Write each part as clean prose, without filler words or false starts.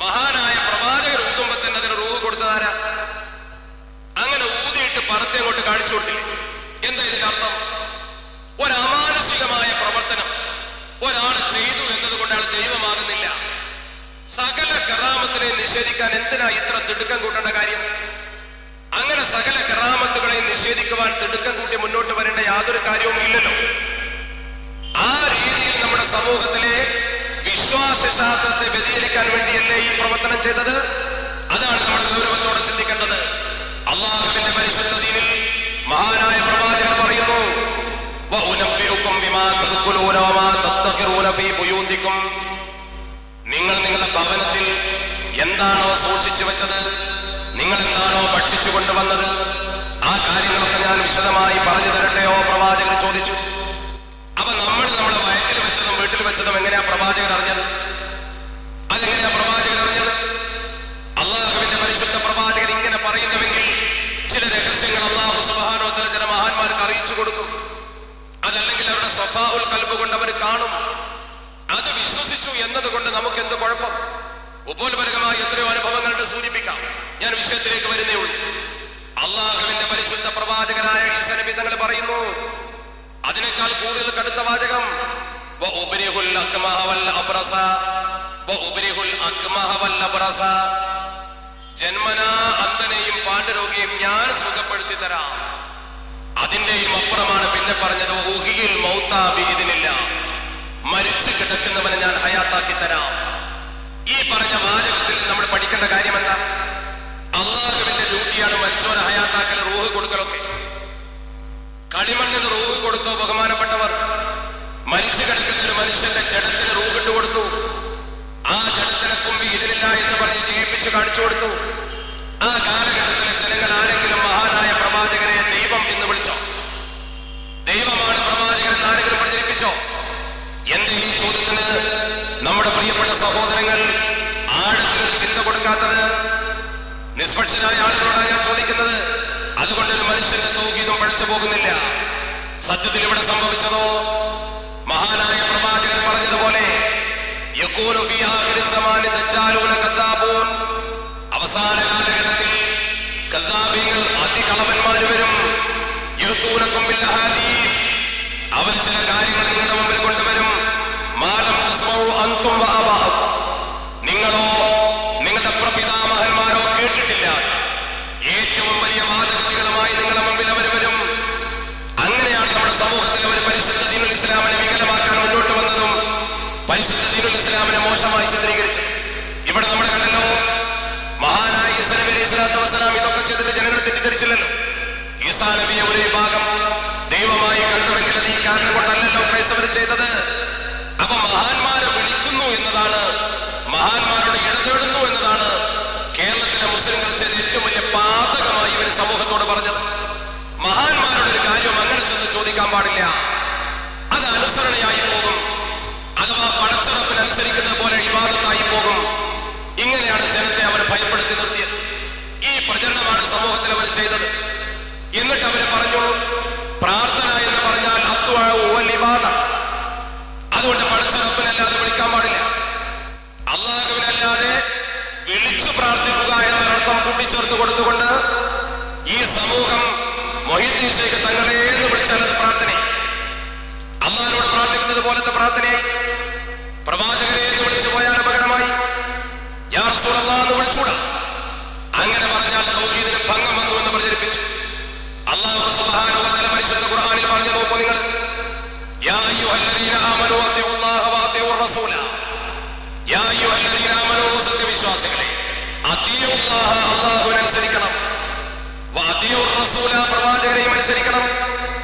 മഹാനായ പ്രവാചകർ ഊതുമ്പോ തന്നെ അതിന് റൂഹ് കൊടുത്തതാരാ? അങ്ങനെ ഊതിയിട്ട് പറത്തെ അങ്ങോട്ട് കാണിച്ചു കൊടുത്തില്ലേ? എന്താ ഇതിന്റെ അർത്ഥം? ഒരമാനുഷികമായ പ്രവർത്തനം ഒരാൾ ചെയ്തു എന്നതുകൊണ്ട് അയാൾ ദൈവമാകുന്നില്ല. സകല കറാമത്തിനെ നിഷേധിക്കാൻ എന്തിനാ ഇത്ര തിടുക്കം കൂട്ടേണ്ട കാര്യം? അങ്ങനെ സകല കറാമത്തുകളെ നിഷേധിക്കുവാൻ തിടുക്കം കൂട്ടി മുന്നോട്ട് വരേണ്ട യാതൊരു കാര്യവും ഇല്ലല്ലോ. ആ രീതിയിൽ നമ്മുടെ സമൂഹത്തിലെ വിശ്വാസശാസ്ത്രത്തെ വ്യതിചലിക്കാൻ വേണ്ടിയല്ലേ ഈ പ്രവർത്തനം ചെയ്തത്? അതാണ് നമ്മൾ ഗൗരവത്തോടെ ചിന്തിക്കേണ്ടത്. അല്ലാഹുവിന്റെ പരിശുദ്ധ ദീനിൽ മഹാനായ പ്രവാചകൻ പറയുന്നു, നിങ്ങൾ നിങ്ങളുടെ ഭവനത്തിൽ എന്താണോ സൂക്ഷിച്ചു വെച്ചത്, നിങ്ങൾ എന്താണോ ഭക്ഷിച്ചു കൊണ്ടുവന്നത്, ആ കാര്യങ്ങളൊക്കെ ഞാൻ വിശദമായി പറഞ്ഞു തരട്ടെയോ? പ്രവാചകൻ ചോദിച്ചു. അപ്പൊ നമ്മൾ നമ്മുടെ വയറ്റിൽ വെച്ചതും വീട്ടിൽ വെച്ചതും എങ്ങനെയാ പ്രവാചകൻ അറിഞ്ഞത്? അതെങ്ങനെയാ പ്രവാചകൻ അറിഞ്ഞത്? അള്ളാഹുവിന്റെ പരിശുദ്ധ പ്രവാചകൻ ഇങ്ങനെ പറയുന്നുവെങ്കിൽ ചില രഹസ്യങ്ങൾ അല്ലാഹു സുബ്ഹാനഹു വ തആല ചില മഹാന്മാർക്ക് അറിയിച്ചു കൊടുക്കും. അതല്ലെങ്കിൽ അവരുടെ സഫാഉൽ ഖൽബ് കൊണ്ട് അവർ കാണും. അത് വിശ്വസിച്ചു എന്നതുകൊണ്ട് നമുക്ക് എന്ത് കുഴപ്പം? ഉപോത്പലകമായ എത്രയോ അനുഭവങ്ങളുടെ സൂചിപ്പിക്കാം. ഞാൻ വിഷയത്തിലേക്ക് വരുന്നേ ഉള്ളൂ. അള്ളാഹുവിന്റെ പരിശുദ്ധ പ്രവാചകനായ ഈസാ നബി തങ്ങൾ പറയുന്നു, അതിനേക്കാൾ കൂടുതൽ കടുത്ത വാചകം, ജന്മനാ അന്ധനെയും പാണ്ഡരോഗിയും ഞാൻ സുഖപ്പെടുത്തി തരാം. അതിന്റെയും അപ്പുറമാണ് പിന്നെ പറഞ്ഞത്, ഊഹിയിൽ മൗത്താബിഹിദിനില്ല, മരിച്ചു കിടക്കുന്നവനെ ഞാൻ ഹയാത്താക്കി തരാം. ഈ പറഞ്ഞ വാചകത്തിൽ നമ്മൾ പഠിക്കേണ്ട കാര്യം എന്താ? അള്ളാഹുവിന്റെ ഡ്യൂട്ടിയാണ് മരിച്ചവരെ ഹയാത്താക്കൽ, റൂഹ് കൊടുക്കലൊക്കെ. കളിമണ്ണിന് റൂഹ് കൊടുത്തോ ബഹുമാനപ്പെട്ടവർ? മരിച്ചു കിടക്കുന്ന ഒരു മനുഷ്യന്റെ ജഡത്തിന് റൂഹ് ഇട്ട് കൊടുത്തു. ആ ജഡത്തിനെ കുമ്പി ഇതിലില്ല എന്ന് പറഞ്ഞ് ജീവിപ്പിച്ച് കാണിച്ചു കൊടുത്തു. ആ കാലഘട്ടത്തിലെ ജനങ്ങൾ ആരെങ്കിലും മഹാനായ പ്രവാചകനെ ദൈവം എന്ന് വിളിച്ചോ? ദൈവമാണ് പ്രവാചകൻ ആരെങ്കിലും പ്രചരിപ്പിച്ചോ? എന്റെ ഈ ചോദ്യത്തിന് നമ്മുടെ പ്രിയപ്പെട്ട സഹോദരങ്ങൾ ആഴത്തിലൊരു ചിന്ത കൊടുക്കാത്തത്? നിഷ്പക്ഷരായ ആളുകളോടാണ് ഞാൻ ചോദിക്കുന്നത്. അതുകൊണ്ടൊരു മനുഷ്യന്റെ തൗഹീദും പഴച്ചു പോകുന്നില്ല. സത്യത്തിൽ ഇവിടെ സംഭവിച്ചതോ മഹാനായ പ്രവാചകൻ പറഞ്ഞതുപോലെ, യകൂനു ഫീ ആഖിരി സമാനി ദജ്ജാലൂന കദ്ദാബൂൻ, അവസാന കാലഘട്ടത്തിൽ കദ്ദാബീങ്ങൾ അതികളവന്മാർ വരും. യഅ്തൂനകും ബിൽ അഹാദീസ്, അവർ ചില കാര്യങ്ങൾ നിങ്ങളുടെ മുമ്പിൽ കൊണ്ടുവരും. മാലം തസ്മഉ അൻതും വഅബാഉക്കും, നിങ്ങളോ നിങ്ങളുടെ പ്രപിതാമഹന്മാരോ കേട്ടിട്ടില്ല. ഏറ്റവും വലിയ വാദഗതികളുമായി നിങ്ങളുടെ മുമ്പിൽ അവർ വരും. അങ്ങനെയാണ് നമ്മുടെ സമൂഹത്തിൽ അവർ പരിശുദ്ധ ദീനുൽ ഇസ്ലാമിനെ വികലമാക്കാൻ മുന്നോട്ട് വന്നതും പരിശുദ്ധ ദീനുൽ ഇസ്ലാമിനെ മോശമായി ചിത്രീകരിച്ചു. ഇവിടെ നമ്മൾ കണ്ടല്ലോ, മഹാനായ ഈസാ നബി അലൈഹി സ്വലാത്തു വസ്സലാം ഇതൊക്കെ ചെയ്തിട്ട് ജനങ്ങൾ തെറ്റിദ്ധരിച്ചില്ലല്ലോ. ഈസാ നബിയെ ഒരു വിഭാഗം ദൈവമായി കണ്ടുവെങ്കിൽ അത് ഈ കാരണം കൊണ്ടല്ലല്ലോ ക്രൈസ്തവർ ചെയ്തത്. അപ്പൊ മഹാന്മാരെ വിളിക്കുന്നു എന്നതാണ്, മഹാന്മാരോട് ഇടതേടുന്നു എന്നതാണ് കേരളത്തിലെ മുസ്ലിങ്ങൾ ചെയ്ത ഏറ്റവും വലിയ പാതകമായി ഇവർ സമൂഹത്തോട് പറഞ്ഞത്. മഹാന്മാരുടെ ഒരു കാര്യം അങ്ങനെ ചെന്ന് ചോദിക്കാൻ പാടില്ല. അത് അനുസരണയായി പോകും, അഥവാ പടച്ചറപ്പിനനുസരിക്കുന്നത് പോലെ ഇബാദത്തായി പോകും. ഇങ്ങനെയാണ് ജനത്തെ അവർ ഭയപ്പെടുത്തി നിർത്തിയത്. ഈ പ്രചരണമാണ് സമൂഹത്തിൽ അവർ ചെയ്തത്. എന്നിട്ട് അവർ പറഞ്ഞു, പ്രാർത്ഥന എന്ന് പറഞ്ഞാൽ ഇബാദ, അതുകൊണ്ട് പടച്ചറപ്പിനല്ലാതെ വിളിക്കാൻ പാടില്ല. അല്ലാഹുവിനല്ലാതെ വിളിച്ചു പ്രാർത്ഥിക്കുക എന്നൊരർത്ഥം കൂട്ടിച്ചേർത്ത് കൊടുത്തുകൊണ്ട് ഈ സമൂഹം മൊഹീദ്ദീൻ ശൈഖ് തങ്ങളെ എന്ന് വിളിച്ചാൽ അത് പ്രാർത്ഥനയായി. അല്ലാഹുവിനോട് പ്രാർത്ഥിക്കുന്നത് പോലത്തെ പ്രാർത്ഥനയായി. പ്രവാചകരെ എന്ന് വിളിച്ചു പോയാൽ അപകടമായി. യാ റസൂലല്ലാഹ് എന്ന് വിളിച്ചൂടാ. അങ്ങനെ പറഞ്ഞാൽ തൗഹീദിന് ഭംഗം വന്നു എന്ന് പ്രചരിപ്പിച്ചു. അല്ലാഹു സുബ്ഹാനഹു വ തആല പരിശുദ്ധ ഖുർആനിൽ പറഞ്ഞു നോക്കൂ നിങ്ങൾ, യാ അയ്യുഹല്ലദീന ആമനൂ അത്തിഉല്ലാഹ വ അത്തിഉർ റസൂല, യാ അയ്യുഹല്ലദീന ആമനൂ, സത്യവിശ്വാസികളെ, അത്തിഉല്ലാഹ, അല്ലാഹുവിനെ അനുസരിക്കണം, വ അത്തിഉർ റസൂല, പ്രവാചകരെയും അനുസരിക്കണം.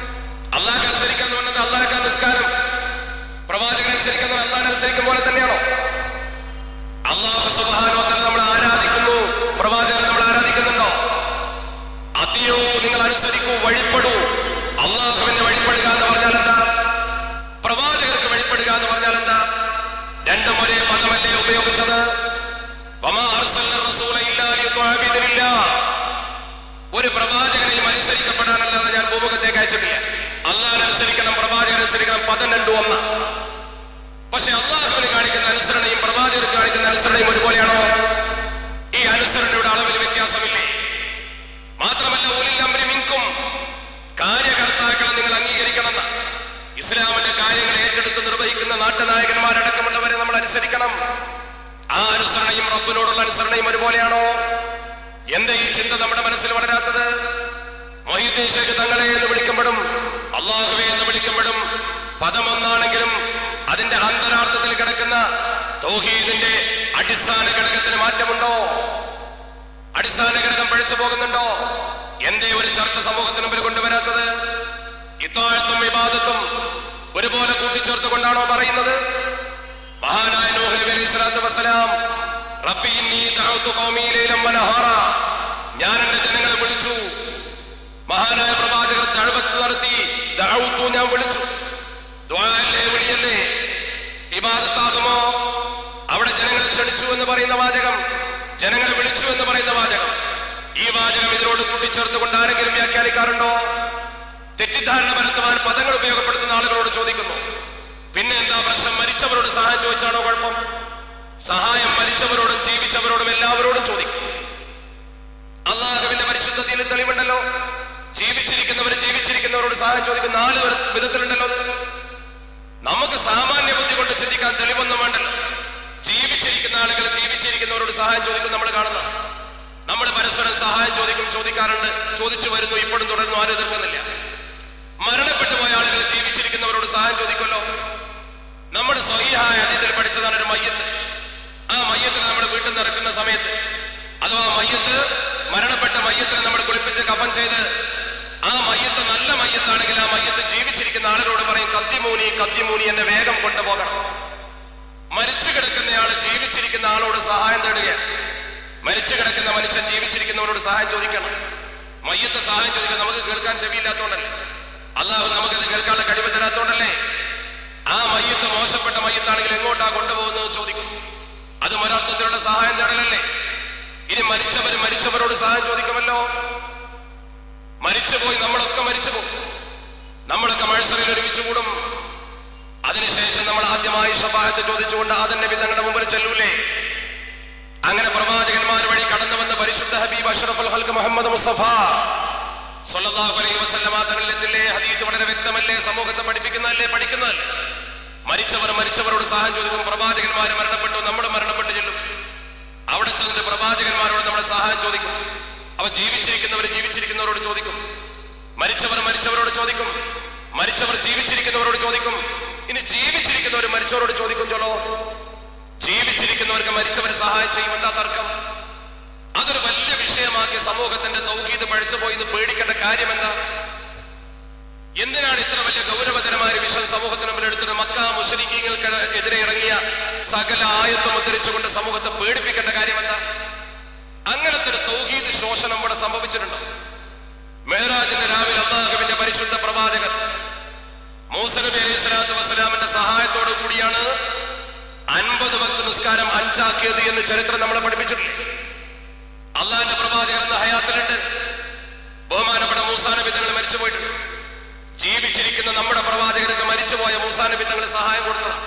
അല്ലാഹു അനുസരിക്കാൻ എന്ന് പറഞ്ഞാൽ അല്ലാഹുവിന്റെ നിസ്കാരം, പ്രവാചകനെ അനുസരിക്കുന്നത് അല്ലാഹുവിനെ അനുസരിക്കും പോലെ തന്നെയാണോ? അല്ലാഹു സുബ്ഹാനഹു വ തആല നമ്മൾ ആരാധിക്കുന്നു, പ്രവാചകനെ നമ്മൾ ആരാധിക്കുന്നുണ്ടോ? അതിയോ, നിങ്ങൾ അനുസരിക്കൂ, വഴിപ്പെടൂ. അള്ളാഹുവിന്റെ വഴിപ്പെടുക എന്ന് പറഞ്ഞാൽ എന്താ? പ്രവാചകർക്ക് വഴിപ്പെടുക എന്ന് പറഞ്ഞാൽ എന്താ? രണ്ടും ഒരേ പദമല്ലേ ഉപയോഗിച്ചത്? ഒരു പ്രവാചകനെയും അനുസരിക്കപ്പെടാനല്ലാതെ ഞാൻ ഭൂമുഖത്തേക്ക് അയച്ചിട്ടില്ല. അള്ളാഹുവിനെ അനുസരിക്കണം, പ്രവാചകനെ അനുസരിക്കണം, പദം രണ്ടും ഒന്ന. പക്ഷെ അള്ളാഹുവിന് കാണിക്കുന്ന അനുസരണയും പ്രവാചകർക്ക് കാണിക്കുന്ന അനുസരണയും ഒരുപോലെയാണോ? ഈ അനുസരണയുടെ അളവിൽ വ്യത്യാസമില്ലേ? മാത്രമല്ല ഉലിൽ അംരി മിൻകും, കാര്യകർത്താക്കളെ നിങ്ങൾ അംഗീകരിക്കണം. ഇസ്ലാമിന്റെ കാര്യങ്ങൾ ഏറ്റെടുത്ത് നിർവഹിക്കുന്ന നാട്ടുനായകന്മാരടക്കമുള്ളവരെ നമ്മൾ അനുസരിക്കണം. ആ അനുസരണയും റബ്ബിനോടുള്ള അനുസരണയും ഒരുപോലെയാണോ? എന്റെ ഈ ചിന്ത നമ്മുടെ മനസ്സിൽ വളരാത്തത്? മൊഹീദ്ദീൻ ശൈഖ് തങ്ങളെ എന്ന് വിളിക്കുമ്പോഴും അള്ളാഹുവെ എന്ന് വിളിക്കുമ്പോഴും പദമൊന്നാണെങ്കിലും അതിന്റെ അന്തരാർത്ഥത്തിൽ കിടക്കുന്ന തൗഹീദിന്റെ അടിസ്ഥാന ഘടകത്തിന് മാറ്റമുണ്ടോ? അടിസ്ഥാന ഘടകം പഴിച്ചു പോകുന്നുണ്ടോ? എന്റെ ഒരു ചർച്ച സമൂഹത്തിന് മുമ്പിൽ കൊണ്ടുവരാത്തത്? ഇത്താഅത്തും ഇബാദത്തും ഒരുപോലെ കൂട്ടിച്ചേർത്തുകൊണ്ടാണോ പറയുന്നത്? മഹാനായ നൂഹ് നബി അലൈഹി സ്വലാത്തു വസ്സലാം റബ്ബി ഇന്നി ദഅഉതു ഖൗമി ലൈലൻ വനഹാറ, ഞാൻ എന്റെ ജനങ്ങളെ വിളിച്ചു. മഹാനായ പ്രവാചകർ ദഅവത്ത് നടത്തി. ദഅഉതു, ഞാൻ വിളിച്ചു. ദുആഅല്ലേ, വിളിയല്ലേ? ഇബാദത്താകുമോ? അവിടെ ജനങ്ങളെ ക്ഷണിച്ചു എന്ന് പറയുന്ന വാചകം, ജനങ്ങളെ വിളിച്ചു എന്ന് പറയുന്ന വാചകം, ഈ വാചകം ഇതിനോട് കൂട്ടിച്ചേർത്തുകൊണ്ട് ആരെങ്കിലും വ്യാഖ്യാനിക്കാറുണ്ടോ? തെറ്റിദ്ധാരണ പരത്തുവാൻ പദങ്ങൾ ഉപയോഗപ്പെടുത്തുന്ന ആളുകളോട് ചോദിക്കുന്നു. പിന്നെ എന്താ പ്രശ്നം? മരിച്ചവരോട് സഹായം ചോദിച്ചാണോ കുഴപ്പം? സഹായം മരിച്ചവരോടും ജീവിച്ചവരോടും എല്ലാവരോടും ചോദിക്കും. അള്ളാഹുവിന്റെ പരിശുദ്ധ ദീനിൽ തെളിവുണ്ടല്ലോ. ജീവിച്ചിരിക്കുന്നവരോട് സഹായം ചോദിക്കും. 4 വിധത്തിലുണ്ടല്ലോ. നമുക്ക് സാമാന്യ ബുദ്ധി കൊണ്ട് ചിന്തിക്കാൻ തെളിവൊന്നും വേണ്ടല്ലോ. ജീവിച്ചിരിക്കുന്ന ആളുകൾ ജീവിച്ചിരിക്കുന്നവരോട് സഹായം ചോദിക്കും. നമ്മൾ കാണുന്ന, നമ്മൾ പരസ്പരം സഹായം ചോദിക്കാറുണ്ട്, ചോദിച്ചു വരുന്നു, ഇപ്പോഴും തുടർന്നു, ആരും എതിർക്കുന്നില്ല. മരണപ്പെട്ടു പോയ ആളുകൾ ജീവിച്ചിരിക്കുന്നവരോട് സഹായം ചോദിക്കുമല്ലോ. നമ്മൾ സ്വഹീഹായ ഹദീസിൽ പഠിച്ചതാണ് ഒരു മയ്യത്ത്. ആ മയ്യത്തിന് നമ്മൾ വീട്ടിൽ നിന്ന് ഇറക്കുന്ന സമയത്ത്, അഥവാ മരണപ്പെട്ട മയ്യത്തിനെ നമ്മൾ കുളിപ്പിച്ച് കഫൻ ചെയ്ത്, ആ മയ്യത്ത് നല്ല മയ്യത്താണെങ്കിൽ ആ മയ്യത്ത് ജീവിച്ചിരിക്കുന്ന ആളുകളോട് പറയും, കദ്യമൂനി എന്നെ വേഗം കൊണ്ടുപോകണം. മരിച്ചു കിടക്കുന്നയാൾ ജീവിച്ചിരിക്കുന്ന ആളോട് സഹായം തേടുകയാണ്. മരിച്ചു കിടക്കുന്ന മനുഷ്യൻ ജീവിച്ചിരിക്കുന്നവരോട് സഹായം ചോദിക്കണം. മയ്യത്ത് സഹായം ചോദിക്കാൻ നമുക്ക് കേൾക്കാൻ ചെവിയില്ലാത്തോണ്ടല്ലേ? അള്ളാഹു നമുക്കത് കേൾക്കാനുള്ള കഴിവ് തരാത്തോണ്ടല്ലേ? ആ മയ്യത്ത് മോശപ്പെട്ട മയ്യത്താണെങ്കിൽ എങ്ങോട്ടാ കൊണ്ടുപോകുന്നത് ചോദിക്കും. അത് ഒരർത്ഥത്തിലുള്ള സഹായം തേടലല്ലേ? ഇനി മരിച്ചവരോട് സഹായം ചോദിക്കുമല്ലോ. മരിച്ചുപോയി, നമ്മളൊക്കെ മരിച്ചുപോകും. നമ്മളൊക്കെ മഴ്സറിൽ ഒരുമിച്ച് കൂടും. അതിനുശേഷം നമ്മൾ ആദ്യമായി ശഫാഅത്ത് ചോദിച്ചുകൊണ്ട് ആദം നബി തങ്ങളുടെ മുമ്പിൽ ചെല്ലൂലേ? അങ്ങനെ പ്രവാചകന്മാർ വഴി കടന്നു വന്ന പരിശുദ്ധ ഹബീബ് അഷ്റഫുൽ ഖൽഖ് മുഹമ്മദ് മുസ്തഫ സ്വല്ലല്ലാഹു അലൈഹി വസല്ലമ തങ്ങളിലെത്തില്ലേ? ഹദീസ് വളരെ വ്യക്തമല്ലേ? സമൂഹത്തെ പഠിപ്പിക്കുന്നതല്ലേ, പഠിക്കുന്നതല്ലേ? മരിച്ചവരോട് സഹായം ചോദിക്കും. പ്രവാചകന്മാർ മരണപ്പെട്ടു, നമ്മൾ മരണപ്പെട്ടു ചെല്ലും. അവിടെ ചെന്നിട്ട് പ്രവാചകന്മാരോട് നമ്മൾ സഹായം ചോദിക്കും. അവ ജീവിച്ചിരിക്കുന്നവരോട് ചോദിക്കും. മരിച്ചവരോട് ചോദിക്കും. മരിച്ചവർ ജീവിച്ചിരിക്കുന്നവരോട് ചോദിക്കും. ഇനി ജീവിച്ചിരിക്കുന്നവർ മരിച്ചവരോട് ചോദിക്കും. ചൊല്ലോ, ജീവിച്ചിരിക്കുന്നവർക്ക് മരിച്ചവരെ സഹായം ചെയ്യും. എന്താ തർക്കം? അതൊരു വലിയ വിഷയമാക്കി സമൂഹത്തിന്റെ തൗഹീദ് പഴിച്ചുപോയി എന്ന് പേടിക്കേണ്ട കാര്യം എന്താ? എന്തിനാണ് ഇത്ര വലിയ ഗൗരവതരമായ വിഷയം സമൂഹത്തിന് മുമ്പിൽ എടുത്തിട്ട് മക്ക മുശ്രിക്കീങ്ങൾക്ക് എതിരെ ഇറങ്ങിയ സകല ആയത്തും ഉദ്ധരിച്ചുകൊണ്ട് സമൂഹത്തെ പേടിപ്പിക്കേണ്ട കാര്യം എന്താ? അങ്ങനത്തെ ഒരു തൗഹീദ് ശോഷണം ഇവിടെ സംഭവിച്ചിട്ടുണ്ടോ? മെഹ്റാജിന്റെ രാവിലെ അല്ലാഹുവിന്റെ പരിശുദ്ധ പ്രവാചകൻ മൂസ നബി അലൈഹി സ്വലാത്തു വസ്സലാമിന്റെ സഹായത്തോടു കൂടിയാണ് 50 വക്ത് നിസ്കാരം 5 ആക്കിയത് എന്ന് ചരിത്രം നമ്മളെ പഠിപ്പിച്ചിട്ടില്ലേ? അള്ളാഹിന്റെ പ്രവാചകൻ എന്ന ഹയാത്തിലുണ്ട്. ബഹുമാനപ്പെട്ട മൂസാ നബി തങ്ങൾ മരിച്ചു പോയിട്ടുണ്ട്. ജീവിച്ചിരിക്കുന്ന നമ്മുടെ പ്രവാചകർക്ക് മരിച്ചുപോയ മൂസാ നബി തങ്ങൾ സഹായം കൊടുത്തതാണ്.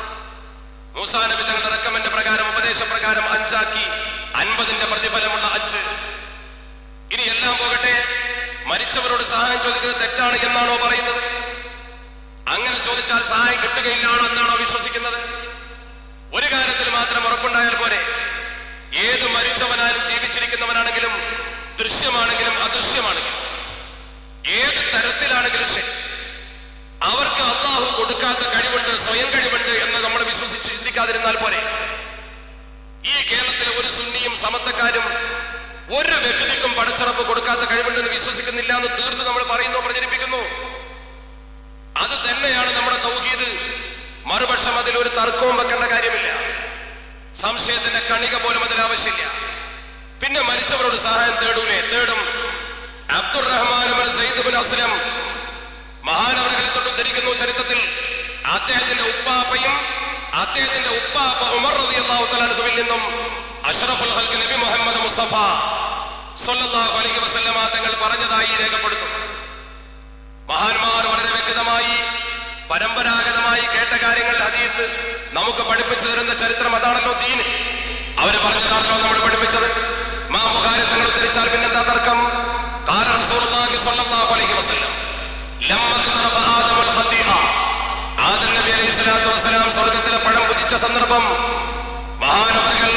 മൂസാ നബി തങ്ങളുടെ റെക്കമെന്റ് പ്രകാരം, ഉപദേശപ്രകാരം 5 ആക്കി. 50ന്റെ പ്രതിഫലമുള്ള 5. ഇനി എല്ലാം പോകട്ടെ, മരിച്ചവരോട് സഹായം ചോദിക്കുന്നത് തെറ്റാണ് എന്നാണോ പറയുന്നത്? അങ്ങനെ ചോദിച്ചാൽ സഹായം കിട്ടുകയില്ലാണോ എന്നാണോ വിശ്വസിക്കുന്നത്? ഒരു കാര്യത്തിൽ മാത്രം ഉറപ്പുണ്ടായാൽ പോരെ, ഏത് മരിച്ചവനായാലും ജീവിച്ചിരിക്കുന്നവനാണെങ്കിലും ദൃശ്യമാണെങ്കിലും അദൃശ്യമാണെങ്കിലും ഏത് തരത്തിലാണെങ്കിലും ശരി, അവർക്ക് അല്ലാഹു കൊടുക്കാത്ത കഴിവുണ്ട്, സ്വയം കഴിവുണ്ട് എന്ന് നമ്മൾ വിശ്വസിച്ച് ചിന്തിക്കാതിരുന്നാൽ പോരെ. ഈ കേരളത്തിലെ ഒരു സുന്നിയും സമത്വക്കാരും ഒരു വ്യക്തിക്കും പടച്ചറപ്പ് കൊടുക്കാത്ത കഴിവുണ്ടെന്ന് വിശ്വസിക്കുന്നില്ല എന്ന് തീർത്ത് നമ്മൾ പറയുന്നു, പ്രചരിപ്പിക്കുന്നു. അത് തന്നെയാണ് നമ്മുടെ തൗഹീദ്. മറുപക്ഷം അതിലൊരു തർക്കവും വെക്കേണ്ട കാര്യമില്ല. സംശയത്തിന്റെ കണിക പോലും അതിൽ ആവശ്യമില്ല. പിന്നെ മരിച്ചവരോട് സഹായം തേടൂലേ? തേടും. അബ്ദുറഹ്മാൻ ഇബ്നു സയ്യിദ് ഇബ്നു അസ്ലം മഹാനവറുകളെ തൊട്ട് ഉദ്ധരിക്കുന്നു ചരിത്രത്തിൽ, അദ്ദേഹത്തിന്റെ ഉപ്പാപ്പയും അദ്ദേഹത്തിന്റെ ഉപ്പാപ്പ ഉമർ റളിയല്ലാഹു തആല അൻഹുവിൽ നിന്നും അഷ്റഫുൽ ഖൽഖ് നബി മുഹമ്മദ് മുസ്തഫ സ്വല്ലല്ലാഹു അലൈഹി വസല്ലമ തങ്ങൾ പറഞ്ഞതായി രേഖപ്പെടുത്തും. മഹാന്മാർ വളരെ വ്യക്തമായി പരമ്പരാഗതമായി കേട്ട കാര്യങ്ങൾ ഹദീസ് നമുക്ക് പഠിപ്പിച്ചു തരുന്ന ചരിത്രം അതാണല്ലോ ദീന്. അവര് പറഞ്ഞതാണല്ലോ നമ്മൾ പഠിപ്പിച്ചത്. ഇമാം ബുഖാരി തങ്ങൾ ഉദ്ധരിച്ചാൽ പിന്നെന്താ തർക്കം? ഖാല റസൂലുള്ളാഹി സ്വല്ലല്ലാഹു അലൈഹി വസല്ലം ലമ്മ തറബ ആദമുൽ ഖതീഅ, ആദം നബി അലൈഹി സ്വലാത്തു വസ്സലാം സ്വർഗ്ഗത്തിലെ പഴം ഭുജിച്ച സന്ദർഭം മഹാനവറുകൾ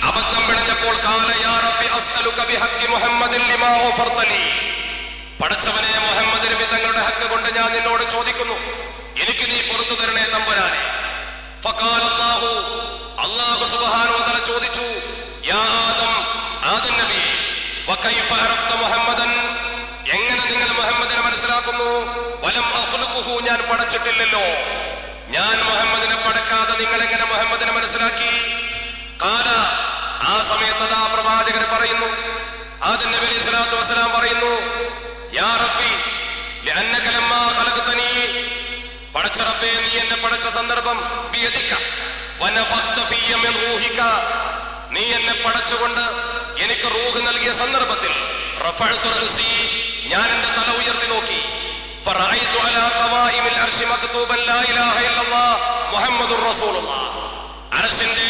അബദ്ധം പിണഞ്ഞപ്പോൾ ഖാല യാ റബ്ബി അസ്അലുക ബിഹഖി മുഹമ്മദിൻ ലിമാ ഗഫർതലി, പടച്ചവനെ മുഹമ്മദ് നബി തങ്ങളുടെ ഹക്ക് കൊണ്ട് ഞാൻ നിന്നോട് ചോദിക്കുന്നു, എനിക്ക് നീ പുറത്തു തരണേ തമ്പുരാനെ. ഫഖാല അല്ലാഹു, അല്ലാഹു സുബ്ഹാനഹു വ തആല ചോദിച്ചു, യാ ആദം, ആദം നബി, വകൈഫ അറഫ്ത മുഹമ്മദൻ, എങ്ങനെ നിങ്ങൾ മുഹമ്മദിനെ മനസ്സിലാക്കുന്നു? വലം അഖ്ലുഖുഹു, ഞാൻ പടച്ചിട്ടില്ലല്ലോ. ഞാൻ മുഹമ്മദിനെ പടക്കാതെ നിങ്ങൾ എങ്ങനെ മുഹമ്മദിനെ മനസ്സിലാക്കി? ഖാല, ആ സമയത്ത് ആ പ്രവാചകൻ പറയുന്നു, ആദം നബി അലൈഹി സ്വലാത്തു വസ്സലാം പറയുന്നു, യാ റബ്ബി ലഅന്നക ലമ്മാ ഖലഖതനി, പടച്ച റബ്ബേ നീ എന്നെ പടച്ച സന്ദർഭം ബിയദിക വനഫഖ്ത ഫിയ മിൻ റൂഹിക, നീ എന്നെ പടച്ചുകൊണ്ട് എനിക്ക് റൂഹ് നൽകിയ സന്ദർഭത്തിൽ റഫഅതു റഅസി, ഞാൻ എന്റെ തല ഉയർത്തി നോക്കി, ഫറഅയ്തു അലാ ഖവായിമിൽ അർശി മക്തൂബൻ ലാ ഇലാഹ ഇല്ലല്ലാഹ് മുഹമ്മദുർ റസൂലുള്ളാഹ്, അർശിന്റെ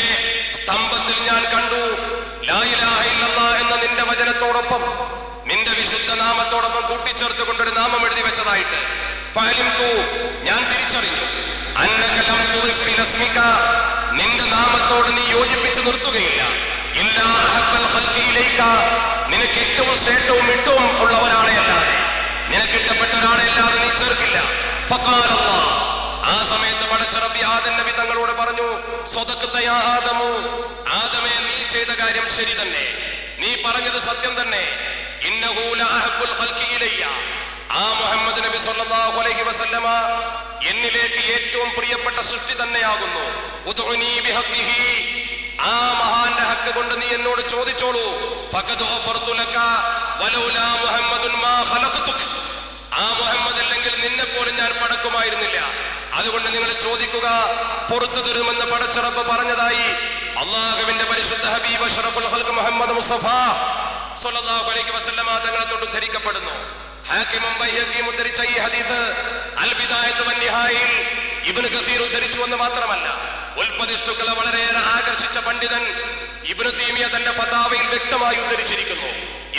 സ്തംഭത്തിൽ ഞാൻ കണ്ടു ലാ ഇലാഹ ഇല്ലല്ലാഹ് എന്ന നിന്റെ വചനത്തോടൊപ്പം നിന്റെ വിശുദ്ധ നാമത്തോടൊപ്പം കൂട്ടിച്ചേർത്തുകൊണ്ടൊരു നാമം എഴുതി വെച്ചതായിട്ട്. ഫഅലിംതു, ഞാൻ തിരിച്ചറിഞ്ഞു, അന്നക ലം തുളിഫ് ബിസ്മിക, നിന്റെ നാമത്തോട് നീ യോജിപ്പിച്ചു നിർത്തുകയില്ല, ഇല്ലാ അഹബ്ബൽ ഖൽഖി ഇലൈക, നിനക്ക് ഏറ്റവും ശ്രേഷ്ഠവും ഇഷ്ടവും ഉള്ള ഒരാളെ അല്ലാതെ, നിനക്ക് ഇഷ്ടപ്പെട്ട ഒരാളെ അല്ലാതെ നീ ചേർക്കില്ല. ഫഖാല അല്ലാഹ്, ആ സമയത്ത് പടച്ച റബ്ബി ആദം നബി തങ്ങളോട് പറഞ്ഞു, സ്വദഖത യാ ആദമു, ആദമേ നീ ചെയ്ത കാര്യം ശരി തന്നെ, നീ പറഞ്ഞത് സത്യം തന്നെ. ഇന്നഹു ലഅഹബ്ബുൽ ഖൽഖി ഇലയ്യ, ആ മുഹമ്മദ് നബി സ്വല്ലല്ലാഹു അലൈഹി വസല്ലമ എന്നിലേക്ക് ഏറ്റവും പ്രിയപ്പെട്ട സൃഷ്ടി തന്നെയാകുന്നു. ഉദ്ഉനി ബിഹഖിഹി, ആ മഹാന്റെ ഹക്ക് കൊണ്ട് നീ എന്നോട് ചോദിച്ചോളൂ. ഫഖദ് ഗഫർതു ലക വലൗലാ മുഹമ്മദുൻ മാ ഖലഖതുക, ആ മുഹമ്മദ് അല്ലെങ്കിൽ നിന്നെ പോലും ഞാൻ പടക്കുമായിരുന്നില്ല, അതുകൊണ്ട് നിങ്ങൾ ചോദിക്കുക, പുറത്തു തരുമെന്ന് പടച്ച റബ്ബ് പറഞ്ഞതായി അല്ലാഹുവിന്റെ പരിശുദ്ധ ഹബീബ് അഷ്റഫുൽ ഖൽഖ് മുഹമ്മദ് മുസ്തഫ സ്വല്ലല്ലാഹു അലൈഹി വസല്ലമ തങ്ങളെ തൊട്ട് ഉദ്ധരിക്കപ്പെടുന്നു. ഹാക്കിമും ബൈഹഖിയും ഉദ്ധരിച്ച ഈ ഹദീസ് അൽ ബിദായത്ത് വൻ നിഹായയിൽ ഇബ്നു കസീർ ഉദ്ധരിച്ചു എന്ന് മാത്രമല്ല, ഉൽപ്പതിഷ്ടുക്കളെ വളരെയേറെ ആകർഷിച്ച പണ്ഡിതൻ ഇബ്നു തൈമിയ തന്റെ ഫതാവയിൽ വ്യക്തമായി ഉദ്ധരിച്ചിരിക്കുന്നു.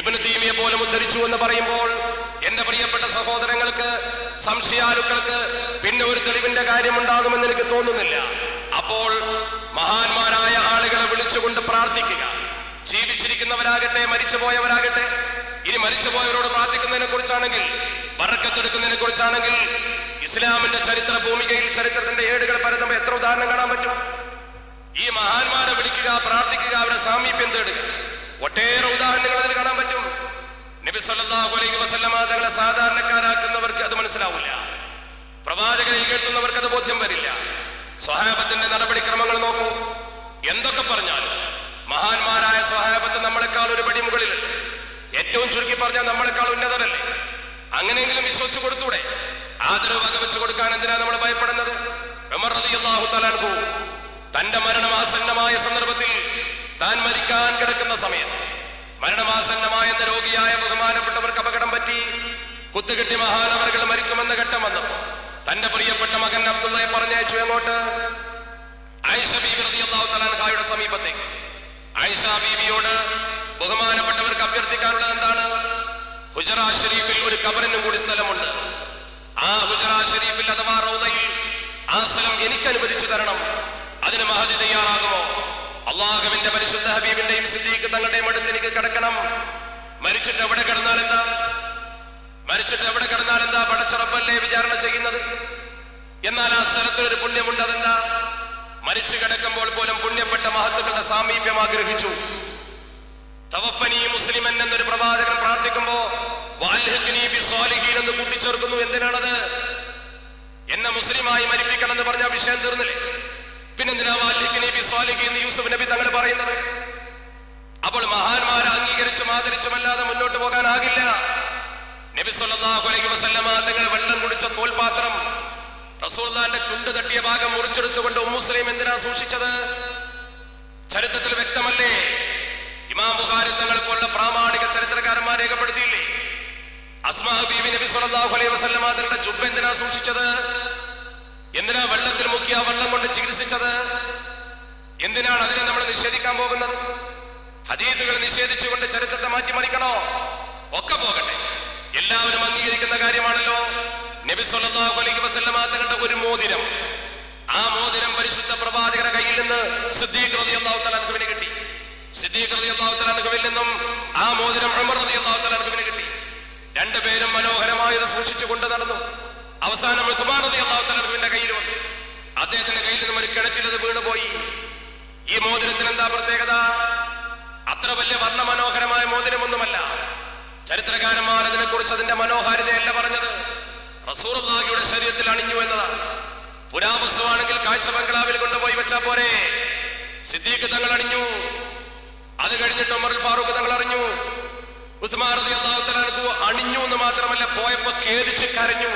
ഇബ്നു തൈമിയ പോലും ഉദ്ധരിച്ചു എന്ന് പറയുമ്പോൾ എന്റെ പ്രിയപ്പെട്ട സഹോദരങ്ങൾക്ക്, സംശയാലുക്കൾക്ക് പിന്നെ ഒരു തെളിവിന്റെ കാര്യമുണ്ടാകുമെന്ന് എനിക്ക് തോന്നുന്നില്ല. അപ്പോൾ മഹാന്മാരായ ആളുകളെ വിളിച്ചുകൊണ്ട് പ്രാർത്ഥിക്കുക, ജീവിച്ചിരിക്കുന്നവരാകട്ടെ മരിച്ചുപോയവരാകട്ടെ. ഇനി മരിച്ചുപോയവരോട് പ്രാർത്ഥിക്കുന്നതിനെ കുറിച്ചാണെങ്കിൽ, ബറക്കത്തെടുക്കുന്നതിനെ കുറിച്ചാണെങ്കിൽ, ഇസ്ലാമിന്റെ ചരിത്ര ഭൂമികയിൽ ചരിത്രത്തിന്റെ ഏടുകൾ പരതുമ്പോൾ എത്ര ഉദാഹരണം കാണാൻ പറ്റും? ഈ മഹാന്മാരെ വിളിക്കുക, പ്രാർത്ഥിക്കുക, അവരുടെ സാമീപ്യം തേടുക, ഒട്ടേറെ ഉദാഹരണങ്ങൾ അതിൽ കാണാൻ പറ്റും. നബി സല്ലല്ലാഹു അലൈഹി വസല്ലമ തങ്ങളെ സാധാരണക്കാരാക്കുന്നവർക്ക് അത് മനസ്സിലാവില്ല, പ്രവാചകനെ കേൾക്കുന്നവർക്ക് അത് ബോധ്യം വരില്ല. സ്വഹാബത്തിന്റെ നടപടിക്രമങ്ങൾ നോക്കൂ, എന്തൊക്കെ പറഞ്ഞാൽ മഹാന്മാരായ സ്വഹാബത്ത് നമ്മളെക്കാൾ ഒരു പടി മുകളിലല്ലേ? ഏറ്റവും ചുരുക്കി പറഞ്ഞാൽ നമ്മളെക്കാൾ ഉന്നതരല്ലേ? അങ്ങനെയെങ്കിലും വിശ്വസിച്ചു കൊടുത്തൂടെ? ആദരവ് വകവെച്ചു കൊടുക്കാൻ എന്തിനാ നമ്മൾ ഭയപ്പെടുന്നത്? ഉമർ റളിയല്ലാഹു തആല അൻഹു തന്റെ മരണമാസന്നമായ സന്ദർഭത്തിൽ, താൻ മരിക്കാൻ കിടക്കുന്ന സമയത്ത്, മരണമാസന്നമായ രോഗിയായ ബഹുമാനപ്പെട്ടവർക്ക് അപകടം പറ്റി, കുത്തുകെട്ടി മഹാനവറുകൾ മരിക്കുമെന്ന ഘട്ടം വന്നപ്പോൾ തന്റെ പ്രിയപ്പെട്ട മകൻ അബ്ദുള്ളയെ പറഞ്ഞയച്ചു. എങ്ങോട്ട്? ആയിഷ ബീവി റളിയല്ലാഹു തആല അൻഹയുടെ സമീപത്തേക്ക്. ആയിഷ ബീവിയോട് ബഹുമാനപ്പെട്ടവർക്ക് അഭ്യർത്ഥിക്കാനുള്ളത് എന്താണ്? ഹുജറ ഷരീഫിൽ ഒരു ഖബറിനും കൂടി സ്ഥലമുണ്ട്. ആ ഹുജറ ഷരീഫിൽ അഥവാ റൗദയിൽ ആ സ്ഥലം എനിക്ക് അനുവദിച്ചു തരണം. അതിന് മഹദി തയ്യാറാകുമോ? അള്ളാഹുവിന്റെ പരിശുദ്ധ ഹബീബിന്റെയും സിദ്ദീഖ് തങ്ങളുടെയും അടുത്ത് എനിക്ക് കിടക്കണം. മരിച്ചിട്ട് എവിടെ കിടന്നാൽ എന്താ? മരിച്ചിട്ട് എവിടെ കിടന്നാൽ എന്താ? പടച്ച റബ്ബല്ലേ വിചാരണ ചെയ്യുന്നത്. എന്നാൽ ആ സ്ഥലത്തിനൊരു പുണ്യമുണ്ട്. അതെന്താ? മരിച്ചു കിടക്കുമ്പോൾ പോലും പുണ്യപ്പെട്ട മഹത്തുക്കളുടെ സാമീപ്യം ആഗ്രഹിച്ചു. തവഫനി മുസ്ലിമൻ എന്നൊരു പ്രവാചകൻ പ്രാർത്ഥിക്കുമ്പോ വഅൽഹിഖ്നി ബിസ്സാലിഹീൻ എന്ന് കൂട്ടിച്ചേർക്കുന്നു. എന്തിനാണത്? എന്നെ മുസ്ലിമായി മരിപ്പിക്കണം എന്ന് പറഞ്ഞ വിഷയം തീർന്നില്ലേ? പിന്നെന്തിനാ വഅൽഹിഖ്നി ബിസ്സാലിഹീൻ എന്ന് യൂസുഫ് നബി തങ്ങൾ പറയുന്നത്? അപ്പോൾ മഹാന്മാരെ അംഗീകരിച്ചും ആദരിച്ചുമല്ലാതെ മുന്നോട്ട് പോകാനാകില്ല. നബി സല്ലല്ലാഹു അലൈഹി വസല്ലമ തങ്ങൾ വെള്ളം കുടിച്ച തോൽപാത്രം, റസൂലുള്ളാഹിന്റെ ചുണ്ട് തട്ടിയ ഭാഗം മുറിച്ചെടുത്തുകൊണ്ട് മുസ്ലിം എന്തിനാ സൂക്ഷിച്ചത്? ചരിത്രത്തിൽ വ്യക്തമല്ലേ? ഇമാം ബുഖാരി തങ്ങളെ പോലുള്ള പ്രാമാണിക ചരിത്രകാരന്മാർ രേഖപ്പെടുത്തിയില്ലേ? അസ്മാ ബീവി നബി സല്ലല്ലാഹു അലൈഹി വസല്ലമ തങ്ങളുടെ ജുബ്ബ എന്തിനാ സൂക്ഷിച്ചത്? എന്തിനാ വെള്ളത്തിൽ മുക്കി ആ വെള്ളം കൊണ്ട് ചികിത്സിച്ചത്? എന്തിനാണ് അതിനെ നമ്മൾ നിഷേധിക്കാൻ പോകുന്നത്? ഹദീസുകൾ നിഷേധിച്ചുകൊണ്ട് ചരിത്രത്തെ മാറ്റിമറിക്കണോ? ഒക്കെ പോകട്ടെ, എല്ലാവരും അംഗീകരിക്കുന്ന കാര്യമാണല്ലോ. നബി സല്ലല്ലാഹു അലൈഹി വസല്ലമ തങ്ങളുടെ ഒരു മോതിരം, ആ മോതിരം പരിശുദ്ധ പ്രവാചകരുടെ കയ്യിൽ നിന്ന് സിദ്ദീഖ് റളിയല്ലാഹു തആല അൻഹുവിന് കിട്ടി. സിദ്ദീഖ് റളിയല്ലാഹു തആല അൻഹുവിൽ നിന്നും ആ മോതിരം ഉമർ റളിയല്ലാഹു തആല അൻഹുവിന് കിട്ടി. രണ്ടുപേരും മനോഹരമായത് സൂക്ഷിച്ചു കൊണ്ട് നടന്നു. അവസാനം ഉസ്മാൻ റളിയല്ലാഹു തആല അൻഹുവിന്റെ കയ്യിൽ വന്നു. അദ്ദേഹത്തിന്റെ കയ്യിൽ നിന്നും ഒരു കിണറ്റിലത് വീണുപോയി. ഈ മോതിരത്തിന് എന്താ പ്രത്യേകത? അത്ര വലിയ വർണ്ണമനോഹരമായ മോതിരമൊന്നുമല്ല. ചരിത്രകാരന്മാർ അതിനെ കുറിച്ച് അതിന്റെ മനോഹാരിതയല്ല പറഞ്ഞത്, റസൂലുള്ളാഹിയുടെ ശരീരത്തിൽ അണിഞ്ഞു എന്നതാണ്. പുരാവസ്തുവാണെങ്കിൽ കാഴ്ച ബംഗ്ലാവിൽ കൊണ്ടുപോയി വെച്ചാ പോരെ. സിദ്ദീഖ് തങ്ങൾ അണിഞ്ഞു. അത് കഴിഞ്ഞിട്ട് ഉമർ ഫാറൂഖ് തങ്ങൾ അറിഞ്ഞു. ഉസ്മാൻ റളിയല്ലാഹു തആല അൻഹു അണിഞ്ഞു എന്ന് മാത്രമല്ല, പോയപ്പോ ഖേദിച്ച് കരഞ്ഞു.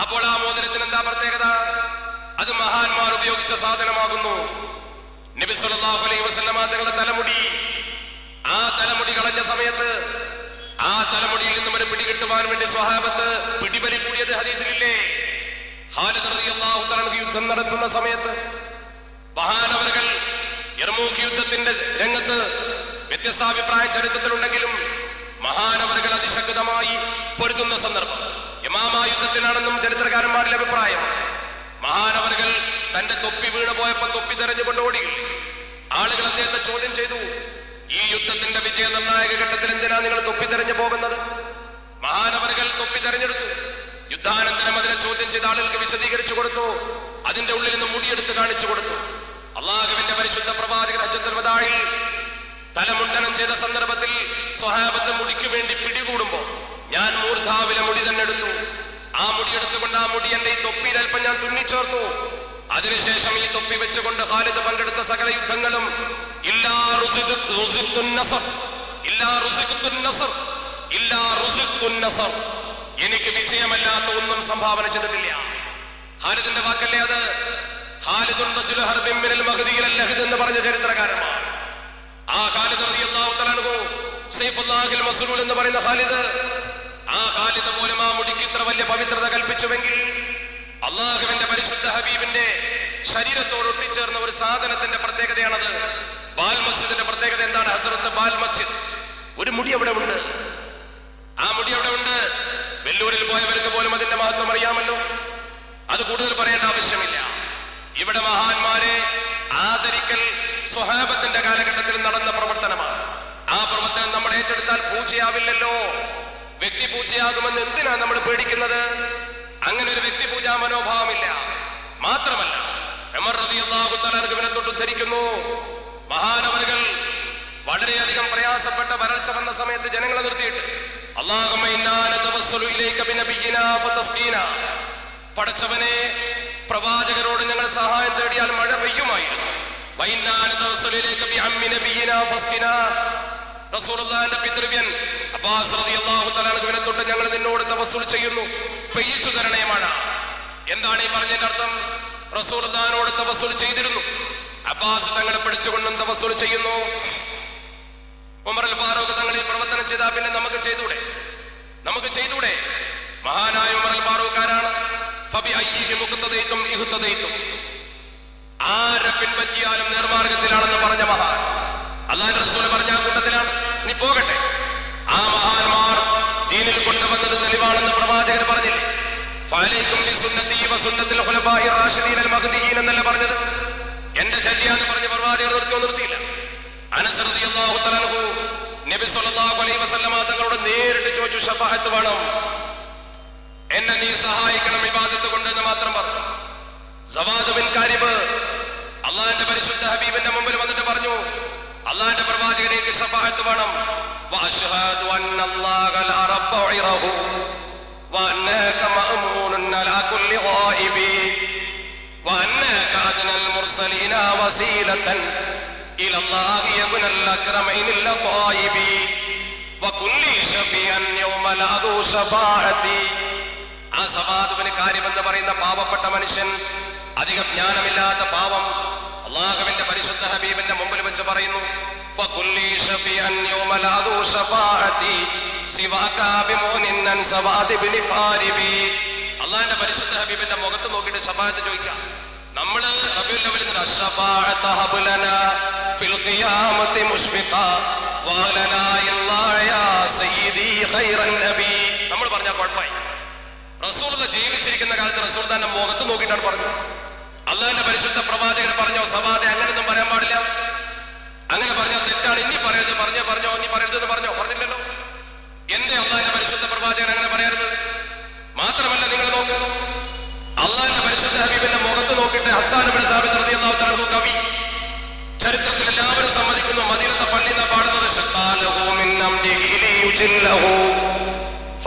അപ്പോൾ ആ മോതിരത്തിന് എന്താ പ്രത്യേകത? അത് മഹാന്മാർ ഉപയോഗിച്ച സാധനമാകുന്നു. നബി സല്ലല്ലാഹു അലൈഹി വസല്ലമ തങ്ങളുടെ തലമുടി, ആ തലമുടി കളഞ്ഞ സമയത്ത് ആ തലമുടിയിൽ നിന്നും ഒരു പിടി കിട്ടുവാൻ വേണ്ടി സ്വഹാബത്ത് പിടിപലി കൂടിയത് ഹദീസിലില്ലേ? ഖാലിദ് റളിയല്ലാഹു തആല അൻഹു യുദ്ധം നടത്തുന്ന സമയത്ത് മഹാനവറുകൾ യർമൂക്ക് യുദ്ധത്തിന്റെ രംഗത്ത് വ്യത്യസ്ത അഭിപ്രായ ചരിത്രത്തിലുണ്ടെങ്കിലും മഹാനവറുകൾ അതിശക്തമായി പൊരുതുന്ന സന്ദർഭം യമാമ യുദ്ധത്തിലാണെന്നും ചരിത്രകാരന്മാരുടെ അഭിപ്രായം. മഹാനവറുകൾ തന്റെ തൊപ്പി വീണ് പോയപ്പോ തൊപ്പി തെരഞ്ഞുകൊണ്ട് ഓടി. ആളുകൾ അദ്ദേഹത്തെ ചോദ്യം ചെയ്തു, ഈ യുദ്ധത്തിന്റെ വിജയ നിർണായക ഘട്ടത്തിൽ എന്തിനാ നിങ്ങൾ തൊപ്പി തെരഞ്ഞു പോകുന്നത്? മഹാനവറുകൾ തൊപ്പി തെരഞ്ഞെടുത്തു. യുദ്ധാനന്തരം അതിനെ ചോദ്യം ചെയ്ത ആളുകൾക്ക് വിശദീകരിച്ചു കൊടുത്തു. അതിന്റെ ഉള്ളിൽ നിന്ന് മുടിയെടുത്ത് കാണിച്ചു കൊടുത്തു. അള്ളാഹുവിന്റെ പരിശുദ്ധ പ്രവാചകൻ ഹജ്ജത്തുൽ വദാഇൽ തലമുണ്ടനം ചെയ്ത സന്ദർഭത്തിൽ സ്വഹാബത്ത് മുടിക്ക് വേണ്ടി പിടികൂടുമ്പോ ഞാൻ മൂർധാവിലെ മുടി തന്നെ എടുത്തു. ആ മുടിയെടുത്തുകൊണ്ട് ആ മുടി എന്റെ ഈ തൊപ്പിയിൽ അല്പം ഞാൻ തുന്നിച്ചേർത്തു. അതിനുശേഷം ഈ തൊപ്പി വെച്ചുകൊണ്ട് ഖാലിദ് പങ്കെടുത്ത സകല യുദ്ധങ്ങളും എനിക്ക് വിജയമല്ലാത്ത ഒന്നും സംഭാവന ചെയ്തിട്ടില്ല. ഖാലിദിന്റെ വാക്കല്ലേ അത്? എന്ന് പറഞ്ഞ ചരിത്രകാരന്മാർ. ആ ഖാലിദ് റളിയല്ലാഹു തആല അൻഹു സൈഫുല്ലാഹിൽ മസ്ലൂൽ എന്ന് പറയുന്ന ഖാലിദ്, ആ ഖാലിദ് പോലും ആ മുടിക്ക് ഇത്ര വലിയ പവിത്രത കൽപ്പിച്ചുവെങ്കിൽ അള്ളാഹുവിന്റെ പരിശുദ്ധ ഹബീബിന്റെ ശരീരത്തോട് ഒട്ടിച്ചേർന്ന ഒരു സാധനത്തിന്റെ പ്രത്യേകതയാണത്. ബാൽ മസ്ജിദിന്റെ പ്രത്യേകത എന്താണ്? ഹസ്രത്ത് ബാൽ മസ്ജിദ്, ഒരു മുടി അവിടെ ഉണ്ട്. ആ മുടി അവിടെ ഉണ്ട്. വെല്ലൂരിൽ പോയവർക്ക് പോലും അതിന്റെ മഹത്വം അറിയാമല്ലോ. അത് കൂടുതൽ പറയേണ്ട ആവശ്യമില്ല. ഇവിടെ മഹാന്മാരെ ആദരിക്കൽ സ്വഹാബത്തിന്റെ കാലഘട്ടത്തിൽ നടന്ന പ്രവർത്തനമാണ്. ആ പ്രവർത്തനം നമ്മൾ ഏറ്റെടുത്താൽ പൂജയാവില്ലല്ലോ. വ്യക്തി പൂജയാകുമെന്ന് എന്തിനാ നമ്മൾ പേടിക്കുന്നത്? അങ്ങനെ ഒരു വ്യക്തി പൂജാ മനോഭാവമില്ല. മാത്രമല്ല ഉമർ റളിയല്ലാഹു തആല അൻഹുവിനെ തൊട്ട് ഉദ്ധരിക്കുന്നു, മഹാനവറുകൾ വളരെയധികം പ്രയാസപ്പെട്ട വരൾച്ച വന്ന സമയത്ത് ജനങ്ങളെ നിർത്തിയിട്ട് അല്ലാഹുമ്മ ഇന്നാ നതവസ്സലു ഇലൈക ബിനബിയിനാ ഫതസ്ഖീനാ, പടച്ചവനെ പ്രവാചകരോട് ഞങ്ങൾ സഹായം തേടിയാൽ മഴ പെയ്യുമായിരുന്നു. വഇന്നാ നതവസ്സലു ഇലൈക ബിഅമ്മി നബിയിനാ ഫസ്ഖിനാ, റസൂലുള്ളാഹിന്റെ പിതൃവ്യൻ അബ്ബാസ് റളിയല്ലാഹു തആല അൻഹുവിനെ തൊട്ട് ഞങ്ങൾ നിന്നോട് തവസ്സുൽ ചെയ്യുന്നു, പെയ്യിച്ചു തരണേ മഴ. എന്താണ് ഈ പറഞ്ഞതിന്റെ അർത്ഥം? റസൂലുള്ളാഹിനോട് തവസ്സുൽ ചെയ്തിരുന്നു. അബ്ബാസ് തങ്ങളെ പിടിച്ചുകൊണ്ടും തവസ്സുൽ ചെയ്യുന്നു. ഉമർ ഫാറൂഖ് തങ്ങൾ ഈ പ്രവർത്തനം ചെയ്താൽ പിന്നെ നമുക്ക് ചെയ്തൂടെ? മഹാനായ ഉമർ ഫാറൂഖ് ആരാണ്? ഫബിഅയ്യിഹി മുഖ്തദൈതും ഇഹ്തദൈതും, ആരെ പിൻപറ്റിയാലും നേർമാർഗത്തിലാണെന്ന് പറഞ്ഞ മഹാൻ. അല്ലാഹുവിന്റെ റസൂൽ പറഞ്ഞ കൂട്ടത്തിലാണ്. ഇനി പോകട്ടെ, ആ മഹാന്മാർ ദീനിൽ കൊണ്ടുവന്നത് തെളിവാണെന്ന് പ്രവാചകർ പറഞ്ഞില്ലേ? ഫഅലൈക്കും ബിസുന്നതി വസുന്നത്തിൽ ഖുലഫാഇർ റാഷിദീൻ അൽ മഹ്ദിയീൻ എന്നല്ല പറഞ്ഞത്? എന്റെ ചര്യ എന്ന് പറഞ്ഞ പ്രവാചകർ നിർത്തിയില്ല. അനസ് റളിയല്ലാഹു തആല അൻഹു നബി സല്ലല്ലാഹു അലൈഹി വസല്ലമ തങ്ങളോട് നേരിട്ട് ചോദിച്ചു, ശഫാഅത്ത് വേണം, എന്നെ നീ സഹായിക്കണം ഇബാദത്ത് കൊണ്ട് എന്ന് മാത്രം പറഞ്ഞു. സവാദ് ബിൻ കാരിബ് അള്ളാഹുവിന്റെ പരിശുദ്ധ ഹബീബിന്റെ മുമ്പിൽ വന്നിട്ട് പറഞ്ഞു, അള്ളാഹുവിന്റെ പ്രവാചകനേക്ക് ശഫാഅത്ത് വേണം. വഅശ്ഹദു അന്നല്ലാഹ ലാ റബ്ബ ഗൈറഹു വഅന്നക മഅ്മൂനുൻ അലാ കുല്ലി ഗായിബി വഅന്നക അദ്നൽ മുർസലീന വസീലതൻ ഇലല്ലാഹി യബ്നൽ അക്രമൈനിൽ ത്വായിബി വകുല്ലി ശഫീഅൻ യൗമ ലഅദു ശഫാഅതി. ആ സവാദ് ബിൻ കാരിബ് എന്ന് പറയുന്ന പാവപ്പെട്ട മനുഷ്യൻ, അധികം ജ്ഞാനമില്ലാത്ത പാവം, അള്ളാഹുവിന്റെ പരിശുദ്ധ ഹബീബിന്റെ മുമ്പിൽ വെച്ച് പറയുന്നു, ഫകുല്ലി ശഫീഅൻ യൗമ ലഅദു ശഫാഅതി സിവാക ബിമുനിൻ സവാദ് ബിൻ കാരിബി. അള്ളാഹുവിന്റെ പരിശുദ്ധ ഹബീബിന്റെ മുഖത്ത് നോക്കി നോക്കിയിട്ട് ശഫാഅത്ത് ചോദിക്കാം. നമ്മള് റബീഉൽ അവ്വലിൽ നമ്മൾ പറഞ്ഞാൽ കുഴപ്പമായി. റസൂലുള്ളാഹി ജീവിച്ചിരിക്കുന്ന കാലത്ത് റസൂൽ തന്നെ മുഖത്ത് നോക്കിയിട്ടാണ് പറഞ്ഞത്. അള്ളാഹിന്റെ പരിശുദ്ധ പ്രവാചകൻ പറഞ്ഞോ സവാദെ അങ്ങനെയൊന്നും പറയാൻ പാടില്ല, അങ്ങനെ പറഞ്ഞാൽ തെറ്റാണ്, ഇനി പറയരുത്, പറഞ്ഞോ ഇനി പറയരുതെന്ന് പറഞ്ഞില്ലല്ലോ. എന്റെ അള്ളാഹിന്റെ പരിശുദ്ധ പ്രവാചകൻ അങ്ങനെ പറയരുത്? മാത്രമല്ല നിങ്ങൾ നോക്ക്, അള്ളാഹിന്റെ പരിശുദ്ധ ഹബീബിന്റെ മുഖത്ത് നോക്കിയിട്ട് ഹസ്സാൻ ഇബ്നു സാബിത്ത് റളിയല്ലാഹു തആല അൻഹു കവി, ചരിത്രത്തിൽ എല്ലാവരും സമ്മതിക്കുന്നു, മദീനത്തെ പള്ളിയിൽ നിന്ന് പാടുന്നത്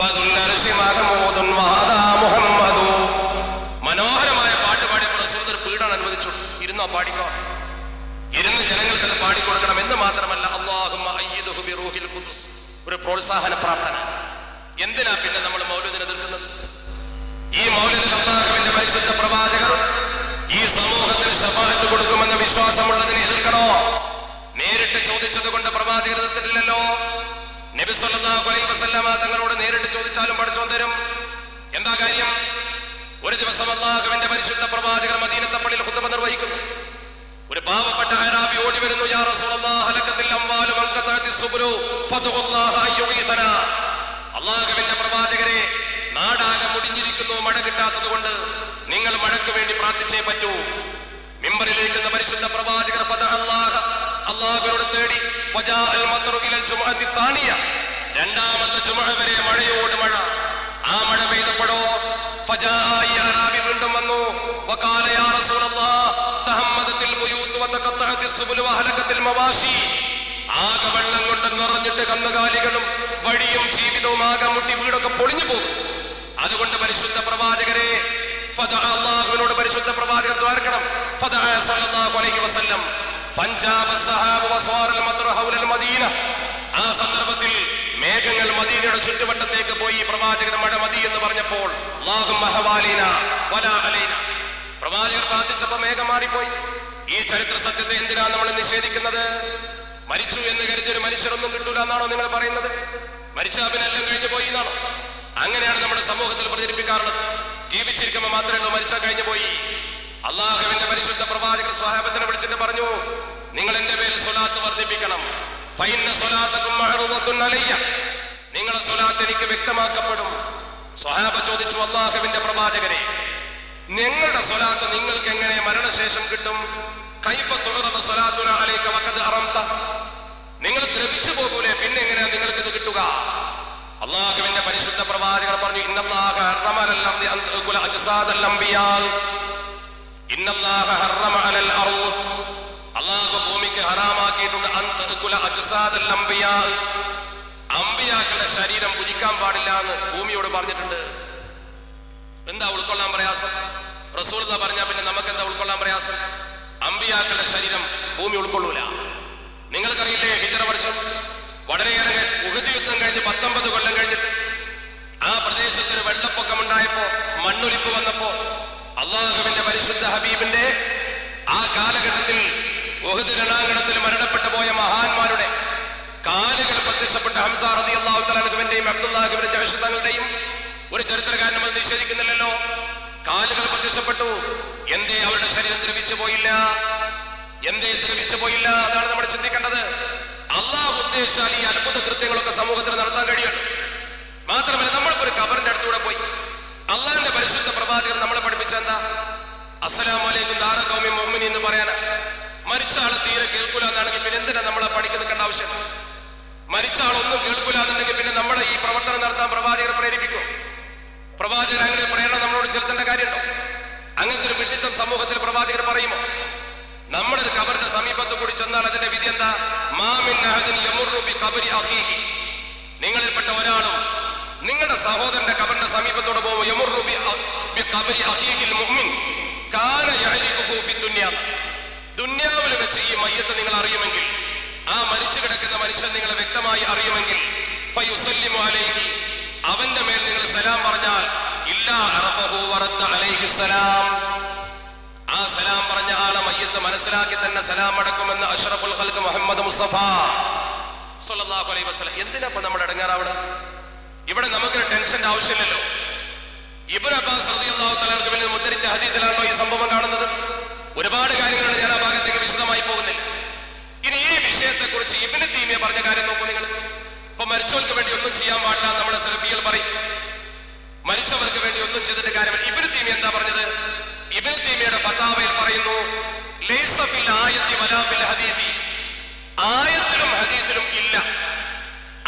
മനോഹരമായ പാട്ട് പാടിയപ്പോൾ റസൂൽ ഒരു പീഡനം അനുവദിച്ചു. ഇരുന്നോ, പാടിക്കോ, ഇരുന്ന് ജനങ്ങൾക്ക് അത് പാടിക്കൊടുക്കണം എന്ന് മാത്രമല്ല അല്ലാഹുമ്മ അയ്യിദുഹു ബിറൂഹിൽ ഖുദ്സ്, ഒരു പ്രോത്സാഹന പ്രാർത്ഥന. എന്തിനാ പിന്നെ നമ്മൾ മൗലിദിനെ എതിർക്കുന്നത്? ഈ മൗലിദിൽ അല്ലാഹുവിന്റെ പരിശുദ്ധ പ്രവാചകർ ഈ സമൂഹത്തിന് ശഫാഅത്ത് കൊടുക്കുമെന്ന വിശ്വാസമുള്ളതിനെ എതിർക്കണോ? നേരിട്ട് ചോദിച്ചത് കൊണ്ട് പ്രവാചകർ എതിർത്തിട്ടില്ലല്ലോ. നബി സല്ലല്ലാഹു അലൈഹി വസല്ലമ തങ്ങളോട് നേരിട്ട് ചോദിച്ചാലും പഠിച്ചോൻ തരും. എന്താ കാര്യം? ഒരു ദിവസം അല്ലാഹുവിന്റെ പരിശുദ്ധ പ്രവാചകർ മദീനത്തെ പള്ളിയിൽ ഖുത്ബ നിർവഹിക്കുന്നു. ഒരു പാവപ്പെട്ട അറാബി ഓടി വരുന്നു, യാ റസൂലല്ലാഹ് ഹലകത്തിൽ അംവാലു വൻഖതഅത്തിസ് സുബ്ലു ഫദഉല്ലാഹ അയ്യുഗീതനാ. അല്ലാഹുവിന്റെ പ്രവാചകരെ, നാടാകെ മുടിഞ്ഞിരിക്കുന്നു, മഴ കിട്ടാത്തത് കൊണ്ട് നിങ്ങൾ മഴയ്ക്ക് വേണ്ടി പ്രാർത്ഥിച്ചേ പറ്റൂ. മിമ്പറിലേക്കുന്ന പരിശുദ്ധ പ്രവാചകർ അല്ലാഹുവിനോട് തേടി, വജാഅൽ മത്റു ഇലൽ ജുമുഅത്തി സാനിയ, രണ്ടാമത്തെ ജുമുഅ വരെ മഴയോട് മഴ. ആ മഴ പെയ്തപ്പോഴോ ഫജാഅ അറാബി വീണ്ടും വന്നു, വഖാല യാ റസൂലല്ലാഹ് തഹമ്മദത്തിൽ ബുയൂത്ത് വതഖത്തഅത്തിസ് സുബ്ലു വഹലകത്തിൽ മവാശി. ആകെ വെള്ളം കൊണ്ട് നിറഞ്ഞിട്ട് കന്നുകാലികളും വഴിയും ജീവിതവും ആകെ മുട്ടി വീടൊക്കെ പൊളിഞ്ഞു പോകും. അതുകൊണ്ട് പരിശുദ്ധ പ്രവാചകരെ, അല്ലാഹുവിനോട് പരിശുദ്ധ പ്രവാചകർ ദ്വാരക്കണം. സല്ലല്ലാഹു അലൈഹി വസല്ലം പഞ്ചാബ സഹാബ് വസ്വാറൽ മത്റു ഹൗലൽ മദീന. ആ സന്ദർഭത്തിൽ മേഘങ്ങൾ മദീനയുടെ ചുറ്റുവട്ടത്തേക്ക് പോയി. പ്രവാചകർ മഴ മതി എന്ന് പറഞ്ഞപ്പോൾ അല്ലാഹുമ്മ ഹവാലിനാ വലാ അലൈനാ, പ്രവാചകർ പ്രാർത്ഥിച്ചപ്പോൾ മേഘം മാറിപ്പോയി. ഈ ചരിത്ര സത്യത്തെ എന്തിനാ നമ്മൾ നിഷേധിക്കുന്നത്? മരിച്ചു എന്ന് കരുതി ഒരു മനുഷ്യരൊന്നും കിട്ടൂല എന്നാണോ നിങ്ങൾ പറയുന്നത്? മരിച്ചാപിനെല്ലാം കഴിഞ്ഞു പോയി എന്നാണോ? അങ്ങനെയാണ് നമ്മുടെ സമൂഹത്തിൽ പ്രചരിപ്പിക്കാറുള്ളത്. ജീവിച്ചിരിക്കുമ്പോൾ മാത്രമേ ഉള്ളൂ, മരിച്ചാൽ കഴിഞ്ഞു പോയി. അള്ളാഹുവിന്റെ പരിശുദ്ധ പ്രവാചകർ സ്വഹാബത്തിനെ വിളിച്ചിട്ട് പറഞ്ഞു, നിങ്ങൾ എന്റെ പേരിൽ സ്വലാത്ത് വർദ്ധിപ്പിക്കണം. ഫഇന്ന സ്വലാത്തകും മഅറൂദത്തുൻ അലയ്യ, നിങ്ങളുടെ സ്വലാത്ത് എനിക്ക് വ്യക്തമാക്കപ്പെടും. സ്വഹാബ ചോദിച്ചു, അള്ളാഹുവിന്റെ പ്രവാചകരെ, നിങ്ങളുടെ സ്വലാത്ത് നിങ്ങൾക്ക് എങ്ങനെ മരണശേഷം കിട്ടും? കൈഫ തുഅറദു സ്വലാത്തുന അലൈക വഖദ് അറംത, നിങ്ങൾ ദ്രവിച്ചു പോകൂലേ, പിന്നെ എങ്ങനെയാ നിങ്ങൾക്ക് ഇത് കിട്ടുക? അള്ളാഹുവിന്റെ പരിശുദ്ധ പ്രവാചകർ പറഞ്ഞു, ഇന്നല്ലാഹ ഹറമ അലൽ അർദി അൻ തഅകുല അജ്സാദൽ അംബിയാ, ഇന്നല്ലാഹ ഹറമ അലൽ അർദ്, അല്ലാഹു ഭൂമിക്ക് ഹറാമാക്കിയിട്ടുണ്ട് അൻ തഅകുല അജ്സാദൽ അംബിയാ, അംബിയാക്കളുടെ ശരീരം ഭുജിക്കാൻ പാടില്ല എന്ന് ഭൂമിയോട് പറഞ്ഞിട്ടുണ്ട്. എന്താ ഉൾക്കൊള്ളാൻ പ്രയാസം? റസൂലുള്ളാഹി പറഞ്ഞാ പിന്നെ നമുക്ക് എന്താ ഉൾക്കൊള്ളാൻ പ്രയാസം? അംബിയാക്കളുടെ ശരീരം ഭൂമി ഉൾക്കൊള്ളൂല. നിങ്ങൾക്കറിയില്ലേ, ഹിജറ വർഷം വളരെയേറെ ഉഹദ് യുദ്ധം കഴിഞ്ഞ് 19 കൊല്ലം കഴിഞ്ഞിട്ട് ആ പ്രദേശത്തൊരു വെള്ളപ്പൊക്കമുണ്ടായപ്പോ, മണ്ണൊലിപ്പ് വന്നപ്പോ, അള്ളാഹുവിന്റെ പരിശുദ്ധ ഹബീബിന്റെ ആ കാലഘട്ടത്തിൽ ഉഹദ് രണാങ്കണത്തിൽ മരണപ്പെട്ടു പോയ മഹാന്മാരുടെ കാലുകൾ പ്രത്യക്ഷപ്പെട്ട ഹംസ റളിയല്ലാഹു തആല അൻഹുവിന്റെയും അബ്ദുല്ലാഹ് ഇബ്നു ജഹ്ഷ് തങ്ങളുടെയും ഒരു ചരിത്രകാരനും അത് നിഷേധിക്കുന്നില്ലല്ലോ. കാലുകൾ പ്രത്യക്ഷപ്പെട്ടു. എന്തേ അവരുടെ ശരീരം ദ്രവിച്ചു പോയില്ല? എന്തേ ദ്രവിച്ചു പോയില്ല? അതാണ് നമ്മൾ ചിന്തിക്കേണ്ടത്. അള്ളാഹു ഉദ്ദേശിച്ചാൽ ഈ അത്ഭുത കൃത്യങ്ങളൊക്കെ സമൂഹത്തിൽ നടത്താൻ കഴിയുള്ളൂ. മാത്രമല്ല, നമ്മളിപ്പോ ഒരു ഖബറിന്റെ അടുത്തൂടെ പോയി അള്ളാഹിന്റെ പരിശുദ്ധ പ്രവാചകർ നമ്മളെ പഠിപ്പിച്ച എന്താ? അസ്സലാമു അലൈക്കും ദാറ ഖൗമി മുഅ്മിനീൻ എന്ന് പറയാനാ. മരിച്ച ആള് തീരെ കേൾക്കൂല എന്നാണെങ്കിൽ പിന്നെ എന്തിനാ നമ്മളെ പഠിക്ക് നിൽക്കേണ്ട ആവശ്യം? മരിച്ച ആളൊന്നും കേൾക്കൂല എന്നുണ്ടെങ്കിൽ പിന്നെ നമ്മളെ ഈ പ്രവർത്തനം നടത്താൻ പ്രവാചകർ പ്രേരിപ്പിക്കും? പ്രവാചകർ അങ്ങനെ പ്രേരണ നമ്മളോട് ചെലുത്തേണ്ട കാര്യമുണ്ടോ? അങ്ങനത്തെ ഒരു വിഡിത്തം സമൂഹത്തിൽ പ്രവാചകർ പറയുമോ? നമ്മളൊരു ഖബറിന്റെ സമീപത്ത് കൂടി ചെന്നാൽ അതിന്റെ വിധി എന്താ? മാമിൻ അഹദിൻ യമുറു ബി ഖബരി അഖീഹി, നിങ്ങളിൽപ്പെട്ട ഒരാളും നിങ്ങളുടെ സഹോദരന്റെ ഖബറിന്റെ സമീപത്തോടെ പോകുമ്പോൾ യമുറു ബി ഖബരി അഖീഹിൽ മുഅ്മിൻ കാന യഅരിഫുഹു ഫി ദുനിയ, ദുനിയാവിൽ വെച്ച് ഈ മയ്യത്ത് നിങ്ങൾ അറിയുമെങ്കിൽ, ആ മരിച്ചു കിടക്കുന്ന മനുഷ്യൻ നിങ്ങളെ വ്യക്തമായി അറിയുമെങ്കിൽ, ഫയുസല്ലിമു അലൈഹി, അവന്റെ മേൽ നിങ്ങൾ സലാം പറഞ്ഞാൽ, ഇല്ലാ അറഫഹു വറദ്ദ അലൈഹി സലാം, ആ സലാം പറഞ്ഞ ആളെ മയ്യത്ത് മനസ്സിലാക്കി തന്നെ സലാം അടക്കുമെന്ന് അഷ്റഫുൽ ഖൽഖ് മുഹമ്മദ് മുസ്തഫ സ്വല്ലല്ലാഹു അലൈഹി വസല്ലം. എന്തിനാ ഇപ്പൊ നമ്മൾ ഇടങ്ങാറാവണ? ഇവിടെ നമുക്കൊരു ടെൻഷന്റെ ആവശ്യമില്ലല്ലോ. ഇബ്നു അബ്ബാസ് റളിയല്ലാഹു തആല അൻഹു ഉദ്ധരിച്ച ഹദീസിലാണല്ലോ ഈ സംഭവം കാണുന്നത്. ഒരുപാട് കാര്യങ്ങളുണ്ട്, ഞാൻ ആ ഭാഗത്തേക്ക് വിശദമായി പോകുന്നില്ല. ഇനി ഈ വിഷയത്തെ കുറിച്ച് ഇബ്നു തൈമിയ പറഞ്ഞ കാര്യം നോക്കൂ നിങ്ങൾ. ഇപ്പൊ മരിച്ചവർക്ക് വേണ്ടി ഒന്നും ചെയ്യാൻ പാടില്ല നമ്മുടെ സലഫികൾ പറയും. മരിച്ചവർക്ക് വേണ്ടി ഒന്നും ചെയ്തിട്ട് കാര്യമില്ല. ഇബ്നു തൈമിയ എന്താ പറഞ്ഞത്? ഇബ്നു തൈമിയയുടെ ഫതാവയിൽ പറയുന്നു, ലൈസ ഫിൽ ആയത്തി വലാ ഫിൽ ഹദീസി, ആയത്തിലും ഹദീസിലും ഇല്ല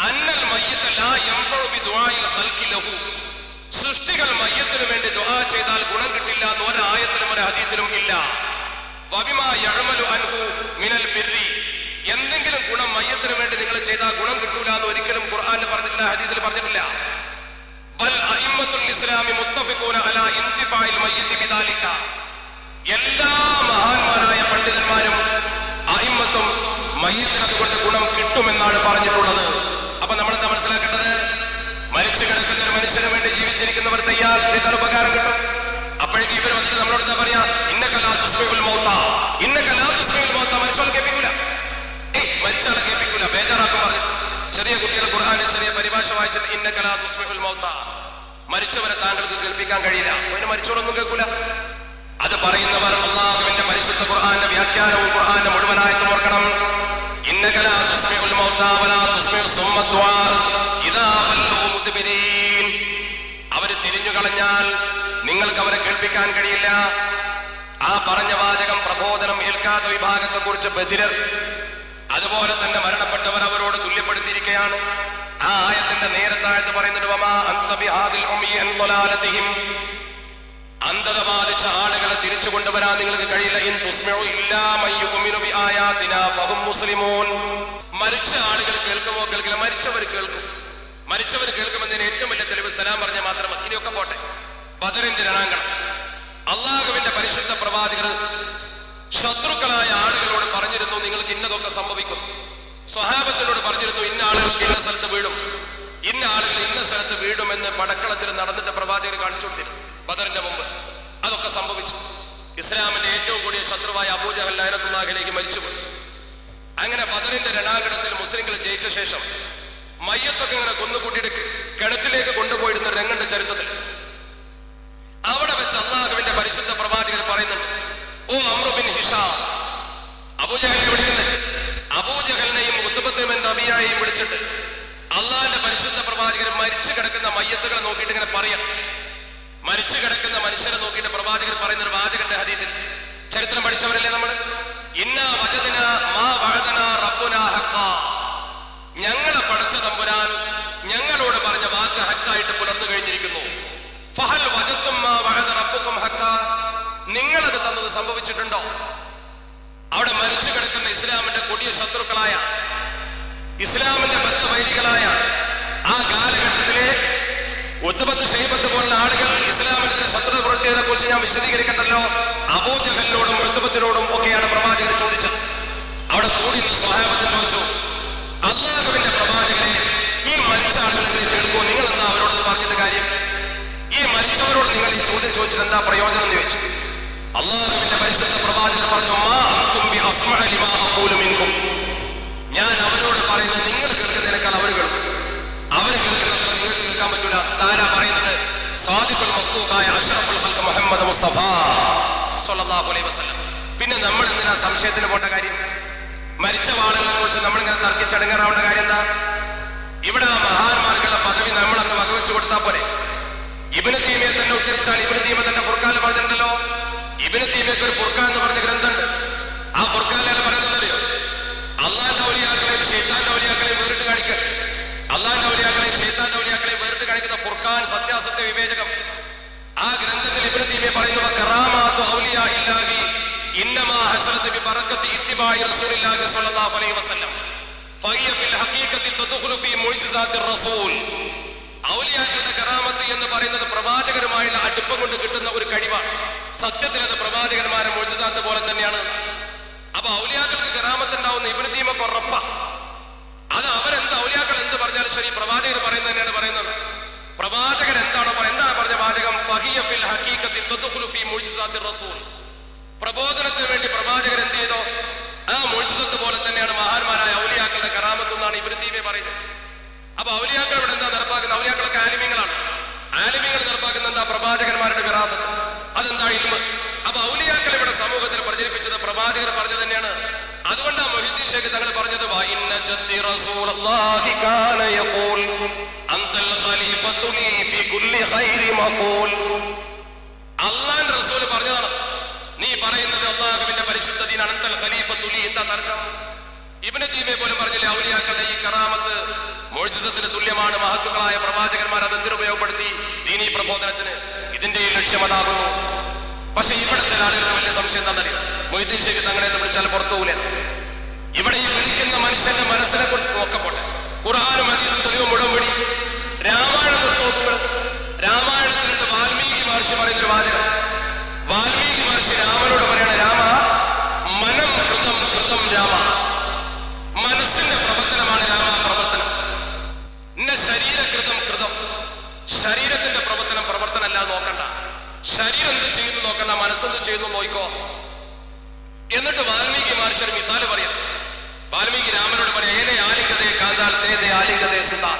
അന്നൽ മയ്യിത ലാ യൻഫഉ ബിദുആഇൽ ഖൽഖി ലഹു, സൃഷ്ടികൾ മയ്യത്തിന് വേണ്ടി ദുആ ചെയ്താൽ ഗുണം കിട്ടില്ല എന്ന് ഒരു ആയത്തിലും ഒരു ഹദീസിലും ഇല്ല. വബിമാ യഅമലു അൻഹു മിനൽ ബിർരി, എന്തെങ്കിലും ഗുണം മയ്യത്തിന് വേണ്ടി നിങ്ങൾ ചെയ്താൽ ഗുണം കിട്ടൂല എന്ന് ഒരിക്കലും ഖുർആനിൽ പറഞ്ഞിട്ടില്ല, ഹദീസിൽ പറഞ്ഞിട്ടില്ല. ബൽ അഇമ്മത്തുൽ ഇസ്ലാമി മുത്തഫിഖൂന അലാ ഇന്തിഫാഇൽ മയ്യിതി ബിദാലിക, എല്ലാ മഹാന്മാരായ പണ്ഡിതന്മാരും അഇമ്മത്തും മയ്യത്തിന് അതുകൊണ്ട് ഗുണം കിട്ടുമെന്നാണ് പറഞ്ഞിട്ടുള്ളത്. അപ്പൊ നമ്മൾ എന്താ മനസ്സിലാക്കേണ്ടത്? മരിച്ചു കിടക്കുന്ന ഒരു മനുഷ്യന് വേണ്ടി ജീവിച്ചിരിക്കുന്നവർ തയ്യാറാണ് ഉപകാരം കിട്ടും. അപ്പോഴേക്കും ഇവർ വന്നിട്ട് നമ്മളോട് എന്താ പറയാ? ഇന്നക ലാ തുസ്മിഉൽ മൗത, ഇന്നക ലാ തുസ്മിഉൽ മൗത, മരിച്ചാൽ കേൾപ്പിക്കൂല, മരിച്ചാൽ കേൾപ്പിക്കൂല, ബേജാറാക്കും പറഞ്ഞു. ചെറിയ കുട്ടികളെ ഖുർആനിൽ ചെറിയ പരിഭാഷ വായിച്ചിട്ട് ഇന്നക ലാ തുസ്മിഉൽ മൗത, മരിച്ചവരെ താങ്കൾക്ക് കേൾപ്പിക്കാൻ കഴിയില്ല, അതിന് മരിച്ചവരൊന്നും കേൾക്കൂല. അത് പറയുന്നവർ അല്ലാഹുവിന്റെ പരിശുദ്ധ ഖുർആന്റെ വ്യാഖ്യാനവും ഖുർആന്റെ മുഴുവനായിട്ടും ഓർക്കണം. ഇന്നക ലാ തുസ്മിഉൽ മൗത വലാ തുസ്മിഉസ് സുമ്മ ദുആ ഇദാ വല്ലൂ മുദ്ബിരീൻ, അവർ തിരിഞ്ഞു കളഞ്ഞാൽ നിങ്ങൾക്ക് അവരെ കേൾപ്പിക്കാൻ കഴിയില്ല. ആ പറഞ്ഞ വാചകം പ്രബോധനം ഏൽക്കാത്ത വിഭാഗത്തെ കുറിച്ച് ബദിരർ, അതുപോലെ തന്നെ മരണപ്പെട്ടവർ അവരോട് തുല്യപ്പെടുത്തിയിരിക്കുകയാണ്. ആ ആയത്തിന്റെ നേരെ താഴത്ത് പറയുന്നുണ്ട്, വമാ അൻത ബിഹാദിൽ ഉമ്മി അൻ ളലാലതിഹിം, അന്ധത ബാധിച്ച ആളുകളെ തിരിച്ചു കൊണ്ടുവരാൻ നിങ്ങൾക്ക് കഴിയില്ല. ഇൻ തുസ്മിഉ ഇല്ലാ മൻ യുഅ്മിനു ബിആയാതിനാ ഫഹും മുസ്ലിമൂൻ, മരിച്ച ആളുകൾ കേൾക്കുമോ? കേൾക്കില്ല. മരിച്ചവർ കേൾക്കും. മരിച്ചവർ കേൾക്കുമെന്നതിന് ഏറ്റവും വലിയ തെളിവ് സലാം പറഞ്ഞ മാത്രം. ഇനിയൊക്കെ പോട്ടെ. ബദറിന്റെ രണാങ്കണം, അള്ളാഹുവിന്റെ പരിശുദ്ധ പ്രവാചകർ ശത്രുക്കളായ ആളുകളോട് പറഞ്ഞിരുന്നു, നിങ്ങൾക്ക് ഇന്നതൊക്കെ സംഭവിക്കും. സ്വഹാബത്തിനോട് പറഞ്ഞിരുന്നു, ഇന്ന ആളുകൾക്ക് ഇന്ന സ്ഥലത്ത് വീഴും, ഇന്ന ആളുകൾ ഇന്ന സ്ഥലത്ത് വീഴുമെന്ന് പടക്കളത്തിൽ നടന്നിട്ട് പ്രവാചകർ കാണിച്ചു കൊടുത്തിരുന്നു ബദറിന്റെ മുമ്പ്. അതൊക്കെ സംഭവിച്ചു. ഇസ്ലാമിന്റെ ഏറ്റവും കൂടിയ ശത്രുവായ അബൂജഹൽ ലഅനത്തുല്ലാഹിലേക്ക് മരിച്ചുപോയി. അങ്ങനെ ബദറിന്റെ രണാങ്കണത്തിൽ മുസ്ലിങ്ങൾ ജയിച്ച ശേഷം മയ്യത്തൊക്കെ ഇങ്ങനെ കൊന്നുകൂട്ടിയിട്ട് കിണറ്റിലേക്ക് കൊണ്ടുപോയിരുന്ന രംഗന്റെ ചരിത്രത്തിൽ അവിടെ വെച്ച് അള്ളാഹുവിന്റെ പരിശുദ്ധ പ്രവാചകർ പറയുന്നുണ്ട്, ഓ അംറു ബിൻ ഹിഷാം, അബൂജഹലിനെ വിളിക്കുന്നത്, അബൂജഹലിനെയും ഉത്ബത്തെയും റബീഅയെയും വിളിച്ചിട്ട് അള്ളാഹിന്റെ പരിശുദ്ധ പ്രവാചകർ മരിച്ചു കിടക്കുന്ന മയ്യത്തുകളെ നോക്കിയിട്ട് ഇങ്ങനെ പറയാം. മരിച്ചു കിടക്കുന്ന മനുഷ്യരെ നോക്കിയിട്ട് പ്രവാചകർ പറയുന്ന ഒരു വാചകന്റെ ഹദീസിൽ, ചരിത്രം പഠിച്ചവരല്ലേ നമ്മൾ, ഇന്നാ വജദ്നാ മാ വഅദനാ റബ്ബുനാ ഹഖ്ഖാ, ഞങ്ങളെ പടച്ച തമ്പുരാൻ ഞങ്ങളോട് പറഞ്ഞ വാക്ക് ഹക്കായിട്ട് പുലർന്നു കഴിഞ്ഞിരിക്കുന്നു. ഫഹൽ വജദ്തും മാ വഅദ റബ്ബുക്കും ഹഖ്ഖാ, നിങ്ങളത് തന്നത് സംഭവിച്ചിട്ടുണ്ടോ? അവിടെ മരിച്ചു കിടക്കുന്ന ഇസ്ലാമിന്റെ കൊടിയ ശത്രുക്കളായ, ഇസ്ലാമിന്റെ ബദ്ധവൈരികളായ ആ കാലഘട്ടത്തിലെ ഉത്ബത്ത് ഷൈബത്ത് പോലുള്ള ആളുകൾ ഇസ്ലാമിന്റെ ശത്രു പ്രവൃത്തിയെ കുറിച്ച് ഞാൻ വിശദീകരിക്കണ്ടല്ലോ. അബൂജഹലിനോടും ഉത്ബത്തിനോടും ഒക്കെയാണ് പ്രവാചകർ ചോദിച്ചത്. അവിടെ കൂടി സ്വഹാബത്ത് ചോദിച്ചു, അല്ലാഹുവിന്റെ പ്രവാചകരെ, ഈ മരിച്ച ആളുകളെ കേൾക്കൂ, നിങ്ങൾ എന്താ അവരോട് പറഞ്ഞിട്ട് കാര്യം? ഈ മരിച്ചവരോട് നിങ്ങൾ ഈ ചോദ്യം ചോദിച്ചിട്ട് എന്താ പ്രയോജനം എന്ന് ചോദിച്ചു. അല്ലാഹുവിന്റെ പരിശുദ്ധ പ്രവാചകർ പറഞ്ഞു, മാ അൻതും ബി അസ്മഅ ലിമാ അഖൂലു മിൻകും, ഞാൻ അവരോട് പറയുന്നത് നിങ്ങൾ കേൾക്കുന്നതിനേക്കാൾ അവർ കേൾക്കും. അവർ കേൾക്കുന്നത്ര നിങ്ങൾക്ക് കേൾക്കാൻ പറ്റൂല. ആരാ പറയുന്നത്? സാദിഖുൽ മസ്തൂഖായ അഷ്റഫുൽ ഖൽഖ് മുഹമ്മദ് മുസ്തഫ സ്വല്ലല്ലാഹു അലൈഹി വസല്ലം. പിന്നെ നമ്മൾ എന്തിനാ സംശയത്തിന് പോണ്ട കാര്യം? മരിച്ച ആളുകളെ കുറിച്ച് നമ്മളിങ്ങനെ തർക്കിച്ചടങ്ങാറാവേണ്ട കാര്യം എന്താ? ഇവിടെ ആ മഹാന്മാർക്കുള്ള പദവി നമ്മളങ്ങ് വകവെച്ചു കൊടുത്താൽ പോരെ? ഇബ്നു തൈമിയ തന്നെ ഉദ്ധരിച്ചാൽ ഇബ്നു തൈമിയ തന്നെ ഫുർഖാനിൽ പറഞ്ഞിട്ടുണ്ടല്ലോ. ഇബ്നു തൈമിയക്ക് ഒരു ഫുർഖാൻ എന്ന് പറഞ്ഞ ഗ്രന്ഥമുണ്ട്. ആ ഫുർഖാനിലാണ് പറയുന്നത് അറിയോ? അള്ളാന്റെ ഔലിയാക്കളെയും ശൈത്താന്റെ ഔലിയാക്കളെയും വേറിട്ട് കാണിക്കൽ, അള്ളാന്റെ ഔലിയാക്കളെയും ശൈത്താന്റെ ഔലിയാക്കളെയും വേറിട്ട് കാണിക്കുന്ന ഫുർഖാൻ, സത്യാസത്യ വിവേചകം. ആ ഗ്രന്ഥത്തിൽ ഇബ്നു തൈമിയ പറയുന്നു, കറാമാത്തു ഔലിയാഇല്ലാഹി ഇന്നമാ ഹസലത്ത് ബിബറകത്തി ഇത്തിബാഇ റസൂലില്ലാഹി സ്വല്ലല്ലാഹു അലൈഹി വസല്ലം ഫഹിയ ഫിൽ ഹഖീഖത്തി തദ്ഖുലു ഫീ മുഅ്ജിസാത്തിർ റസൂൽ. ഔലിയാക്കളുടെ കറാമത്ത് എന്ന് പറയുന്നത് പ്രവാചകരുമായുള്ള അടുപ്പം കൊണ്ട് കിട്ടുന്ന ഒരു കഴിവാണ്. സത്യത്തിൽ അത് പ്രവാചകന്മാരെ മുഅ്ജിസാത്ത് പോലെ തന്നെയാണ്. അപ്പൊ ഔലിയാക്കൾക്ക് കറാമത്ത് ഉണ്ടാവുന്ന ഇബ്നു തൈമിയക്ക് ഉറപ്പാ. അത് അവരെന്ത് ഔലിയാക്കൾ എന്ത് പറഞ്ഞാലും ശരി, പ്രവാചകർ പറയുന്നത് തന്നെയാണ് പറയുന്നത്. പ്രവാചകൻ എന്താണോ എന്താണ് പറഞ്ഞ വാചകം, ഫഹിയ ഫിൽ ഹഖീഖത്തി തദ്ഖുലു ഫീ മുഅ്ജിസാത്തിർ റസൂൽ. പ്രബോധനത്തിന് വേണ്ടി പ്രവാചകർ എന്ത് ചെയ്തോ ആ മുഅ്ജിസത്ത് പോലെ തന്നെയാണ് മഹാന്മാരായ ഔലിയാക്കളുടെ കറാമത്ത് എന്നാണ് ഇബ്നു തൈമിയ പറയുന്നത്. അപ്പൊ ഔലിയാക്കൾ ഇവിടെ എന്താ നടപ്പാക്കുന്നത്? ഔലിയാക്കളൊക്കെ ആലിമീങ്ങളാണ്. ആലിമീങ്ങൾ നടപ്പാക്കുന്ന എന്താ? പ്രവാചകന്മാരുടെ വിറാസത്ത്. അതെന്താ? ഇൽമ്. അപ്പൊ ഔലിയാക്കൾ ഇവിടെ സമൂഹത്തിൽ പ്രചരിപ്പിച്ചത് പ്രവാചകർ പറഞ്ഞു തന്നെയാണ്. അതുകൊണ്ടാണ് മൊഹീദ്ദീൻ ശൈഖ് തങ്ങൾ പറഞ്ഞത് വഇന്ന ജദ്ദി റസൂലുള്ളാഹി കാന യഖൂൽ അൻതൽ ഖലീഫത്തു ലീ ഫീ കുല്ലി ഖൈരി മഖൂൽ. അല്ലാഹുവിന്റെ റസൂൽ പറഞ്ഞതാണ്, നീ പറയുന്നത് അല്ലാഹുവിന്റെ പരിശുദ്ധ ദീനാണ്. അൻതൽ ഖലീഫത്തു ലീ. എന്താ തർക്കം? ഇബ്നു തൈമിയ്യ പോലും പറഞ്ഞില്ലേ, ഔലിയാക്കളുടെ ഈ കറാമത്ത് മുഅ്ജിസത്തിന് തുല്യമാണ്. മഹത്തുക്കളായ പ്രവാചകന്മാർ അത് എന്തിനു ഉപയോഗപ്പെടുത്തി? ദീനീ പ്രബോധനത്തിന്. ഇതിന്റെ ലക്ഷ്യം അതാകുന്നു. പക്ഷെ ഇവിടെ ചില ആളുകൾക്ക് വലിയ സംശയം എന്താണെന്നറിയാം? മൊഹീദ്ദീൻ ശൈഖ് തങ്ങളെ എന്ന് വിളിച്ചാൽ പുറത്തു പോകില്ല. ഇവിടെ ഈ വിളിക്കുന്ന മനുഷ്യന്റെ മനസ്സിനെ കുറിച്ച് നോക്കപ്പോട്ടെ. ഖുർആനും ഹദീസും തെളിവും ഉടമ്പടി. രാമായണം നോക്കുമ്പോൾ രാമായണത്തിലുണ്ട് വാൽമീകി മഹർഷി പറയുന്നൊരു വാചകം. വാൽമീകി മഹർഷി രാമനോട് പറയണ, രാമ മനം കൃതം കൃതം രാമ. മനസ്സിന്റെ പ്രവർത്തനമാണ് രാമ പ്രവർത്തനം. ഇന്ന ശരീരകൃതം കൃതം. ശരീരത്തിന്റെ പ്രവർത്തനം പ്രവർത്തനമല്ല, നോക്കണ്ട. ശരീരം എന്ത് ചെയ്യുന്നു നോക്കണ്ട, മനസ്സെന്ത് ചെയ്യുന്നു നോക്കോ. എന്നിട്ട് വാൽമീകി മഹർഷി ഒരു മിസാല് പറയാം. വാൽമീകി രാമനോട് പറയാം, ഏനെ ആലിംഗതയെ കാന്താൽ തേതെ ആലിംഗതയെ സുതാ.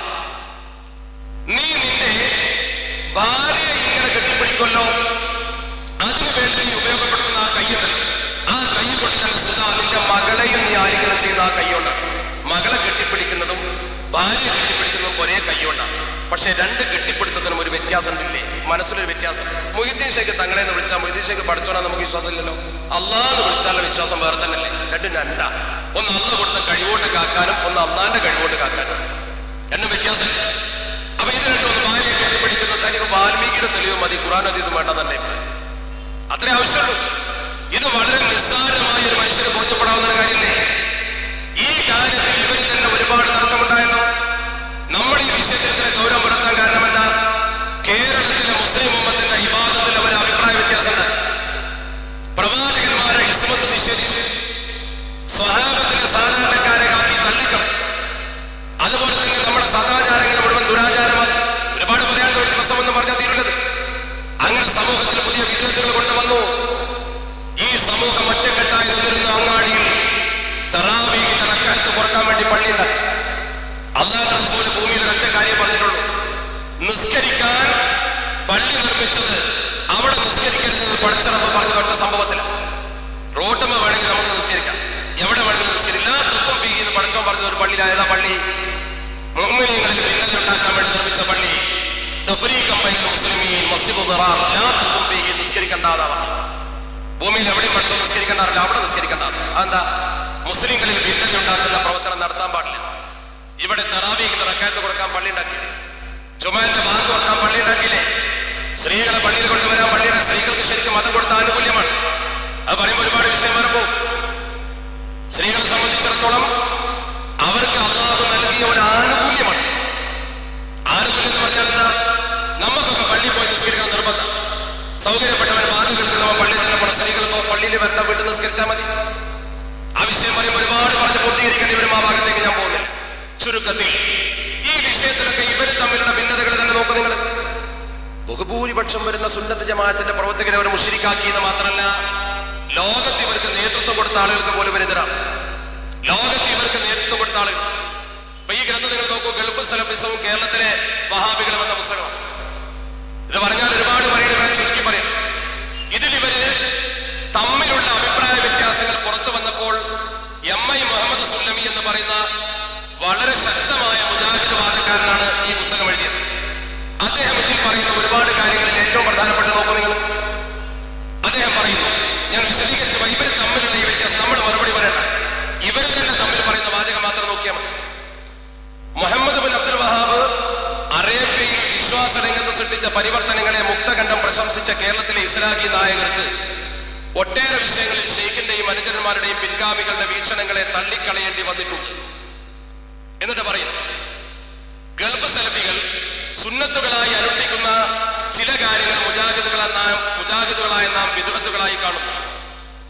നീ നിന്റെ ഭാര്യയെ ഇങ്ങനെ കെട്ടിപ്പിടിക്കുമല്ലോ, അതിനു വേണ്ടി നീ ഉപയോഗപ്പെടുത്തുന്ന ആ കൈയുണ്ട്. ആ കൈ കൊണ്ട് തന്നെ സുതാ, നിന്റെ മകളെയും നീ ആലിംഗനം ചെയ്യുന്ന ആ കൈയുണ്ട്. മകളെ കെട്ടിപ്പിടിക്കുന്നതും ഭാര്യയെ കെട്ടിപ്പിടിക്കുന്നതും ഒരേ കൈയുണ്ടാണ്. പക്ഷെ രണ്ട് കെട്ടിപ്പിടുത്തത്തിനും ഒരു വ്യത്യാസം ഉണ്ടില്ലേ? മനസ്സിലൊരു വ്യത്യാസം. മൊഹീദ്ദീൻ ശൈഖ് തങ്ങളെ എന്ന് വിളിച്ചാൽ മൊഹീദ്ദീൻ ശൈഖ് പഠിച്ചോണാൻ നമുക്ക് വിശ്വാസം ഇല്ലല്ലോ. അള്ളാഹ് എന്ന് വിളിച്ചാലുള്ള വിശ്വാസം വേറെ തന്നെയല്ലേ? രണ്ടും രണ്ടാ. ഒന്ന് അള്ളാഹ് കൊടുത്ത കഴിവുകൊണ്ട് കാക്കാനും ഒന്ന് അള്ളാന്റെ കഴിവുകൊണ്ട് കാക്കാനും രണ്ടും വ്യത്യാസം. അപ്പൊ ഇത് രണ്ടും ഒന്ന് ഭാര്യയെ കെട്ടിപ്പിടിക്കുന്നത് തനിക്ക് വാൽമീകിയുടെ തെളിവ് മതി, ഖുർആൻ ഹദീസും വേണ്ട തന്നെ. അത്രേ ആവശ്യമുള്ളൂ. ഇത് വളരെ നിസ്സാരമായ ഒരു മനുഷ്യന് ബോധ്യപ്പെടാവുന്ന കാര്യമില്ലേ? ഈ കാര്യത്തിൽ ഇവരിൽ തന്നെ ഒരുപാട് തർക്കമുണ്ടായല്ലോ. നമ്മൾ ഈ വിഷയത്തിന് ഗൗരവം പുലർത്താൻ കാരണമെന്താ? കേരളത്തിലെ മുസ്ലിം ഉമ്മത്തിന്റെ ഇബാദത്തിൽ അവർ അഭിപ്രായ വ്യത്യാസമുണ്ട്. പ്രവാചകന്മാരെ ഇസ്മത്ത് നിഷേധിച്ച് സ്വഹാബത്തിലെ സാധാരണക്കാരെ ആക്കി തള്ളിക്കളഞ്ഞു. അതുപോലെ തന്നെ നമ്മുടെ സദാചാരങ്ങൾ മുഴുവൻ ദുരാചാരമാക്കി. ഒരുപാട് പറയാൻ ഒരു ദിവസം എന്ന് പറഞ്ഞാൽ തീരുള്ളത്. അങ്ങനെ സമൂഹത്തിൽ പുതിയ വിദ്യാർത്ഥികൾ കൊണ്ടുവന്നു. ഈ സമൂഹം ഒറ്റക്കെട്ടായി നിന്നിരുന്ന അങ്ങാടിയിൽ തറാവീഹിന്റെ റക്അത്ത് കുറക്കാൻ വേണ്ടി പള്ളി ഉണ്ടാക്കി. അല്ലാഹുവിന്റെ റസൂൽ ഭൂമിയിൽ ഒറ്റ കാര്യം പറഞ്ഞിട്ടുള്ളൂ, നിസ്കരിക്കാൻ പള്ളി നിർമ്മിച്ചത് അവിടെ നിസ്കരിക്കരുത് പഠിച്ചത് പറഞ്ഞ ഒറ്റ സംഭവത്തിൽ. റോട്ടുമ്മ വേണമെങ്കിൽ നമുക്ക് നിസ്കരിക്കാം, എവിടെ വേണമെങ്കിലും നിസ്കരിക്കാം. തൃപ്പം പീകിന്ന് പഠിച്ചോ പറഞ്ഞത് ഒരു പള്ളിയിലായതാ പള്ളി. മുഅ്മിനീങ്ങളിൽ ഭിന്നത ഉണ്ടാക്കാൻ വേണ്ടി നിർമ്മിച്ച പള്ളി. തഫ്രീഖൻ ബൈനൽ മുസ്ലിമീൻ മസ്ജിദു ദിറാർ ലാ തഖും ഫീഹി. നിസ്കരിക്കണ്ടാതാ പറഞ്ഞു. ഭൂമിയിൽ എവിടെയും പഠിച്ചോ നിസ്കരിക്കണ്ടാറില്ല, അവിടെ നിസ്കരിക്കണ്ട. അതെന്താ? മുസ്ലിങ്ങളിൽ ഭിന്നത ഉണ്ടാക്കുന്ന പ്രവർത്തനം നടത്താൻ പാടില്ല. ഇവിടെ തറാവീഹിന്റെ റക്അത്ത് കൊടുക്കാൻ പള്ളി ഉണ്ടാക്കിയില്ലേ? ജുമുഅന്റെ ബാങ്ക് കൊടുക്കാൻ പള്ളി ഉണ്ടാക്കിയില്ലേ? സ്ത്രീകളെ പള്ളിയിൽ കൊണ്ടുവരാൻ പള്ളിയുടെ സ്ത്രീകൾക്ക് ശരിക്കും മതം കൊടുത്ത ആനുകൂല്യമാണ്. അത് പറയുമ്പോൾ ഒരുപാട് വിഷയം വരുമ്പോൾ സ്ത്രീകളെ സംബന്ധിച്ചിടത്തോളം അവർക്ക് അല്ലാഹു നൽകിയ ഒരു ആനുകൂല്യമാണ്. ആനുകൂല്യം എന്ന് പറഞ്ഞാൽ എന്താ? നമുക്കൊക്കെ പള്ളിയിൽ പോയി നിസ്കരിക്കാൻ നിർബന്ധം. സൗകര്യപ്പെട്ടവർ ബാങ്ക് കേൾക്കുന്നവർ പള്ളിയിൽ തന്നെ പോകണം. സ്ത്രീകൾക്കോ പള്ളിയിൽ വരേണ്ട വീട്ടിൽ നിസ്കരിച്ചാൽ മതി. ആ വിഷയം പറയുമ്പോൾ ഒരുപാട് പറഞ്ഞ് പൂർത്തീകരിക്കേണ്ടി വരും. ആ ഭാഗത്തേക്ക് ഞാൻ പോകുന്നില്ല. ചുരുക്കത്തിൽ ഈ വിഷയത്തിലൊക്കെ ഇവർ തമ്മിലുള്ള ഭിന്നതകൾ തന്നെ നോക്കൂ നിങ്ങൾ. ബഹുഭൂരിപക്ഷം വരുന്ന സുന്നത്ത് ജമാഅത്തിന്റെ പ്രവർത്തകരെ അവർ മുശ്രിക്കാക്കിയെന്ന് മാത്രമല്ല, ലോകത്ത് ഇവർക്ക് നേതൃത്വം കൊടുത്ത ആളുകൾക്ക് പോലും എതിരാണ്. ലോകത്ത് ഇവർക്ക് നേതൃത്വം കൊടുത്ത ആളുകൾ. അപ്പൊ ഈ ഗ്രന്ഥം നിങ്ങൾ നോക്കൂ, ഗൾഫ് സലഫിസവും കേരളത്തിലെ വഹാബികളും എന്ന പുസ്തകം. ഇത് പറഞ്ഞാൽ ഒരുപാട് പറയുന്നത് ചുരുക്കി പറയാം. ഇതിൽ ഇവര് തമ്മിലുള്ള അഭിപ്രായ വ്യത്യാസങ്ങൾ പുറത്തു വന്നപ്പോൾ MI മുഹമ്മദ് സുല്ലമി എന്ന് പറയുന്ന വളരെ ശക്തമായ മുജാഹിദ് വാദക്കാരനാണ് ഈ പുസ്തകം എഴുതിയത്. അദ്ദേഹം ഇതിൽ പറയുന്ന ഒരുപാട് കാര്യങ്ങളിൽ ഏറ്റവും പ്രധാനപ്പെട്ട നോക്കൂ നിങ്ങൾ. അദ്ദേഹം പറയുന്നു, ഞാൻ വിശദീകരിച്ച ഇവര് തമ്മിലുള്ള ഈ വ്യത്യാസം നമ്മൾ മറുപടി പറയണ്ട, ഇവർ തന്നെ തമ്മിൽ പറയുന്ന വാചകം മാത്രം നോക്കിയാൽ മതി. മുഹമ്മദ് ബിൻ അബ്ദുൽ വഹാബ് അറേബ്യയിൽ വിശ്വാസ രംഗത്ത് സൃഷ്ടിച്ച പരിവർത്തനങ്ങളെ മുക്തകണ്ഠം പ്രശംസിച്ച കേരളത്തിലെ ഇസ്ലാഹി നായകർക്ക് ഒട്ടേറെ വിഷയങ്ങളിൽ ഷെയ്ഖിന്റെയും അനുചരന്മാരുടെയും പിൻഗാമികളുടെ വീക്ഷണങ്ങളെ തള്ളിക്കളയേണ്ടി വന്നിട്ടുണ്ട്. എന്നിട്ട് പറയും, ഗൾഫ് സലഫികൾ സുന്നത്തുകളായി അനുഷ്ഠിക്കുന്ന ചില കാര്യങ്ങൾ മുജാഹിദുകളായ നാം ബിദ്അത്തുകളായി കാണുന്നു.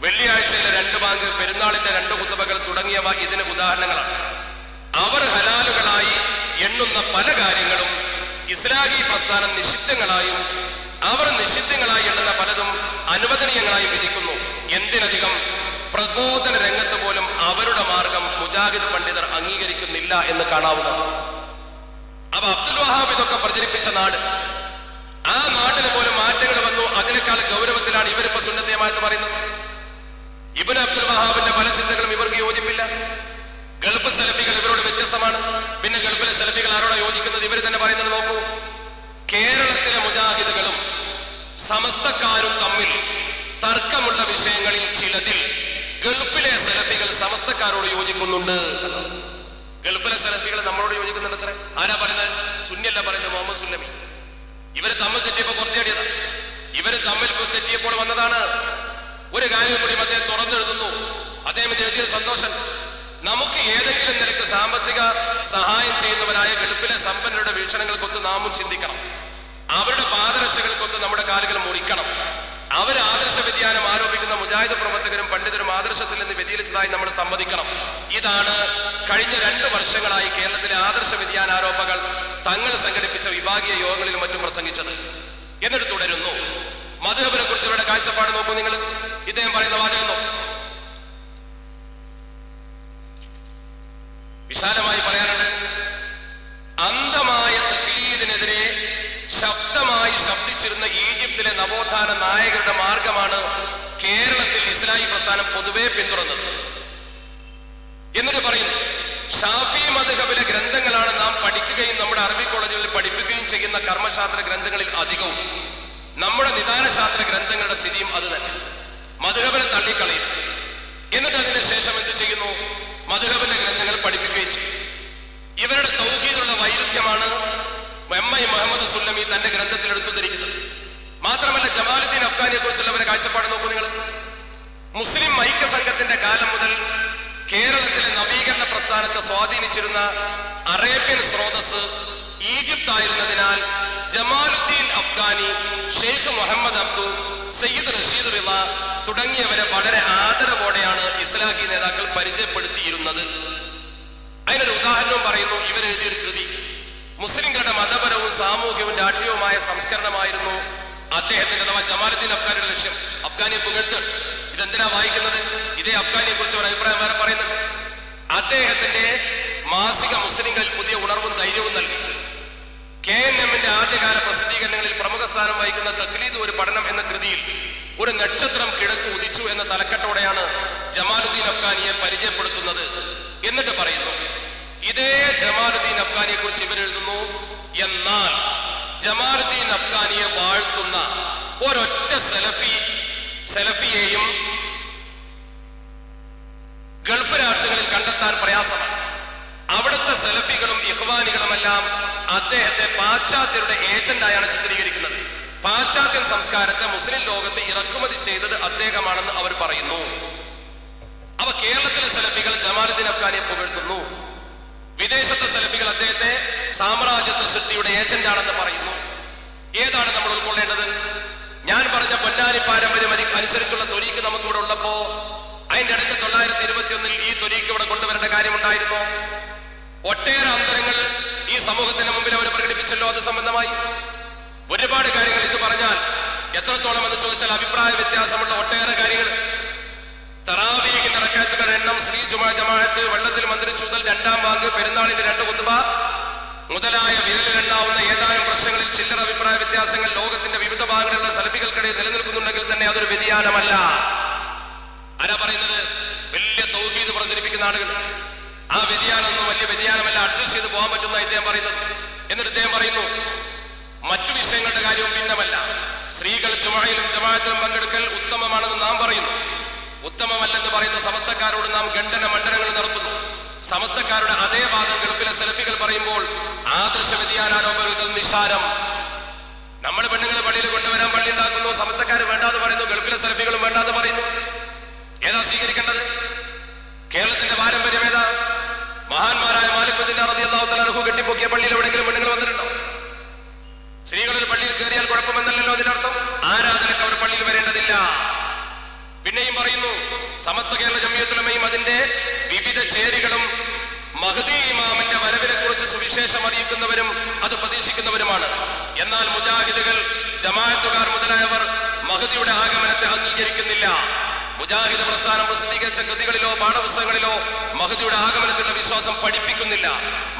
വെള്ളിയാഴ്ചയിലെ 2 ബാങ്ക്, പെരുന്നാളിന്റെ 2 ഖുതുബകൾ തുടങ്ങിയവ ഇതിന് ഉദാഹരണങ്ങളാണ്. അവർ ഹലാലുകളായി എണ്ണുന്ന പല കാര്യങ്ങളും ഇസ്ലാഹി പ്രസ്ഥാനം നിഷിദ്ധങ്ങളായും അവർ നിഷിദ്ധങ്ങളായി എണ്ണുന്ന പലതും അനുവദനീയങ്ങളായും വിധിക്കുന്നു. എന്തിനധികം പ്രബോധന രംഗത്ത് പോലും അവരുടെ മാർഗം മുജാഹിദ് പണ്ഡിതർ അംഗീകരിക്കുന്നില്ല എന്ന് കാണാവുന്നതാണ്. അപ്പൊ അബ്ദുൽ വഹാബ് ഇതൊക്കെ പ്രചരിപ്പിച്ച നാട്, ആ നാട്ടിന് പോലും മാറ്റങ്ങൾ വന്നു. അതിനേക്കാൾ ഗൗരവത്തിലാണ് ഇവരിപ്പോ സുന്നത്ത് ജമാഅത്ത് പറയുന്നത്. ഇബ്നു അബ്ദുൽ വഹാബിന്റെ പല ചിന്തകളും ഇവർക്ക് യോജിപ്പില്ല. ഗൾഫ് സലഫികൾ ഇവരോട് വ്യത്യസ്തമാണ്. പിന്നെ ഗൾഫിലെ സലഫികൾ ആരോടാ യോജിക്കുന്നത്? ഇവർ തന്നെ പറയുന്നത് നോക്കൂ. കേരളത്തിലെ മുജാഹിദുകളും സമസ്തക്കാരും തമ്മിൽ തർക്കമുള്ള വിഷയങ്ങളിൽ ചിലതിൽ ഗൾഫിലെ സലഫികൾ സമസ്തക്കാരോട് യോജിക്കുന്നുണ്ട്. ഗൾഫിലെ സലഫികൾ നമ്മളോട് യോജിക്കുന്നുണ്ട്. അത്ര ആരാ പറയുന്നത്? സുന്നിയല്ല പറയുന്നത്, മുഹമ്മദ് സുല്ലമി. ഇവര് തമ്മിൽ തെറ്റിയപ്പോ പുറത്തേടിയതാ. ഇവര് തമ്മിൽ തെറ്റിയപ്പോൾ വന്നതാണ്. ഒരു കാര്യം കൂടി അദ്ദേഹം തുറന്നെഴുതുന്നു. അദ്ദേഹം എഴുതിയ സന്തോഷം. നമുക്ക് ഏതെങ്കിലും നിലക്ക് സാമ്പത്തിക സഹായം ചെയ്യുന്നവരായ ഗൾഫിലെ സമ്പന്നരുടെ വീക്ഷണങ്ങൾക്കൊത്ത് നാമും ചിന്തിക്കണം. അവരുടെ പാദരക്ഷകൾക്കൊത്ത് നമ്മുടെ കാലുകൾ മുറിക്കണം. അവർ ആദർശ വ്യതിയാനം ആരോപിക്കുന്ന മുജാഹിദ് പ്രവർത്തകരും പണ്ഡിതരും ആദർശത്തിൽ നിന്ന് വ്യതിചലിച്ചതായി നമ്മൾ സമ്മതിക്കണം. ഇതാണ് കഴിഞ്ഞ 2 വർഷങ്ങളായി കേരളത്തിലെ ആദർശ വ്യതിയാന ആരോപകൾ തങ്ങൾ സംഘടിപ്പിച്ച വിഭാഗീയ യോഗങ്ങളിലും മറ്റും പ്രസംഗിച്ചത്. എന്നിട്ട് തുടരുന്നു. മദ്ഹബിനെ കുറിച്ച് ഇവരുടെ കാഴ്ചപ്പാട് നോക്കൂ നിങ്ങൾ. ഇദ്ദേഹം പറയുന്ന വാചകം വിശാലമായി പറയാനുണ്ട്. അന്ധമായ തഖ്ലീദിനെതിരെ ശബ്ദമായി ശബ്ദിച്ചിരുന്ന ഈജിപ്തിലെ നവോത്ഥാന നായകരുടെ മാർഗമാണ് കേരളത്തിൽ ഇസ്ലാഹി പ്രസ്ഥാനം പൊതുവെ പിന്തുടർന്നത്. എന്നിട്ട് പറയുന്നു, ഷാഫി മദ്ഹബിലെ ഗ്രന്ഥങ്ങളാണ് നാം പഠിക്കുകയും നമ്മുടെ അറബി കോളേജുകളിൽ പഠിപ്പിക്കുകയും ചെയ്യുന്ന കർമ്മശാസ്ത്ര ഗ്രന്ഥങ്ങളിൽ അധികവും. നമ്മുടെ നിദാനശാസ്ത്ര ഗ്രന്ഥങ്ങളുടെ സ്ഥിതിയും അത് തന്നെ. മദ്ഹബിനെ തള്ളിക്കളയും. എന്നിട്ട് അതിന് ശേഷം എന്ത് ചെയ്യുന്നു? മദ്ഹബിന്റെ ഗ്രന്ഥങ്ങൾ പഠിപ്പിക്കുകയും ചെയ്യും. ഇവരുടെ തൗഹീദുള്ള വൈരുദ്ധ്യമാണ് എം.ഐ. മുഹമ്മദ് സുല്ലമി തന്റെ ഗ്രന്ഥത്തിൽ എടുത്തുദ്ധരിക്കുന്നത്. മാത്രമല്ല, ജമാലുദ്ദീൻ അഫ്ഗാനിയെ കുറിച്ചുള്ളവരുടെ കാഴ്ചപ്പാട് നോക്കൂ നിങ്ങൾ. മുസ്ലിം ഐക്യ സംഘത്തിന്റെ കാലം മുതൽ കേരളത്തിലെ നവീകരണ പ്രസ്ഥാനത്തെ സ്വാധീനിച്ചിരുന്ന അറേബ്യൻ സ്രോതസ് ഈജിപ്ത് ആയിരുന്നതിനാൽ ജമാലുദ്ദീൻ അഫ്ഗാനി, ഷെയ്ഖ് മുഹമ്മദ് അബ്ദു, സയ്യിദ് റഷീദ് റിള തുടങ്ങിയവരെ വളരെ ആദരവോടെയാണ് ഇസ്ലാഹി നേതാക്കൾ പരിചയപ്പെടുത്തിയിരുന്നത്. അതിനൊരു ഉദാഹരണവും പറയുന്നു. ഇവരെഴുതിയൊരു കൃതി മുസ്ലിംകളുടെ മതപരവും സാമൂഹ്യവും രാഷ്ട്രീയവുമായ സംസ്കരണമായിരുന്നു അദ്ദേഹത്തിന്റെ അഥവാ ജമാലുദ്ദീൻ അഫ്ഗാനിയുടെ ലക്ഷ്യം. അഫ്ഗാനിയെ പുകഴ്ത്ത്. ഇതെന്തിനാ വായിക്കുന്നത്? ഇതേ അഫ്ഗാനിയെ കുറിച്ച് ഒരു അഭിപ്രായം വേറെ പറയുന്നുണ്ട്. അദ്ദേഹത്തിന്റെ മാസിക മുസ്ലിംകളിൽ പുതിയ ഉണർവും ധൈര്യവും നൽകി. KNMന്റെ ആദ്യകാല പ്രസിദ്ധീകരണങ്ങളിൽ പ്രമുഖ സ്ഥാനം വഹിക്കുന്ന തഖ്ലീദ് ഒരു പഠനം എന്ന കൃതിയിൽ ഒരു നക്ഷത്രം കിഴക്ക് ഉദിച്ചു എന്ന തലക്കെട്ടോടെയാണ് ജമാലുദ്ദീൻ അഫ്ഗാനിയെ പരിചയപ്പെടുത്തുന്നത്. എന്നിട്ട് പറയുന്നു, ഇതേ ജമാലുദ്ദീൻ അഫ്ഗാനിയെ കുറിച്ച് ഇവരെഴുതുന്നു, എന്നാൽ ജമാലുദ്ദീൻ അഫ്ഗാനിയെ വാഴ്ത്തുന്ന ഒരൊറ്റ സലഫിയെയും ഗൾഫ് രാഷ്ട്രങ്ങളിൽ കണ്ടെത്താൻ പ്രയാസമാണ്. അവിടുത്തെ സലഫികളും ഇഖ്വാനികളുമെല്ലാം അദ്ദേഹത്തെ പാശ്ചാത്യരുടെ ഏജന്റായാണ് ചിത്രീകരിക്കുന്നത്. പാശ്ചാത്യൻ സംസ്കാരത്തെ മുസ്ലിം ലോകത്ത് ഇറക്കുമതി ചെയ്തത് അദ്ദേഹമാണെന്ന് അവർ പറയുന്നു. അവ കേരളത്തിലെ സലഫികൾ ജമാലുദ്ദീൻ അഫ്ഗാനിയെ പുകഴ്ത്തുന്നു. വിദേശത്തെ സലഫികൾ അദ്ദേഹത്തെ സാമ്രാജ്യത്വ സൃഷ്ടിയുടെ ഏജന്റാണെന്ന് പറയുന്നു. ഏതാണ് നമ്മൾ ഉൾക്കൊള്ളേണ്ടത്? ഞാൻ പറഞ്ഞ പൊന്നാനി പാരമ്പര്യം അനുസരിച്ചുള്ള ത്വരീക്ക് നമുക്കിവിടെ ഉള്ളപ്പോ അതിന്റെ ഇടയ്ക്ക് 921 ഈ ത്വരീക്ക് ഇവിടെ കൊണ്ടുവരേണ്ട കാര്യമുണ്ടായിരുന്നു. ഒട്ടേറെ അന്തരങ്ങൾ ഈ സമൂഹത്തിന് മുമ്പിൽ അവർ പ്രകടിപ്പിച്ചല്ലോ. അത് സംബന്ധമായി ഒരുപാട് കാര്യങ്ങൾ ഇത് പറഞ്ഞാൽ എത്രത്തോളം എന്ന് ചോദിച്ചാൽ അഭിപ്രായ വ്യത്യാസമുള്ള ഒട്ടേറെ കാര്യങ്ങൾ. തറാവീഹിന്റെ റക്അത്തുകളുടെ എണ്ണം, ശ്രീ ജുമാ ജമാഅത്ത്, വെള്ളത്തിൽ മന്ത്രിച്ചുതൽ, 2-ാം ബാങ്ക്, പെരുന്നാളിന്റെ 2 ഖുത്ബ മുതലായ വിരലിലെണ്ണാവുന്ന ഏതാനും പ്രശ്നങ്ങളിൽ ചില്ലറ അഭിപ്രായ വ്യത്യാസങ്ങൾ ലോകത്തിന്റെ വിവിധ ഭാഗങ്ങളിലുള്ള സലഫികൾക്കിടയിൽ നിലനിൽക്കുന്നുണ്ടെങ്കിൽ തന്നെ അതൊരു വ്യതിയാനമല്ല. ആരാ പറയുന്നത്? വലിയ തൗഹീദ് പ്രചരിപ്പിക്കുന്ന ആളുകൾ. ആ വ്യതിയാനമൊന്നും വലിയ വ്യതിയാനമല്ല, അഡ്ജസ്റ്റ് ചെയ്ത് പോകാൻ പറ്റുന്ന ഇദ്ദേഹം പറയുന്നത്. എന്നിട്ട് ഇദ്ദേഹം പറയുന്നു, മറ്റു വിഷയങ്ങളുടെ കാര്യവും ഭിന്നമല്ല. സ്ത്രീകൾ ജുമഅയിലും ജമാഅത്തിലും പങ്കെടുക്കൽ ഉത്തമമാണെന്ന് നാം പറയുന്നു. ഉത്തമമല്ലെന്ന് പറയുന്ന സമസ്തക്കാരോട് നാം ഖണ്ഡന മണ്ഡലങ്ങൾ നടത്തുന്നു. സമസ്തക്കാരുടെ അതേ വാദം ഗൾഫിലെ സലഫികൾ പറയുമ്പോൾ ആദർശ വ്യതിയാനാരോപണങ്ങൾ നിസ്സാരം. നമ്മൾ പെണ്ണുങ്ങളെ പള്ളിയിൽ കൊണ്ടുവരാൻ പള്ളി ഉണ്ടാക്കുന്നു, സമസ്തക്കാർ വേണ്ടാന്ന് പറയുന്നു, ഗൾഫിലെ സലഫികളും വേണ്ടാന്ന് പറയുന്നു. ഏതാ സ്വീകരിക്കേണ്ടത്? കേരളത്തിന്റെ പാരമ്പര്യം ഏതാ? മഹാന്മാരായ മാലിക് റളിയല്ലാഹു തആല അൻഹു കെട്ടിപ്പൊക്കിയ പള്ളിയിൽ എവിടെയെങ്കിലും പെണ്ണുങ്ങൾ വന്നിട്ടുണ്ടോ? സ്ത്രീകളൊരു പള്ളിയിൽ കയറിയാൽ കുഴപ്പമെന്നല്ലോ അതിനർത്ഥം. ആരാധനക്ക് അവർ പള്ളിയിൽ വരേണ്ടതില്ല. പിന്നെയും പറയുന്നു, സമസ്ത കേരള ജംഇയ്യത്തുൽ ഉലമയും അതിന്റെ വിവിധ ചേരികളും മഹ്ദി ഇമാമിന്റെ വരവിനെ കുറിച്ച് സുവിശേഷം അറിയിക്കുന്നവരും അത് പ്രതീക്ഷിക്കുന്നവരുമാണ്. എന്നാൽ മുജാഹിദുകൾ, ജമാഅത്തുകാർ മുതലായവർ മഹ്ദിയുടെ ആഗമനത്തെ അംഗീകരിക്കുന്നില്ല. മുജാഹിദ് പ്രസ്ഥാനം പ്രസിദ്ധീകരിച്ച കൃതികളിലോ പാഠപുസ്തകങ്ങളിലോ മഹ്ദിയുടെ ആഗമനത്തിലുള്ള വിശ്വാസം പഠിപ്പിക്കുന്നില്ല.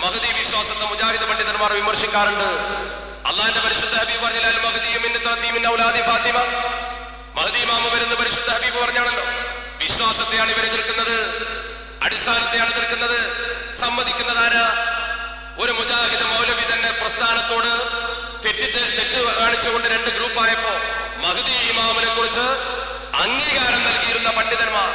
മഹ്ദി വിശ്വാസത്തെ മുജാഹിദ് പണ്ഡിതന്മാർ വിമർശിക്കാറുണ്ട്. അള്ളാന്റെ പരിശുദ്ധ ഹബീബ് പറഞ്ഞാൽ ഫാത്തിമ, മഹദി ഇമാമ വരുന്ന പരിശുദ്ധ ഹബീബ് പറഞ്ഞാണല്ലോ. വിശ്വാസത്തെയാണ് ഇവർ എതിർക്കുന്നത്, അടിസ്ഥാനത്തെയാണ് എതിർക്കുന്നത്. സമ്മതിക്കുന്നത് ആരാ? ഒരു മുജാഹിദ് മൗലവി തന്നെ പ്രസ്ഥാനത്തോട് തെറ്റ് കാണിച്ചുകൊണ്ട് രണ്ട് ഗ്രൂപ്പായപ്പോ മഹദി ഇമാമിനെ കുറിച്ച് അംഗീകാരം നൽകിയിരുന്ന പണ്ഡിതന്മാർ,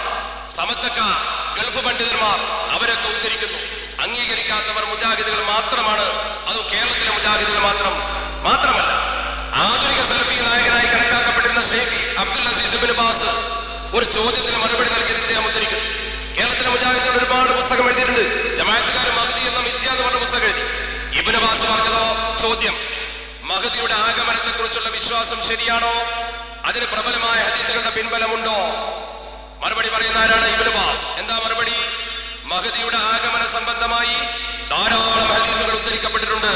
സമത്തക്കാർ, ഗൾഫ് പണ്ഡിതന്മാർ അവരൊക്കെ ഉദ്ധരിക്കുന്നു. അംഗീകരിക്കാത്തവർ മുജാഹിദുകൾ മാത്രമാണ്. അത് കേരളത്തിലെ മുജാഹിദുകൾ മാത്രമല്ല. ആധുനിക സലഫി നായകനായി കണക്കാക്കപ്പെട്ടിരുന്ന ഷെയ്ഖ് അബ്ദുൽ അസീസ് ഇബ്നു ബാസ് ഒരു ചോദ്യത്തിന് മറുപടി നൽകിയത് ഇദ്ദേഹം ഉദ്ധരിക്കുന്നു. കേരളത്തിലെ മുജാഹിദുകൾ ഒരുപാട് പുസ്തകം എഴുതിയിട്ടുണ്ട്. ജമാഅത്തുകാർ മഹദി എന്ന മിഥ്യ എന്ന് പറഞ്ഞ പുസ്തകം എഴുതി. ഇബ്നു ബാസ് പറഞ്ഞതോ, ചോദ്യം, മഹദിയുടെ ആഗമനത്തെ കുറിച്ചുള്ള വിശ്വാസം ശരിയാണോ? അതിന് പ്രബലമായ ഹദീസുകളുടെ പിൻബലമുണ്ടോ? മറുപടി പറയുന്ന ആരാണ്? ഇബ്നു ബാസ്. എന്താ മറുപടി? മഹദിയുടെ ആഗമന സംബന്ധമായി ധാരാളം ഹദീസുകൾ ഉദ്ധരിക്കപ്പെട്ടിട്ടുണ്ട്.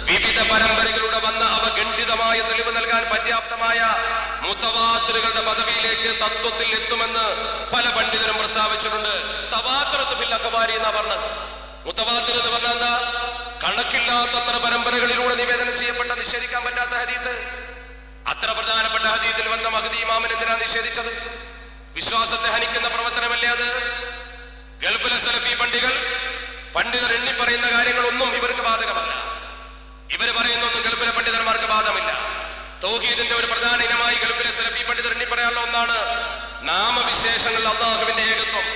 വിവിധ പരമ്പരകളിലൂടെ വന്ന അവ ഖണ്ഡിതമായ തെളിവ് നൽകാൻ പര്യാപ്തമായ മുതവാത്തിറുകളുടെ പദവിയിലേക്ക് തത്വത്തിൽ എത്തുമെന്ന് പല പണ്ഡിതരും പ്രസ്താവിച്ചിട്ടുണ്ട്. തവാത്തുറത്ത് ഫിൽ അഖ്ബാരി എന്നാ പറഞ്ഞത്. മുതവാത്തിർ എന്ന് പറഞ്ഞാൽ എന്താ? കണക്കില്ലാത്തത്ര പരമ്പരകളിലൂടെ നിവേദനം ചെയ്യപ്പെട്ട നിഷേധിക്കാൻ പറ്റാത്ത ഹദീത്ത്. അത്ര പ്രധാനപ്പെട്ട ഹദീത്തിൽ വന്ന മഹദി ഇമാമിനെ എന്തിനാ നിഷേധിച്ചത്? വിശ്വാസത്തെ ഹനിക്കുന്ന പ്രവർത്തനമല്ലേ അത്? ഗൾഫിലെ സലഫി പണ്ഡിതർ എണ്ണി പറയുന്ന കാര്യങ്ങളൊന്നും ഇവർക്ക് ബാധകമല്ല. ഇവർ പറയുന്നൊന്നും ഗൾഫിലെ പണ്ഡിതന്മാർക്ക് ബാധമില്ല. തൗഹീദിന്റെ ഒരു പ്രധാന ഇനമായി ഗൾഫിലെ സലഫി പണ്ഡിതർ എണ്ണി പറയാനുള്ള ഒന്നാണ് നാമവിശേഷങ്ങൾ, അല്ലാഹുവിന്റെ ഏകത്വം.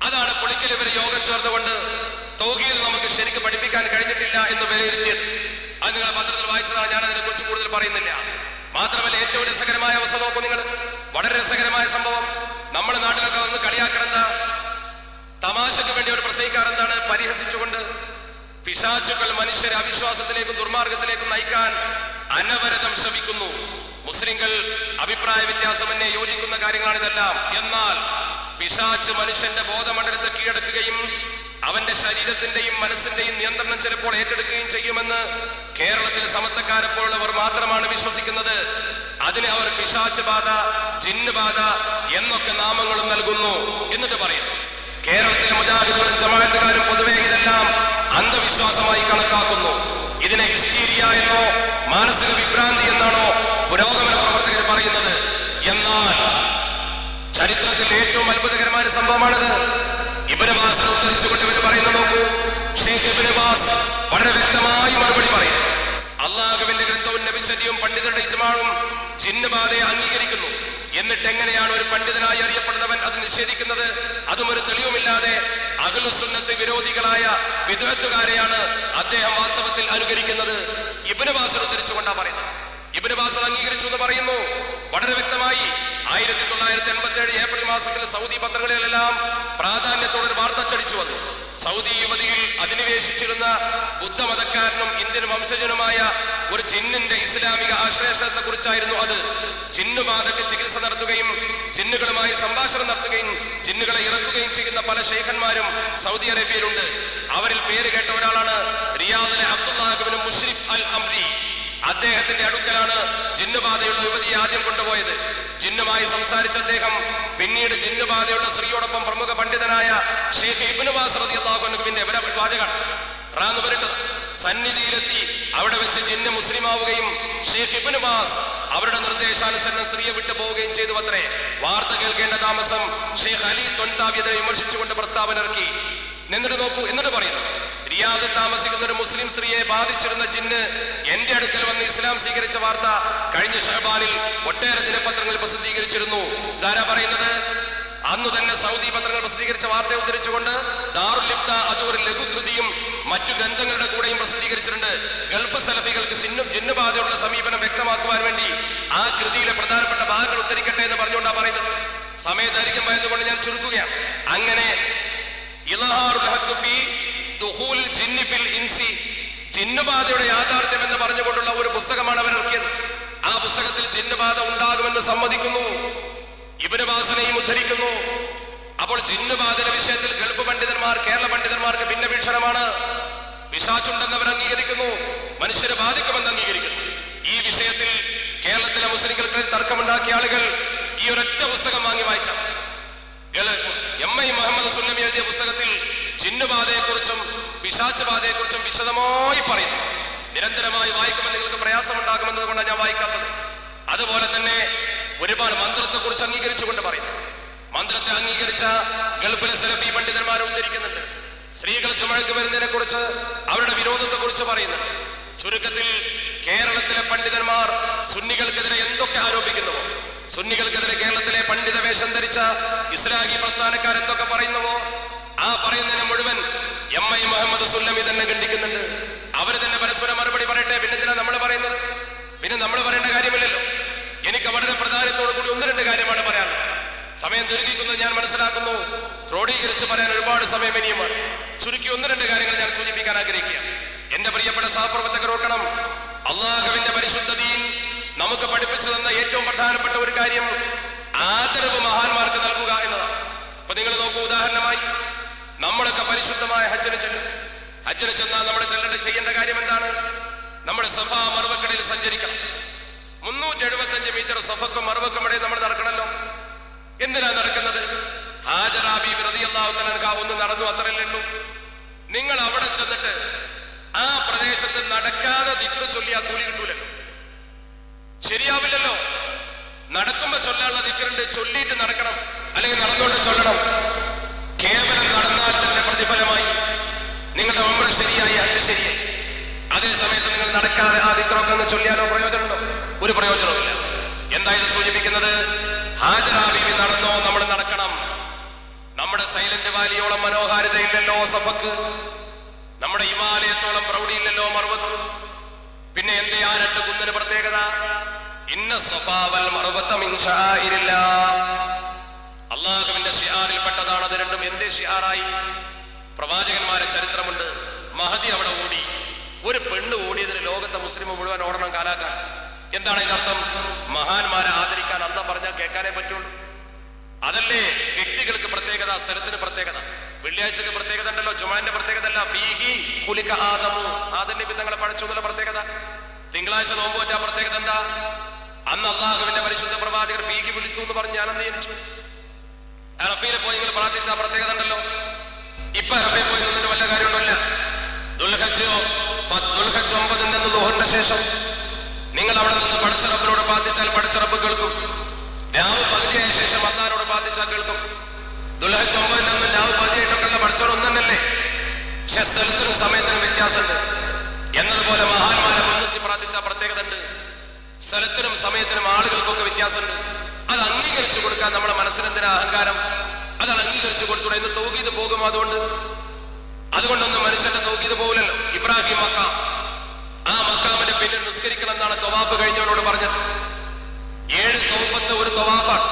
അതാണ് പൊളിക്കൽ ഇവർ യോഗം ചേർന്നുകൊണ്ട് തൗഹീദ് നമുക്ക് ശരിക്കും പഠിപ്പിക്കാൻ കഴിഞ്ഞിട്ടില്ല എന്ന് വിലയിരുത്തിയത്. അത് നിങ്ങൾ പത്രത്തിൽ വായിച്ചതാണ്. ഞാൻ അതിനെ കുറിച്ച് കൂടുതൽ പറയുന്നില്ല. മാത്രമല്ല, ഏറ്റവും രസകരമായ അവസ്ഥ നോക്കൂ നിങ്ങൾ. വളരെ രസകരമായ സംഭവം. നമ്മുടെ നാട്ടിലൊക്കെ വന്ന് കളിയാക്കണെന്താ? തമാശയ്ക്ക് വേണ്ടി ഒരു പ്രസംഗിക്കാരെന്താണ്? പരിഹസിച്ചുകൊണ്ട് പിശാചുക്കൾ മനുഷ്യരെ അവിശ്വാസത്തിലേക്കും ദുർമാർഗത്തിലേക്കും നയിക്കാൻ അനവരതം ശ്രമിക്കുന്നു. മുസ്ലിങ്ങൾ അഭിപ്രായ വ്യത്യാസമെന്നെ യോജിക്കുന്ന കാര്യങ്ങളാണ് ഇതെല്ലാം. എന്നാൽ പിശാച് മനുഷ്യന്റെ ബോധമണ്ഡലത്തെ കീഴടക്കുകയും അവന്റെ ശരീരത്തിന്റെയും മനസ്സിന്റെയും നിയന്ത്രണം ചിലപ്പോൾ ഏറ്റെടുക്കുകയും ചെയ്യുമെന്ന് കേരളത്തിലെ സമത്വക്കാരെപ്പോലുള്ളവർ മാത്രമാണ് വിശ്വസിക്കുന്നത്. അതിന് അവർ പിശാച് ബാധ, ജിന്ന് ബാധ എന്നൊക്കെ നാമങ്ങളും നൽകുന്നു. എന്നിട്ട് പറയുന്നു, കേരളത്തിലെ മുജാഹിദുകളും ജമാഅത്തുകാരും പൊതുവെ ഇതെല്ലാം അന്ധവിശ്വാസമായി കണക്കാക്കുന്നു. ഇതിനെ ഹിസ്റ്റീരിയ എന്നോ മാനസിക വിഭ്രാന്തി എന്നാണോ പുരോഗമന പ്രവർത്തകർ പറയുന്നത്. എന്നാൽ ചരിത്രത്തിൽ ഏറ്റവും അത്ഭുതകരമായ സംഭവമാണിത്. ഇബ്നു ബാസ് ഉദ്ധരിച്ചുകൊണ്ട് ഇവർ പറയുന്നത് നോക്കൂ. ഷെയ്ഖ് ഇബ്നു ബാസ് വളരെ വ്യക്തമായി മറുപടി പറയും. അള്ളാഹുവിന്റെ ഗ്രന്ഥവും നബിചര്യവും പണ്ഡിതരുടെ ഇജ്മാഉം ജിന്ന് ബാധയെ അംഗീകരിക്കുന്നു. എന്നിട്ട് എങ്ങനെയാണ് ഒരു പണ്ഡിതനായി അറിയപ്പെടുന്നവൻ അത് നിഷേധിക്കുന്നത്? അതും ഒരു തെളിവുമില്ലാതെ അഹ്ലുസുന്നത്ത് വിരോധികളായ വിദ്അത്തുകാരെയാണ് അദ്ദേഹം വാസ്തവത്തിൽ അനുകരിക്കുന്നത്. ഇബ്നു ബാസ് ഉദ്ധരിച്ചുകൊണ്ടാണ് പറയുന്നത്. ഇബ്നു ബാസ് അംഗീകരിച്ചു എന്ന് പറയുന്നു വളരെ വ്യക്തമായി. 1987 ഏപ്രിൽ മാസത്തിൽ സൗദി പത്രങ്ങളിലെല്ലാം പ്രാധാന്യത്തോടെ വാർത്ത അച്ചടിച്ചു വന്നു. സൗദി യുവതിയിൽ അധിനിവേശിച്ചിരുന്ന ബുദ്ധമതക്കാരനും ഇന്ത്യൻ വംശജനുമായ ഒരു ജിന്നിന്റെ ഇസ്ലാമിക ആശ്ലേഷത്തെ കുറിച്ചായിരുന്നു അത്. ജിന്നുബാധയ്ക്ക് ചികിത്സ നടത്തുകയും ജിന്നുകളുമായി സംഭാഷണം നടത്തുകയും ജിന്നുകളെ ഇറക്കുകയും ചെയ്യുന്ന പല ഷെയ്ഖന്മാരും സൗദി അറേബ്യയിലുണ്ട്. അവരിൽ പേര് കേട്ട ഒരാളാണ് റിയാദിലെ അബ്ദുല്ലാഹ് ഇബ്നു മുശ്രിഫ് അൽ അംരി. അദ്ദേഹത്തിന്റെ അടുക്കലാണ് ജിന്നുബാധയുള്ള യുവതിയെ ആദ്യം കൊണ്ടുപോയത്. ജിന്നുമായി സംസാരിച്ച അദ്ദേഹം പിന്നീട് ജിന്നുബാധയുള്ള സ്ത്രീയോടൊപ്പം പ്രമുഖ പണ്ഡിതനായ ഷെയ്ഖ് ഇബ്നു ബാസ് റളിയല്ലാഹു അൻഹുവിന്റെ വാചകം റാന്ന് വരട്ടത് സന്നിധിയിലെത്തി. അവിടെ വെച്ച് ജിന്ന് മുസ്ലിമാവുകയും ഷെയ്ഖ് ഇബ്നു ബാസ് അവരുടെ നിർദ്ദേശാനുസരണം സ്ത്രീയെ വിട്ടു പോവുകയും ചെയ്തു അത്രേ. വാർത്ത കേൾക്കേണ്ട താമസം ഷെയ്ഖ് അലി തൊൻതാവിയെ വിമർശിച്ചുകൊണ്ട് പ്രസ്താവന ഇറക്കി. എന്നിട്ട് നോക്കൂ, എന്നിട്ട് പറയുന്നു, റിയാദിൽ താമസിക്കുന്ന ഒരു മുസ്ലിം സ്ത്രീയെ ബാധിച്ചിരുന്ന ജിന്ന് എന്റെ അടുക്കൽ വന്ന് ഇസ്ലാം സ്വീകരിച്ച വാർത്ത കഴിഞ്ഞ ഷഅബാനിൽ ഒട്ടേറെ ദിനപത്രങ്ങളിൽ പ്രസിദ്ധീകരിച്ചിരുന്നു. ഇതാരാ പറയുന്നത്? അന്ന് തന്നെ സൗദി പത്രങ്ങൾ പ്രസിദ്ധീകരിച്ച വാർത്തയെ ഉദ്ധരിച്ചുകൊണ്ട് ദാറുൽ ഇഫ്ത അത് ഒരു ലഘുകൃതിയും മറ്റു ഗ്രന്ഥങ്ങളുടെ കൂടെയും പ്രസിദ്ധീകരിച്ചിട്ടുണ്ട്. ഗൾഫ് സലഫികൾക്ക് ജിന്നുബാധയുള്ള സമീപനം വ്യക്തമാക്കുവാൻ വേണ്ടി ആ കൃതിയിലെ പ്രധാനപ്പെട്ട ഭാഗങ്ങൾ ഉദ്ധരിക്കട്ടെ എന്ന് പറഞ്ഞുകൊണ്ടാണ് പറയുന്നത്. സമയദൈർഘ്യം ഭയന്നുകൊണ്ട് ഞാൻ ചുരുക്കുകയാണ്. അങ്ങനെ ജിന്നുബാധയുടെ യാഥാർത്ഥ്യം എന്ന് പറഞ്ഞുകൊണ്ടുള്ള ഒരു പുസ്തകമാണ് അവർ ഇറക്കിയത്. ആ പുസ്തകത്തിൽ ജിന്നുബാധ ഉണ്ടാകുമെന്ന് സമ്മതിക്കുന്നു, ഇബ്നു ബാസിനെയും ഉദ്ധരിക്കുന്നു. അപ്പോൾ ജിന്നുബാധയുടെ വിഷയത്തിൽ ഗൾഫ് പണ്ഡിതന്മാർ കേരള പണ്ഡിതന്മാർക്ക് ഭിന്ന വീക്ഷണമാണ്. പിശാചുണ്ടെന്ന് അവർ അംഗീകരിക്കുന്നു, മനുഷ്യരെ ബാധിക്കുമെന്ന് അംഗീകരിക്കുന്നു. ഈ വിഷയത്തിൽ കേരളത്തിലെ മുസ്ലിങ്ങൾക്ക് തർക്കമുണ്ടാക്കിയ ആളുകൾ ഈ ഒരൊറ്റ പുസ്തകം വാങ്ങി വായിച്ച MI മുഹമ്മദ് സുല്ലമി എഴുതിയ പുസ്തകത്തിൽ ജിന്നുബാധയെക്കുറിച്ചും പിശാചബാധയെക്കുറിച്ചും വിശദമായി പറയും. നിരന്തരമായി വായിക്കുമ്പോൾ നിങ്ങൾക്ക് പ്രയാസമുണ്ടാകുമെന്നത് കൊണ്ടാണ് ഞാൻ വായിക്കാത്തത്. അതുപോലെ തന്നെ ഒരുപാട് മന്ത്രത്തെ കുറിച്ച് അംഗീകരിച്ചുകൊണ്ട് പറയുന്നു. മന്ത്രത്തെ അംഗീകരിച്ച ഗൾഫിലെ സലഫി പണ്ഡിതന്മാരെ ഉദ്ധരിക്കുന്നുണ്ട്. സ്ത്രീകൾ ചുമഴക്ക് വരുന്നതിനെ കുറിച്ച് അവരുടെ വിരോധത്തെ കുറിച്ച് പറയുന്നുണ്ട്. ചുരുക്കത്തിൽ കേരളത്തിലെ പണ്ഡിതന്മാർ സുന്നികൾക്കെതിരെ എന്തൊക്കെ ആരോപിക്കുന്നുവോ, സുന്നികൾക്കെതിരെ കേരളത്തിലെ പണ്ഡിത വേഷം ധരിച്ച ഇസ്ലാഹി പ്രസ്ഥാനക്കാർ എന്തൊക്കെ പറയുന്നുവോ ആ പറയുന്നതിന് മുഴുവൻ MI മുഹമ്മദ് സുല്ലമി തന്നെ ഖണ്ഡിക്കുന്നുണ്ട്. അവര് തന്നെ പരസ്പരം മറുപടി പറയട്ടെ. പിന്നെന്തിനാ നമ്മൾ പറയുന്നത്? പിന്നെ നമ്മൾ പറയേണ്ട കാര്യമില്ലല്ലോ. എനിക്ക് വളരെ പ്രധാനത്തോടു കൂടി ഒന്ന് രണ്ട് കാര്യമാണ് പറയാനുള്ളത്. സമയം ദീർഘിക്കുന്നത് ഞാൻ മനസ്സിലാക്കുന്നു. ക്രോഡീകരിച്ച് പറയാൻ ഒരുപാട് സമയം ഇനിയുമാണ്. ചുരുക്കി ഒന്ന് രണ്ട് കാര്യങ്ങൾ ഞാൻ സൂചിപ്പിക്കാൻ ആഗ്രഹിക്കുക. എന്റെ പ്രിയപ്പെട്ട സഹപ്രവർത്തകർ ഓർക്കണം, അള്ളാഹുവിന്റെ പരിശുദ്ധ ദീൻ നമുക്ക് പഠിപ്പിച്ചു തന്ന ഏറ്റവും പ്രധാനപ്പെട്ട ഒരു കാര്യം ആദരവ് മഹാന്മാർക്ക് നൽകുക എന്നതാണ്. അപ്പൊ നിങ്ങൾ നോക്കൂ, ഉദാഹരണമായി നമ്മളൊക്കെ പരിശുദ്ധമായ ഹജ്ജിന് ചെല്ലും. ഹജ്ജിന് ചെന്നാൽ നമ്മൾ ചെയ്യേണ്ട കാര്യം എന്താണ്? നമ്മുടെ സഫ മറുവക്കടയിൽ സഞ്ചരിക്കണം. 375 മീറ്റർ സഫക്കും മറുവക്കും ഇടയിൽ നമ്മൾ നടക്കണല്ലോ. എന്തിനാ നടക്കുന്നത്? ഹാജറ ബീവി റളിയല്ലാഹു തആല ഒന്ന് നടന്നു, അത്രയല്ലേ ഉള്ളൂ. നിങ്ങൾ അവിടെ ചെന്നിട്ട് ആ പ്രദേശത്ത് നടക്കാതെ ദിക്ർ ചൊല്ലിയാ കൂലി കിട്ടൂലല്ലോ, ശരിയാവില്ലല്ലോ. നടക്കുമ്പോ ചൊല്ലാനുള്ള ദിക്റുണ്ട്, ചൊല്ലിയിട്ട് നടക്കണം, അല്ലെങ്കിൽ നടന്നുകൊണ്ട് ചൊല്ലണം. കേവലം നടന്നാൽ തന്നെ പ്രതിഫലമായി നിങ്ങളുടെ ഉംറ ശരിയായി, ഹജ്ജ് ശരിയായി. അതേ സമയത്ത് നിങ്ങൾ നടക്കാതെ ആ ദിക്റൊക്കെ ഒന്ന് ചൊല്ലിയാലോ പ്രയോജനമുണ്ടോ? ഒരു പ്രയോജനവുമില്ല. എന്താ ഇത് സൂചിപ്പിക്കുന്നത്? ഹാജറ ബീവി നടന്നോ, നമ്മൾ നടക്കണം. നമ്മുടെ സൈലന്റ് വാലിയോളം മനോഹാരിതയില്ലല്ലോ സഫക്ക്, നമ്മുടെ ഹിമാലയത്തോളം പ്രൗഢിയില്ലല്ലോ മർവക്ക്. പിന്നെ എന്തേ ആ രണ്ട് കുന്നിന് പ്രത്യേകത? ഇന്ന സഫാ വൽ മർവത മിൻ ശആഇരില്ലാഹ്, അല്ലാഹുവിന്റെ ശിആറിൽപ്പെട്ടതാണ് അത് രണ്ടും. എന്തേ ശിആറായി? പ്രവാചകന്മാരെ ചരിത്രമുണ്ട്. മഹദി അവിടെ ഓടി, ഒരു പെണ്ണ് ഓടിയതിന് ലോകത്തെ മുസ്ലിം മുഴുവൻ ഓടണം കാലാക്കാൻ. എന്താണ് ഇതിനർത്ഥം? മഹാന്മാരെ ആദരിക്കാൻ അല്ലാഹ് പറഞ്ഞാൽ കേൾക്കാനേ പറ്റുള്ളൂ. അതല്ലേ വ്യക്തികൾക്ക് പ്രത്യേകത, സ്ഥലത്തിന് പ്രത്യേകത. വെള്ളിയാഴ്ചക്ക് പ്രത്യേകത ഉണ്ടല്ലോ, ജുമാന്റെ പ്രത്യേകത അല്ല. ഫീഹി ഖുലിക ആദമു, ആദം നബി തങ്ങളെ പഠിച്ചു എന്നുള്ള പ്രത്യേകത. തിങ്കളാഴ്ച നോമ്പ് വെച്ച പ്രത്യേകത എന്താ? അന്ന് അള്ളാഹുവിന്റെ പരിശുദ്ധ പ്രവാചകർ ഫീഹി വിളിച്ചു എന്ന് പറഞ്ഞ് ഞാനന്ന് ജനിച്ചു. അറഫയിൽ പോയി നിങ്ങൾ പ്രാർത്ഥിച്ച പ്രത്യേകത ഉണ്ടല്ലോ. ഇപ്പൊ അറഫയിൽ പോയി നിന്നിട്ട് വല്ല കാര്യമുണ്ടല്ല. ദുൽഹജ്ജ് 9 ദുഹറിന്റെ ശേഷം നിങ്ങൾ അവിടെ നിന്ന് പഠിച്ച റബ്ബിനോട് പ്രാർത്ഥിച്ചാൽ പഠിച്ച റബ്ബ് കേൾക്കും. രാവ് പകുതിയായ ശേഷം അള്ളാഹിനോട് പ്രാർത്ഥിച്ചാൽ കേൾക്കും. ദുൽഹജ്ജ് 9 രാവ് പകുതിയായിട്ടൊക്കെ പഠിച്ചോട് ഒന്നല്ലേ. പക്ഷെ സ്ഥലത്തിനും സമയത്തിനും വ്യത്യാസമുണ്ട്. എന്നതുപോലെ മഹാന്മാരെ മുൻനിർത്തി പ്രാർത്ഥിച്ച പ്രത്യേകത ഉണ്ട്. സ്ഥലത്തിനും സമയത്തിനും ആളുകൾക്കൊക്കെ വ്യത്യാസമുണ്ട്. അത് അംഗീകരിച്ചു കൊടുക്കാൻ നമ്മുടെ മനസ്സിനെന്തിനാ അഹങ്കാരം? അതാണ് അംഗീകരിച്ചു കൊടുത്തൂടെ. ഇന്ന് തൗഹീദ് പോകും. അതുകൊണ്ടൊന്നും മനുഷ്യന്റെ തൗഹീദ് പോകില്ലല്ലോ. ഇബ്രാഹിം മക്കാം, ആ മക്കാമിന്റെ പിന്നിൽ നിസ്കരിക്കണം എന്നാണ് തവാഫ് കഴിഞ്ഞവനോട് പറഞ്ഞത്. 7 തൗഫത്ത് ഒരു തവാഫാണ്.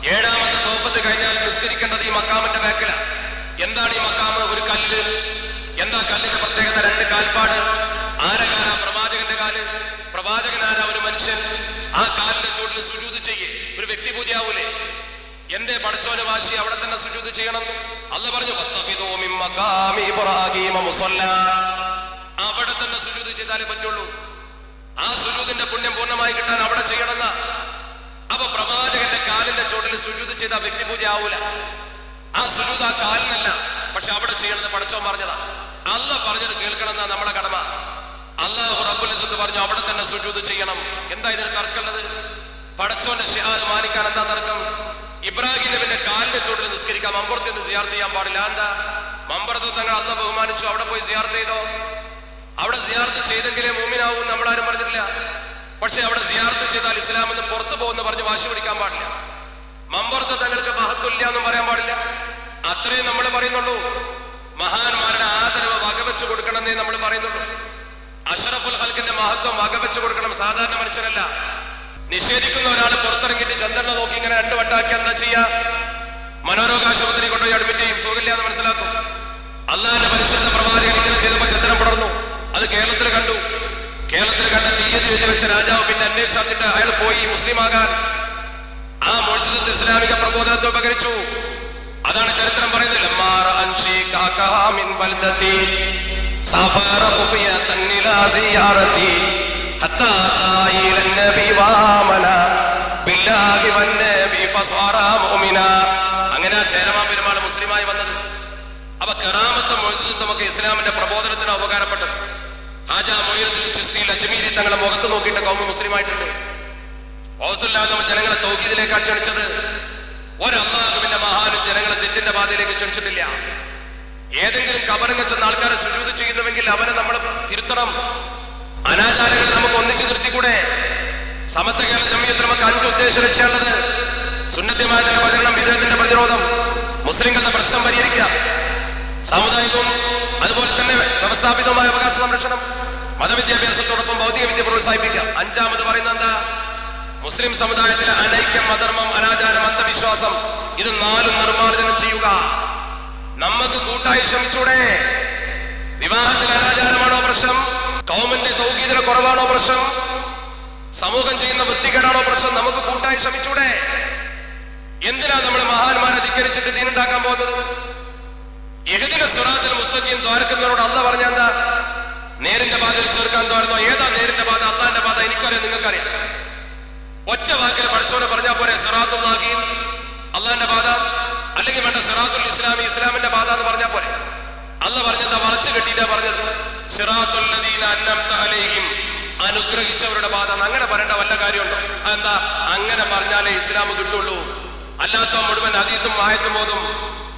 7ാമത്തെ തൗഫത്ത് കഴിഞ്ഞാൽ നിസ്കരിക്കേണ്ടത് ഈ മക്കാമിന്റെ ബാക്കിലാണ്. എന്താണ് ഈ മക്കാമ്? ഒരു കല്ല്. എന്താ കല്ലിന്റെ പ്രത്യേകത? 2 കാൽപ്പാട്. ആരെ കാലാ? പ്രവാചകന്റെ കാല്. പ്രവാചകനാരാ? ഒരു മനുഷ്യൻ. ആ കാലിന്റെ ചൂടിൽ സുജൂദ് ചെയ്യേ. ഒരു വ്യക്തി പൂജയാവൂലേ? എന്റെ പടച്ചോന് വാശി അവിടെ തന്നെ സുജൂദ് ചെയ്യണം. അല്ലാഹ് പറഞ്ഞു വത്തഖിദൂ മിൻ മഖാമി ഇബ്രാഹീമ മുസല്ലാ, അവിടെ തന്നെ സുജൂദ് ചെയ്താലേ പറ്റുള്ളൂ. ആ സുജൂദിന്റെ പുണ്യം പൂർണ്ണമായി കിട്ടാൻ അവിടെ ചെയ്യണമെന്ന. അപ്പൊ പ്രവാചകന്റെ കാലിന്റെ ചോട്ടിൽ സുജൂദ് ചെയ്ത വ്യക്തി പൂജ ആവൂല. ആ സുജൂദ് ആ കാലിനല്ല, പക്ഷെ അവിടെ ചെയ്യണമെന്ന് പടച്ചോൻ പറഞ്ഞതാ. അല്ലാഹ് പറഞ്ഞത് കേൾക്കണം എന്നാ നമ്മുടെ കടമ. അല്ലാഹു റബ്ബുൽ ഇസ്സത്ത് പറഞ്ഞു അവിടെ തന്നെ സുജൂദ് ചെയ്യണം. എന്താ ഇതിന് തർക്കമുള്ളത്? പടച്ചോന്റെ ശിആർ മാനിക്കാൻ എന്താ തർക്കം? ഇബ്രാഹിം നബിന്റെ കാലിന്റെ ചോട്ടിൽ നിസ്കരിക്കാം, മമ്പുറത്ത് നിന്ന് സിയാർത്ത് ചെയ്യാൻ പാടില്ല. എന്താ? മമ്പുറത്ത് തങ്ങൾ അല്ലാഹ് ബഹുമാനിച്ചു, അവിടെ പോയി സിയാർത്ത് ചെയ്തോ? അവിടെ സിയാർത്ത് ചെയ്തെങ്കിലേ മുഅ്മിനാവും നമ്മളാരും പറഞ്ഞിട്ടില്ല. പക്ഷെ അവിടെ സിയാർത്ത് ചെയ്താൽ ഇസ്ലാം എന്ന് പുറത്തു പോകുന്ന പറഞ്ഞ് വാശി പിടിക്കാൻ പാടില്ല. മമ്പുറത്ത് തങ്ങൾക്ക് മഹത്വമില്ല എന്നും പറയാൻ പാടില്ല. അത്രയും നമ്മൾ പറയുന്നുള്ളൂ. മഹാന്മാരുടെ ആദരവ് വകവെച്ച് കൊടുക്കണമെന്നേ നമ്മൾ പറയുന്നുള്ളൂ. അഷ്റഫുൽ ഖൽഖിന്റെ മഹത്വം വകവെച്ച് കൊടുക്കണം, സാധാരണ മനുഷ്യരല്ല. നിഷേധിക്കുന്ന ഒരാൾ പുറത്തിറങ്ങിയിട്ട് ചന്ദ്രനെ നോക്കി ഇങ്ങനെ 2 വട്ടാക്കി എന്താ ചെയ്യാ? മനോരോഗാശുപത്രി കൊണ്ടുപോയി അഡ്മിറ്റ് ചെയ്യും, സുഖമില്ല എന്ന് മനസ്സിലാക്കും. അള്ളാഹിന്റെ പരിശുദ്ധ പ്രവാചകൻ ഇങ്ങനെ ചെയ്തപ്പോൾ ചന്ദ്രൻ പടർന്നു. അത് കേരളത്തിൽ കണ്ടു. കേരളത്തിൽ കണ്ട തീയതി എഴുതി വെച്ച രാജാവ് പിന്നെ അന്വേഷിച്ചിട്ട് അയാൾ പോയി മുസ്ലിം ആകാൻ. ആ മുഅ്ജിസത്ത് ഇസ്ലാമിക പ്രബോധനത്തെ ഉപകരിച്ചു. അതാണ് ചരിത്രം പറയുന്നത്. അങ്ങനെ ആ ചേരമാൻ പെരുമാൾ മുസ്ലിമായി വന്നത്. അപ്പൊ കറാമത്തും മുഅ്ജിസത്തും ഒക്കെ ഇസ്ലാമിന്റെ പ്രബോധനത്തിന് ഉപകാരപ്പെട്ടത്. ഹാജാ മുഈനുദ്ദീൻ ചിസ്തി അജ്മീരി തങ്ങളുടെ മുഖത്ത് നോക്കിയിട്ട് കൗമ മുസ്ലിമായിട്ടുണ്ട്. ഔസുല്ലാഹ് ജനങ്ങളെ തൗഹീദിലേക്കാണ് ക്ഷണിച്ചത്. ഒരല്ലാഹുവിന്റെ മഹാനും ജനങ്ങളെ തെറ്റിന്റെ പാതയിലേക്ക് ക്ഷണിച്ചിട്ടില്ല. ഏതെങ്കിലും കബറിങ്ങ ചെന്ന ആൾക്കാരെ സുജൂദ് ചെയ്യുന്നുവെങ്കിൽ അവനെ നമ്മൾ തിരുത്തണം. അനാചാരങ്ങൾ നമുക്ക് ഒന്നിച്ചു നിർത്തിക്കൂടെ? സമത്വ കേരള ജമിയത്തിൽ നമുക്ക് 5 ഉദ്ദേശ ലക്ഷ്യമുള്ളത്: സുന്നത്തിമായതിന്റെ പ്രചരണം, വിദേഹത്തിന്റെ പ്രതിരോധം, മുസ്ലിങ്ങളുടെ പ്രശ്നം പരിഹരിക്കുക, സാമുദായികവും അതുപോലെ തന്നെ വ്യവസ്ഥാപിതവുമായ അവകാശ സംരക്ഷണം, മതവിദ്യാഭ്യാസത്തോടൊപ്പം ഭൗതിക വിദ്യ പ്രോത്സാഹിപ്പിക്കുക. 5ാമത് പറയുന്നത് എന്താ? മുസ്ലിം സമുദായത്തിലെ അനൈക്യം, അധർമ്മം, അനാചാരം, അന്ധവിശ്വാസം ഇത് 4 നിർമ്മാർജ്ജനം ചെയ്യുക. നമുക്ക് കൂട്ടായി ശ്രമിച്ചൂടെ? വിവാഹത്തിൽ അനാചാരമാണോ പ്രശ്നം? കൗമിന്റെ തൗഹീദിലെ കുറവാണോ പ്രശ്നം? സമൂഹം ചെയ്യുന്ന വൃത്തികേടാണോ പ്രശ്നം? നമുക്ക് കൂട്ടായി ശ്രമിച്ചൂടെ? എന്തിനാ നമ്മൾ മഹാന്മാരെ ധിക്കരിച്ചിട്ട് ദീനുണ്ടാക്കാൻ പോകുന്നത്? ഇഹ്ദിന സിറാത്തുൽ മുസ്തഖീം ദ്വാരക്കുന്നവരോട് അല്ലാഹ് പറഞ്ഞ എന്താ? നേരിന്റെ പാതയിൽ ചേർക്കാൻ തോരുന്നോ? ഏതാ നേരിന്റെ പാത? അള്ളാന്റെ പാത എനിക്കറിയാം, നിങ്ങൾക്കറിയാം. ഒറ്റ വാക്കിൽ പഠിച്ചോനെ പറഞ്ഞാൽ പോരെ സിറാത്തുല്ലാഹി അള്ളാന്റെ പാത, അല്ലെങ്കിൽ വേണ്ട സിറാത്തുൽ ഇസ്ലാമി ഇസ്ലാമിന്റെ പാത എന്ന് പറഞ്ഞാൽ പോരെ? അല്ലാഹ് പറഞ്ഞെന്താ? വളച്ചു കെട്ടിയിട്ടാ പറഞ്ഞത്. സിറാത്തുൽ ലദീന അൻഅംത അലൈഹിം, അനുഗ്രഹിച്ചവരുടെ പാത. അങ്ങനെ പറയേണ്ട വല്ല കാര്യമുണ്ടോ? അതെന്താ? അങ്ങനെ പറഞ്ഞാലേ ഇസ്ലാം കിട്ടുള്ളൂ. അല്ലാത്ത മുഴുവൻ ഹദീസും ആയത്തും ഓതും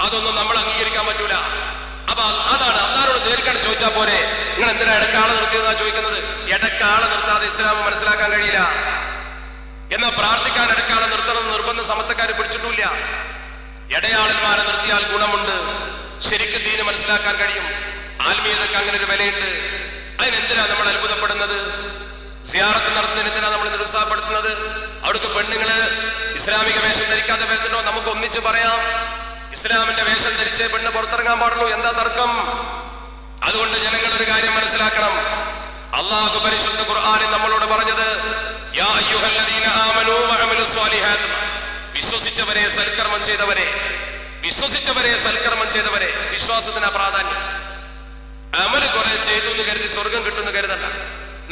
അതൊന്നും നമ്മൾ അംഗീകരിക്കാൻ പറ്റൂല. അപ്പൊ അതാണ് അള്ളാഹുവോട് നേരിട്ടാണ് ചോദിച്ചാൽ പോരെ. നിങ്ങൾ എന്തിനാ ഇടക്കാളെ നിർത്തിയെന്നാ ചോദിക്കുന്നത്? ഇടക്കാളെ നിർത്താതെ ഇസ്ലാം മനസ്സിലാക്കാൻ കഴിയില്ല. എന്നാൽ പ്രാർത്ഥിക്കാൻ ഇടക്കാളെ നിർത്തണം നിർബന്ധം സമത്വക്കാർ പിടിച്ചിട്ടില്ല. ഇടയാളന്മാരെ നിർത്തിയാൽ ഗുണമുണ്ട്, ശരിക്കും ദീന് മനസ്സിലാക്കാൻ കഴിയും. ആത്മീയതക്ക് അങ്ങനെ ഒരു വിലയുണ്ട്. അതിനെന്തിനാ നമ്മൾ അത്ഭുതപ്പെടുന്നത്? സിയാറത്ത് നടത്തുന്നതിന് എന്തിനാ നമ്മൾ നിരുത്സാഹപ്പെടുത്തുന്നത്? അവിടുത്തെ പെണ്ണുങ്ങള് ഇസ്ലാമിക വേഷം ധരിക്കാതെ വരുന്നുണ്ടോ? നമുക്ക് ഒന്നിച്ച് പറയാം, ഇസ്ലാമിന്റെ വേഷം ധരിച്ചേ പെണ്ണ് പുറത്തിറങ്ങാൻ പാടുള്ളൂ. എന്താ തർക്കം? അതുകൊണ്ട് ജനങ്ങൾ ഒരു കാര്യം മനസ്സിലാക്കണം. അല്ലാഹു പരിശുദ്ധ ഖുർആനിൽ നമ്മളോട് പറഞ്ഞത്, യാ അയ്യുഹല്ലദീന ആമനൂ വഅമിലുസ് സ്വാലിഹാത്ത്, വിശ്വസിച്ചവരെ സൽക്കർമ്മം ചെയ്തവരെ, വിശ്വസിച്ചവരെ സൽക്കർമ്മം ചെയ്തവരെ. വിശ്വാസത്തിന് പ്രാധാന്യം. അമല് കുറെ ചെയ്തു എന്ന് കരുതി സ്വർഗം കിട്ടുമെന്ന് കരുതണ്ട.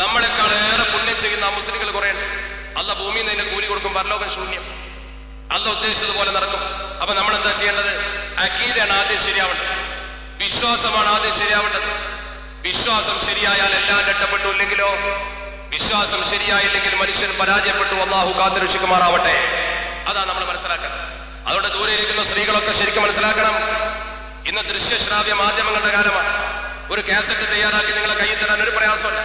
നമ്മളെക്കാൾ ഏറെ പുണ്യം ചെയ്യുന്ന മുസ്ലിങ്ങൾ കുറെ ഉണ്ട്. അല്ലാഹ് ഭൂമിയിൽ നിന്ന് കൂലി കൊടുക്കും, പരലോകം ശൂന്യം. അല്ലാഹ് ഉദ്ദേശിച്ചതുപോലെ നടക്കും. അപ്പൊ നമ്മൾ എന്താ ചെയ്യേണ്ടത്? അഖീദയാണ് ആദ്യം ശരിയാവേണ്ടത്, വിശ്വാസമാണ് ആദ്യം ശരിയാവേണ്ടത്. വിശ്വാസം ശരിയായാൽ എല്ലാം രക്ഷപ്പെട്ടു. ഇല്ലെങ്കിലോ? വിശ്വാസം ശരിയായില്ലെങ്കിൽ മനുഷ്യൻ പരാജയപ്പെട്ടു. അല്ലാഹു കാത്തുരക്ഷിക്കുമാറാവട്ടെ. അതാ നമ്മൾ മനസ്സിലാക്കണം. അതുകൊണ്ട് ദൂരെ ഇരിക്കുന്ന സ്ത്രീകളൊക്കെ ശരിക്കും മനസ്സിലാക്കണം. ഇന്ന് ദൃശ്യശ്രാവ്യ മാധ്യമങ്ങളുടെ കാലമാണ്. ഒരു കാസറ്റ് തയ്യാറാക്കി നിങ്ങളെ കയ്യിൽ തരാൻ ഒരു പ്രയാസമല്ല.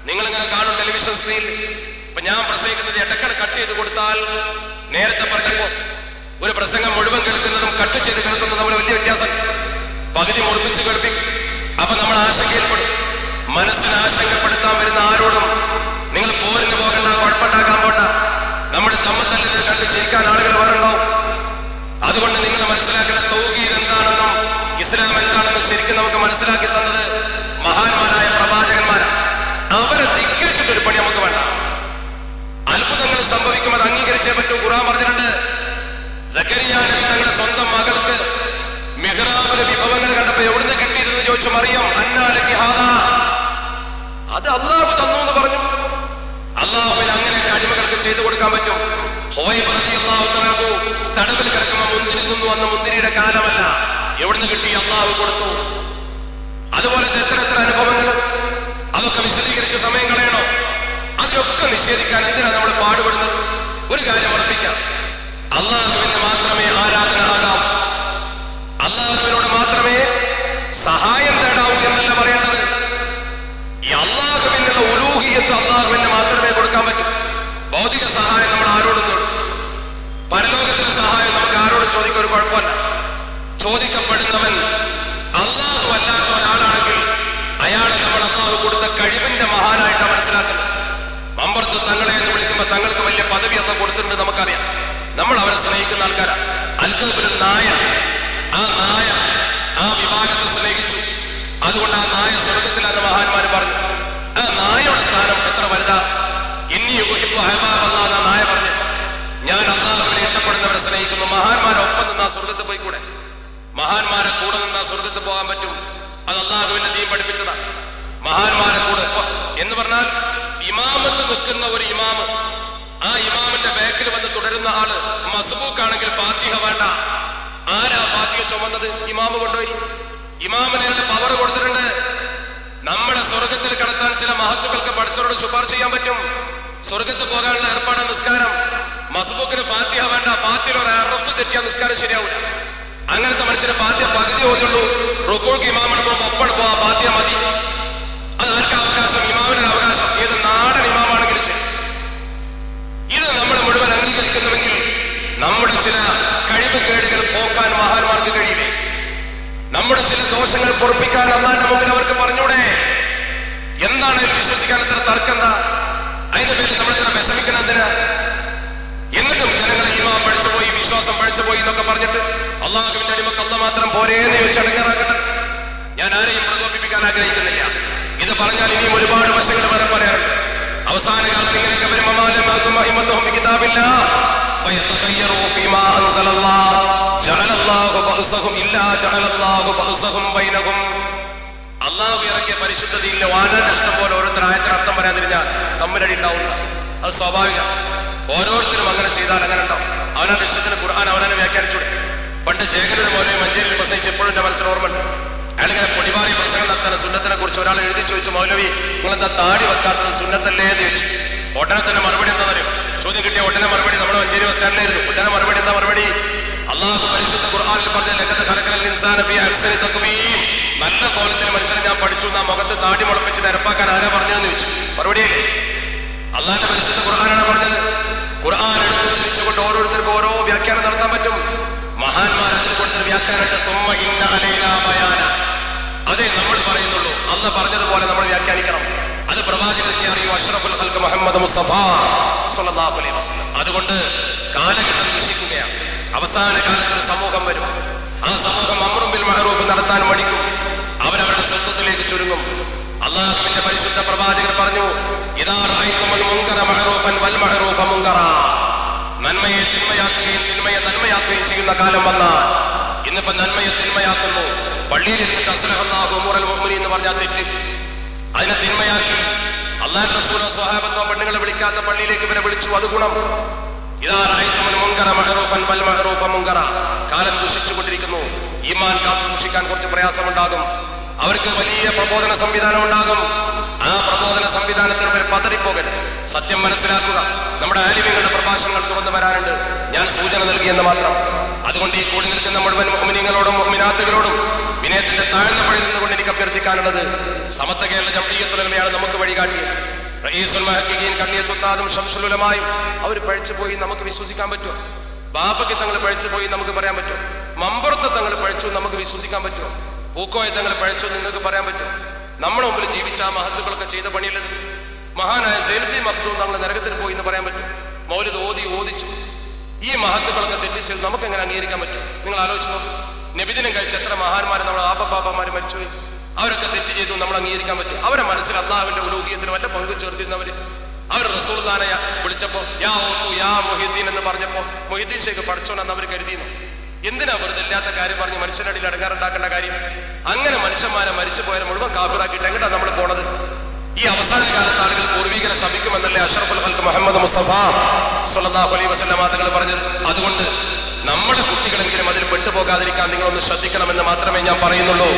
നിങ്ങളിങ്ങനെ കാണും ടെലിവിഷൻ സ്ക്രീനിൽ. ഇപ്പൊ ഞാൻ പ്രസംഗിക്കുന്നത് ഇടയ്ക്കൽ കട്ട് ചെയ്ത് കൊടുത്താൽ, നേരത്തെ പറഞ്ഞപ്പോ ഒരു പ്രസംഗം മുഴുവൻ കേൾക്കുന്നതും കട്ട് ചെയ്ത് കേൾക്കുന്നതും തമ്മിൽ വലിയ വ്യത്യാസം. പകുതി മുറിപ്പിച്ച് കേൾപ്പിക്കും. അപ്പൊ നമ്മൾ ആശങ്കയിൽപ്പെടും. മനസ്സിന് ആശങ്കപ്പെടുത്താൻ വരുന്ന ആരോടും നിങ്ങൾ പോരിന് പോകണ്ട, കുഴപ്പമുണ്ടാക്കാൻ പോണ്ട. നമ്മൾ തമ്മിൽ തല്ലിത് കണ്ട് ചിരിക്കാൻ ആളുകൾ വേറുണ്ടാവും. അതുകൊണ്ട് നിങ്ങൾ മനസ്സിലാക്കേണ്ട തൗഹീദ് എന്താണെന്നും ഇസ്ലാം എന്താണെന്നും ശരിക്കും നമുക്ക് മനസ്സിലാക്കി തന്നത് മഹാന്മാരായ പ്രവാചകന്മാരാണ്. അവരെ ധിക്കരിച്ചിട്ടൊരു പണി നമുക്ക് വേണ്ട. അത്ഭുതങ്ങൾ സംഭവിക്കും, അത് അംഗീകരിച്ചേ പറ്റൂ. ഖുർആൻ പറഞ്ഞിട്ടുണ്ട്, സക്കരിയ നബി തങ്ങളുടെ സ്വന്തം മകൾക്ക് മിഹ്റാബിലെ വിഭവങ്ങൾ കണ്ടപ്പോ എവിടുന്ന് കിട്ടിയിരുന്നെന്ന് ചോദിച്ചു. മറിയം അന്നാലകി ഹാദാ, അത് അല്ലാഹു തന്നു എന്ന് പറഞ്ഞു. അല്ലാഹുവിന് അങ്ങനെ അടിമകൾക്ക് ചെയ്തു കൊടുക്കാൻ പറ്റും. ഹുവൈബ് റളിയല്ലാഹു തആല തടവിൽ കിടക്കുമ്പോൾ മുന്തിരി തിന്നു വന്ന മുന്തിരിയുടെ കാലമല്ല, എവിടുന്ന് കിട്ടി? അല്ലാഹു കൊടുത്തു. അതുപോലത്തെ എത്ര എത്ര അനുഭവങ്ങൾ, അതൊക്കെ വിശദീകരിച്ച് സമയം കളയണോ? അതിലൊക്കെ നിഷേധിക്കാൻ എന്തിനാ നമ്മൾ പാടുപെടുന്നത്? ഒരു കാര്യം ഉറപ്പിക്കാം, അല്ലാഹുവിന് മാത്രമേ ആരാധന ആകാവൂ, അല്ലാഹുവിനോട് മാത്രമേ സഹായം തേടാവൂ എന്നല്ല പറയേണ്ടത്. ഈ അല്ലാഹുവിനുള്ള ഉലൂഹിയത്ത് അല്ലാഹുവിന് മാത്രമേ കൊടുക്കാൻ പറ്റൂ. ഭൗതിക സഹായം നമ്മൾ ആരോടും തേടും. പരലോകത്തിന്റെ സഹായം നമുക്ക് ആരോടും ചോദിക്കാൻ ഒരു കുഴപ്പമില്ല. ചോദിക്കപ്പെടുന്നവൻ അല്ലാഹു അല്ലാത്ത ഒരാളാണെങ്കിൽ അയാളെ നമ്മൾ അല്ലാഹു കൊടുത്ത കഴിവിന്റെ മഹാനായിട്ടാണ് മനസ്സിലാക്കുന്നത്. മമ്പർത്ത് തങ്ങളെ എന്ന് വിളിക്കുമ്പോൾ തങ്ങൾക്ക് വലിയ പദവി അല്ല കൊടുത്തിട്ടുണ്ട്, നമുക്കറിയാം. നമ്മൾ അവരെ സ്നേഹിക്കുന്ന ആൾക്കാരാണ്. അൽഖബിൽ നായ, ആ നായ ആ വിഭാഗത്തെ സ്നേഹിച്ചു. അതുകൊണ്ട് ആ നായ സ്വർഗത്തിലാണെന്ന് മഹാന്മാര് പറഞ്ഞു. ആ നായയുടെ സ്ഥാനം എത്ര വലുതാ! ഇന്നി യുഹിബ്ബു അഹ്ബാബല്ലാഹ് എന്ന നായ പറഞ്ഞു, ഞാൻ അല്ലാഹുവിനെ ഇഷ്ടപ്പെടുന്നവരെ സ്നേഹിക്കുന്നു. മഹാന്മാരെ ഒപ്പം നിന്നാ സ്വർഗത്ത് പോയിക്കൂടെ? മഹാന്മാരെ കൂടെ നിന്നാ സ്വർഗത്ത് പോകാൻ പറ്റും. അത് അല്ലാഹുവിന്റെ ദീൻ പഠിപ്പിച്ചതാണ്. മഹാന്മാരെ കൂടെ എന്ന് പറഞ്ഞാൽ ഇമാമത്ത് നിൽക്കുന്ന ഒരു ഇമാമ്, ആ ഇമാമിന്റെ ബാക്കിൽ വന്ന് തുടരുന്ന ആള് മസ്ബൂക്കാണെങ്കിൽ ഫാത്തിഹ വേണ്ട, ആരാ ഫാത്തിഹ ചുമന്നത്? ഇമാമ് കൊണ്ടുപോയി. ഇമാമിനുള്ള പവർ കൊടുത്തിട്ടുണ്ട്. നമ്മളെ സ്വർഗത്തിൽ കടത്താൻ ചില മഹത്തുക്കൾക്ക് പഠിച്ചവരോട് ശുപാർശ ചെയ്യാൻ പറ്റും. സ്വർഗത്ത് പോകാനുള്ള ഏർപ്പാട് നിസ്കാരം. മസ്ബൂക്കിന് ഫാത്തിഹ വേണ്ട, ഫാത്തിഹ ഒരു അറഫ് തെറ്റിയാൽ നിസ്കാരം ശരിയാവില്ല. അങ്ങനത്തെ മനുഷ്യന് ഫാത്തിഹ പകുതി ഓതുള്ളൂ. റുക്കൂക്ക് ഇമാമിന് പോകുമ്പോൾ ഒപ്പം പോവാ, ഫാത്തിഹ മതി. അത് ആർക്കാ അവകാശം? ഇമാമിനൊരു അവകാശം. ഏത് നാടൻ ഇമാമാണെങ്കിലും ശരി. ഇത് നമ്മൾ മുഴുവൻ അംഗീകരിക്കുന്നുവെങ്കിൽ നമ്മുടെ ചില കഴിവുകേടുകൾ പോക്കാൻ മഹാന്മാർക്ക് കഴിയില്ലേ? നമ്മുടെ ചില ദോഷങ്ങൾ പൊറപ്പിക്കാൻ അല്ലാഹുവിന്റെ മുമ്പിൽ അവർക്ക് പറഞ്ഞൂടെ? എന്താണ് വിശ്വസിക്കാൻ ഇത്ര തർക്കം? എന്താ അതിന്റെ പേരിൽ നമ്മൾ ഇത്ര വിഷമിക്കണം എന്തിനാ? എന്നിട്ടും ജനങ്ങളെ ഈമാൻ പഠിച്ചുപോയി, വിശ്വാസം പഠിച്ചുപോയി എന്നൊക്കെ പറഞ്ഞിട്ട് അള്ളാഹുവിന്റെ അടിമക്ക് അല്ലാഹ് മാത്രം പോരേന്ന് ചോദിച്ച് അടങ്ങാറാക്കട്ടെ. ഞാൻ ആരെയും പ്രകോപിപ്പിക്കാൻ ആഗ്രഹിക്കുന്നില്ല. ഇത് പറഞ്ഞാൽ ഇനിയും ഒരുപാട് വശങ്ങൾ വരെ പറയാറുണ്ട്. അവസാന കാലത്ത് ഇങ്ങനെയൊക്കെ വരും. അള്ളാഹു ഇറക്കിയ പരിശുദ്ധതയില്ല വാനാന്റെ ഇഷ്ടം പോലെ ഓരോരുത്തർ ആയത്തിന് അർത്ഥം പറയാൻ തിരിഞ്ഞാൽ തമ്മിലടി ഉണ്ടാവില്ല. അത് സ്വാഭാവിക. ഓരോരുത്തരും അങ്ങനെ ചെയ്താൽ അങ്ങനെ ഉണ്ടാവും. അവനാന്റെ ഇഷ്ടത്തിന് ഖുർആൻ അവനെ വ്യാഖ്യാനിച്ചൂടെ? പണ്ട് ചേകരുടെ പോലെ മഞ്ചേരിയിൽ പ്രസംഗിച്ച് എപ്പോഴും എന്റെ മനസ്സിൽ ഓർമ്മയുണ്ട്. അയാളിങ്ങനെ പൊടിമാറി പ്രസംഗം നടത്താൻ സുന്നത്തിനെ കുറിച്ച് ഒരാൾ എഴുതി ചോദിച്ചു, മൗലവി നിങ്ങളെന്താ താടി വെക്കാത്തത് സുന്നത്തല്ലേ എന്ന് ചോദിച്ചു. ഉടനെ തന്നെ മറുപടി എന്താ പറയും? ചോദ്യം കിട്ടിയ ഉടനെ മറുപടി നമ്മുടെ മഞ്ചേരി വെച്ചാലായിരുന്നു. ഉടനെ മറുപടി എന്താ മറുപടി? അള്ളാഹു പരിശുദ്ധ ഖുർആനിൽ പറഞ്ഞ ലഖദ് ഖലഖൽ ഇൻസാന ഫീ അഹ്സനി തഖ്വീം, നല്ല കോലത്തിൽ മനുഷ്യനെ ഞാൻ പഠിച്ചു. ആ മുഖത്ത് താടി മുളപ്പിച്ച് നിരപ്പാക്കാൻ ആരാ പറഞ്ഞതെന്ന് ചോദിച്ചു. മറുപടിയല്ലേ? അള്ളാഹിന്റെ പരിശുദ്ധ ഖുർആനാണ് പറഞ്ഞത്. ഖുർആൻ എടുത്ത് തിരിച്ചുകൊണ്ട് ഓരോരുത്തർക്കും ഓരോ വ്യാഖ്യാനം നടത്താൻ പറ്റും. മഹാന്മാർ അതിന് കൊടുത്തൊരു വ്യാഖ്യാനം സുമ്മ ഇന്ന അലൈനാ ബയാന. അതേ നമ്മൾ പറയുന്നുള്ളൂ. അന്ന് പറഞ്ഞതുപോലെ നമ്മൾ വ്യാഖ്യാനിക്കണം. അത് പ്രവാചകർക്ക് അറിയൂ. അഷ്റഫുൽ ഖൽഖ് മുഹമ്മദ് മുസ്തഫ സ്വല്ലല്ലാഹു അലൈഹി വസല്ലം. അതുകൊണ്ട് കാലഘട്ടം ദുഷിക്കുകയാണ്. അവസാന കാലത്തൊരു സമൂഹം വരും. ആ സമൂഹം അംറും ബിൽ മഅറൂഫ് നടത്താൻ മടിക്കും. അവരവരുടെ സ്വത്വത്തിലേക്ക് ചുരുങ്ങും. അള്ളാഹുവിന്റെ പരിശുദ്ധ പ്രവാചകർ പറഞ്ഞു, ഇദാ റഅയ്തുൽ മുൻകറ മഅറൂഫൻ വൽ മഅറൂഫ മുൻകറ. നന്മയെ തിന്മയാക്കുകയും തിന്മയെ നന്മയാക്കുകയും ചെയ്യുന്ന കാലം വന്നാൽ, ഇന്നിപ്പോ നന്മയെ തിന്മയാക്കുന്നു. പള്ളിയിൽ ഇരുന്നിട്ട് അസ്ലഹല്ലാഹു ഉമൂറൽ മുഅ്മിനീൻ എന്ന് പറഞ്ഞാൽ തെറ്റ്. അതിനെ തിന്മയാക്കി അല്ലാഹുവിന്റെ റസൂൽ സ്വഹാബത്തോ പെണ്ണുങ്ങളെ വിളിക്കാത്ത പള്ളിയിലേക്ക് ഇവരെ വിളിച്ചു. അത് ഗുണം. ഇദാ റഅയ്തുൽ മുൻകറ മഅറൂഫൻ വൽ മഅറൂഫ മുൻകറ. കാലം ദുഷിച്ചുകൊണ്ടിരിക്കുന്നു. ഈമാൻ കാത്തു സൂക്ഷിക്കാൻ കുറച്ച് പ്രയാസമുണ്ടാകും. അവർക്ക് വലിയ പ്രബോധന സംവിധാനം ഉണ്ടാകും. ആ പ്രബോധന സംവിധാനത്തിൽ അവർ പതറിപ്പോകരുത്. സത്യം മനസ്സിലാക്കുക. നമ്മുടെ ആലിമീങ്ങളുടെ പ്രഭാഷണങ്ങൾ തുറന്നു വരാനുണ്ട്. ഞാൻ സൂചന നൽകിയെന്ന് മാത്രം. അതുകൊണ്ട് ഈ കൂടി നിൽക്കുന്ന മുഴുവൻ മുഅ്മിനീങ്ങളോടും മുഅ്മിനാത്തുകളോടും വിനയത്തിന്റെ താഴ്ന്ന വഴി നിന്നുകൊണ്ട് എനിക്ക് അഭ്യർത്ഥിക്കാനുള്ളത്, സമത്വ കേരള ജംഇയ്യത്തുൽ ഉലമയാണ് നമുക്ക് വഴികാട്ടിയത്. റഈസുൽ മുഹഖഖീൻ കണ്ണിയത്ത് ഉസ്താദും ശംസുൽ ഉലമായും അവർ പഴിച്ചു പോയി നമുക്ക് വിശ്വസിക്കാൻ പറ്റുമോ? ബാപ്പയ്ക്ക് തങ്ങൾ പഴിച്ചു പോയി നമുക്ക് പറയാൻ പറ്റുമോ? മമ്പുറത്ത് തങ്ങൾ പഴിച്ചു നമുക്ക് വിശ്വസിക്കാൻ പറ്റുമോ? പൂക്കോയെ തങ്ങൾ പഴിച്ചു നിങ്ങൾക്ക് പറയാൻ പറ്റുമോ? നമ്മുടെ മുമ്പിൽ ജീവിച്ച ആ മഹത്തുക്കളൊക്കെ ചെയ്ത പണിയുള്ളത്. മഹാനായ സൈനുദ്ദീൻ മഖ്ദൂം തങ്ങൾ നരകത്തിൽ പോയി എന്ന് പറയാൻ പറ്റും? മൗലിദ് ഓദിച്ചു. ഈ മഹത്തുക്കളൊക്കെ തെറ്റിച്ചത് നമുക്ക് എങ്ങനെ അംഗീകരിക്കാൻ പറ്റും? നിങ്ങൾ ആലോചിച്ച് നോക്കും. നബിദിനം കഴിച്ച എത്ര മഹാന്മാരെ നമ്മുടെ ആപ്പപ്പാപ്പന്മാർ മരിച്ചുപോയി. അവരൊക്കെ തെറ്റ് ചെയ്തു നമ്മൾ അംഗീകരിക്കാൻ പറ്റും? അവരെ മനസ്സിൽ അല്ലാഹുവിന്റെ ഉലൂഹിയത്തിന് വല്ല പങ്കു ചേർത്തിരുന്നവര്. അവർ റസൂലുള്ളാഹിനെ വിളിച്ചപ്പോ യാ ഓത്തു യാ മുഹിദ്ദീൻ എന്ന് പറഞ്ഞപ്പോ മുഹിദ്ദീൻ ഷേഖ് പഠിച്ചോണെന്ന് അവർ കരുതിയിരുന്നു. എന്തിനാ വെറുതെ ഇല്ലാത്ത കാര്യം പറഞ്ഞ് മനുഷ്യരുടെ അടിയിൽ അടങ്ങാറുണ്ടാക്കേണ്ട കാര്യം? അങ്ങനെ മനുഷ്യന്മാരെ മരിച്ചു പോയാൽ മുഴുവൻ കാഫിറാക്കിയിട്ട് എങ്ങോട്ടാണ് നമ്മൾ പോണത്? ഈ അവസാന കാലത്ത് ആളുകൾ പൂർവീകരെ ശപിക്കുമെന്നല്ലേ അഷ്റഫുൽ ഖൽഖ് മുഹമ്മദ് മുസ്തഫ സ്വല്ലല്ലാഹു അലൈഹി വസല്ലം തങ്ങൾ പറഞ്ഞത്. അതുകൊണ്ട് നമ്മുടെ കുട്ടികളെങ്കിലും അതിൽ പെട്ടുപോകാതിരിക്കാൻ നിങ്ങളൊന്ന് ശ്രദ്ധിക്കണമെന്ന് മാത്രമേ ഞാൻ പറയുന്നുള്ളൂ.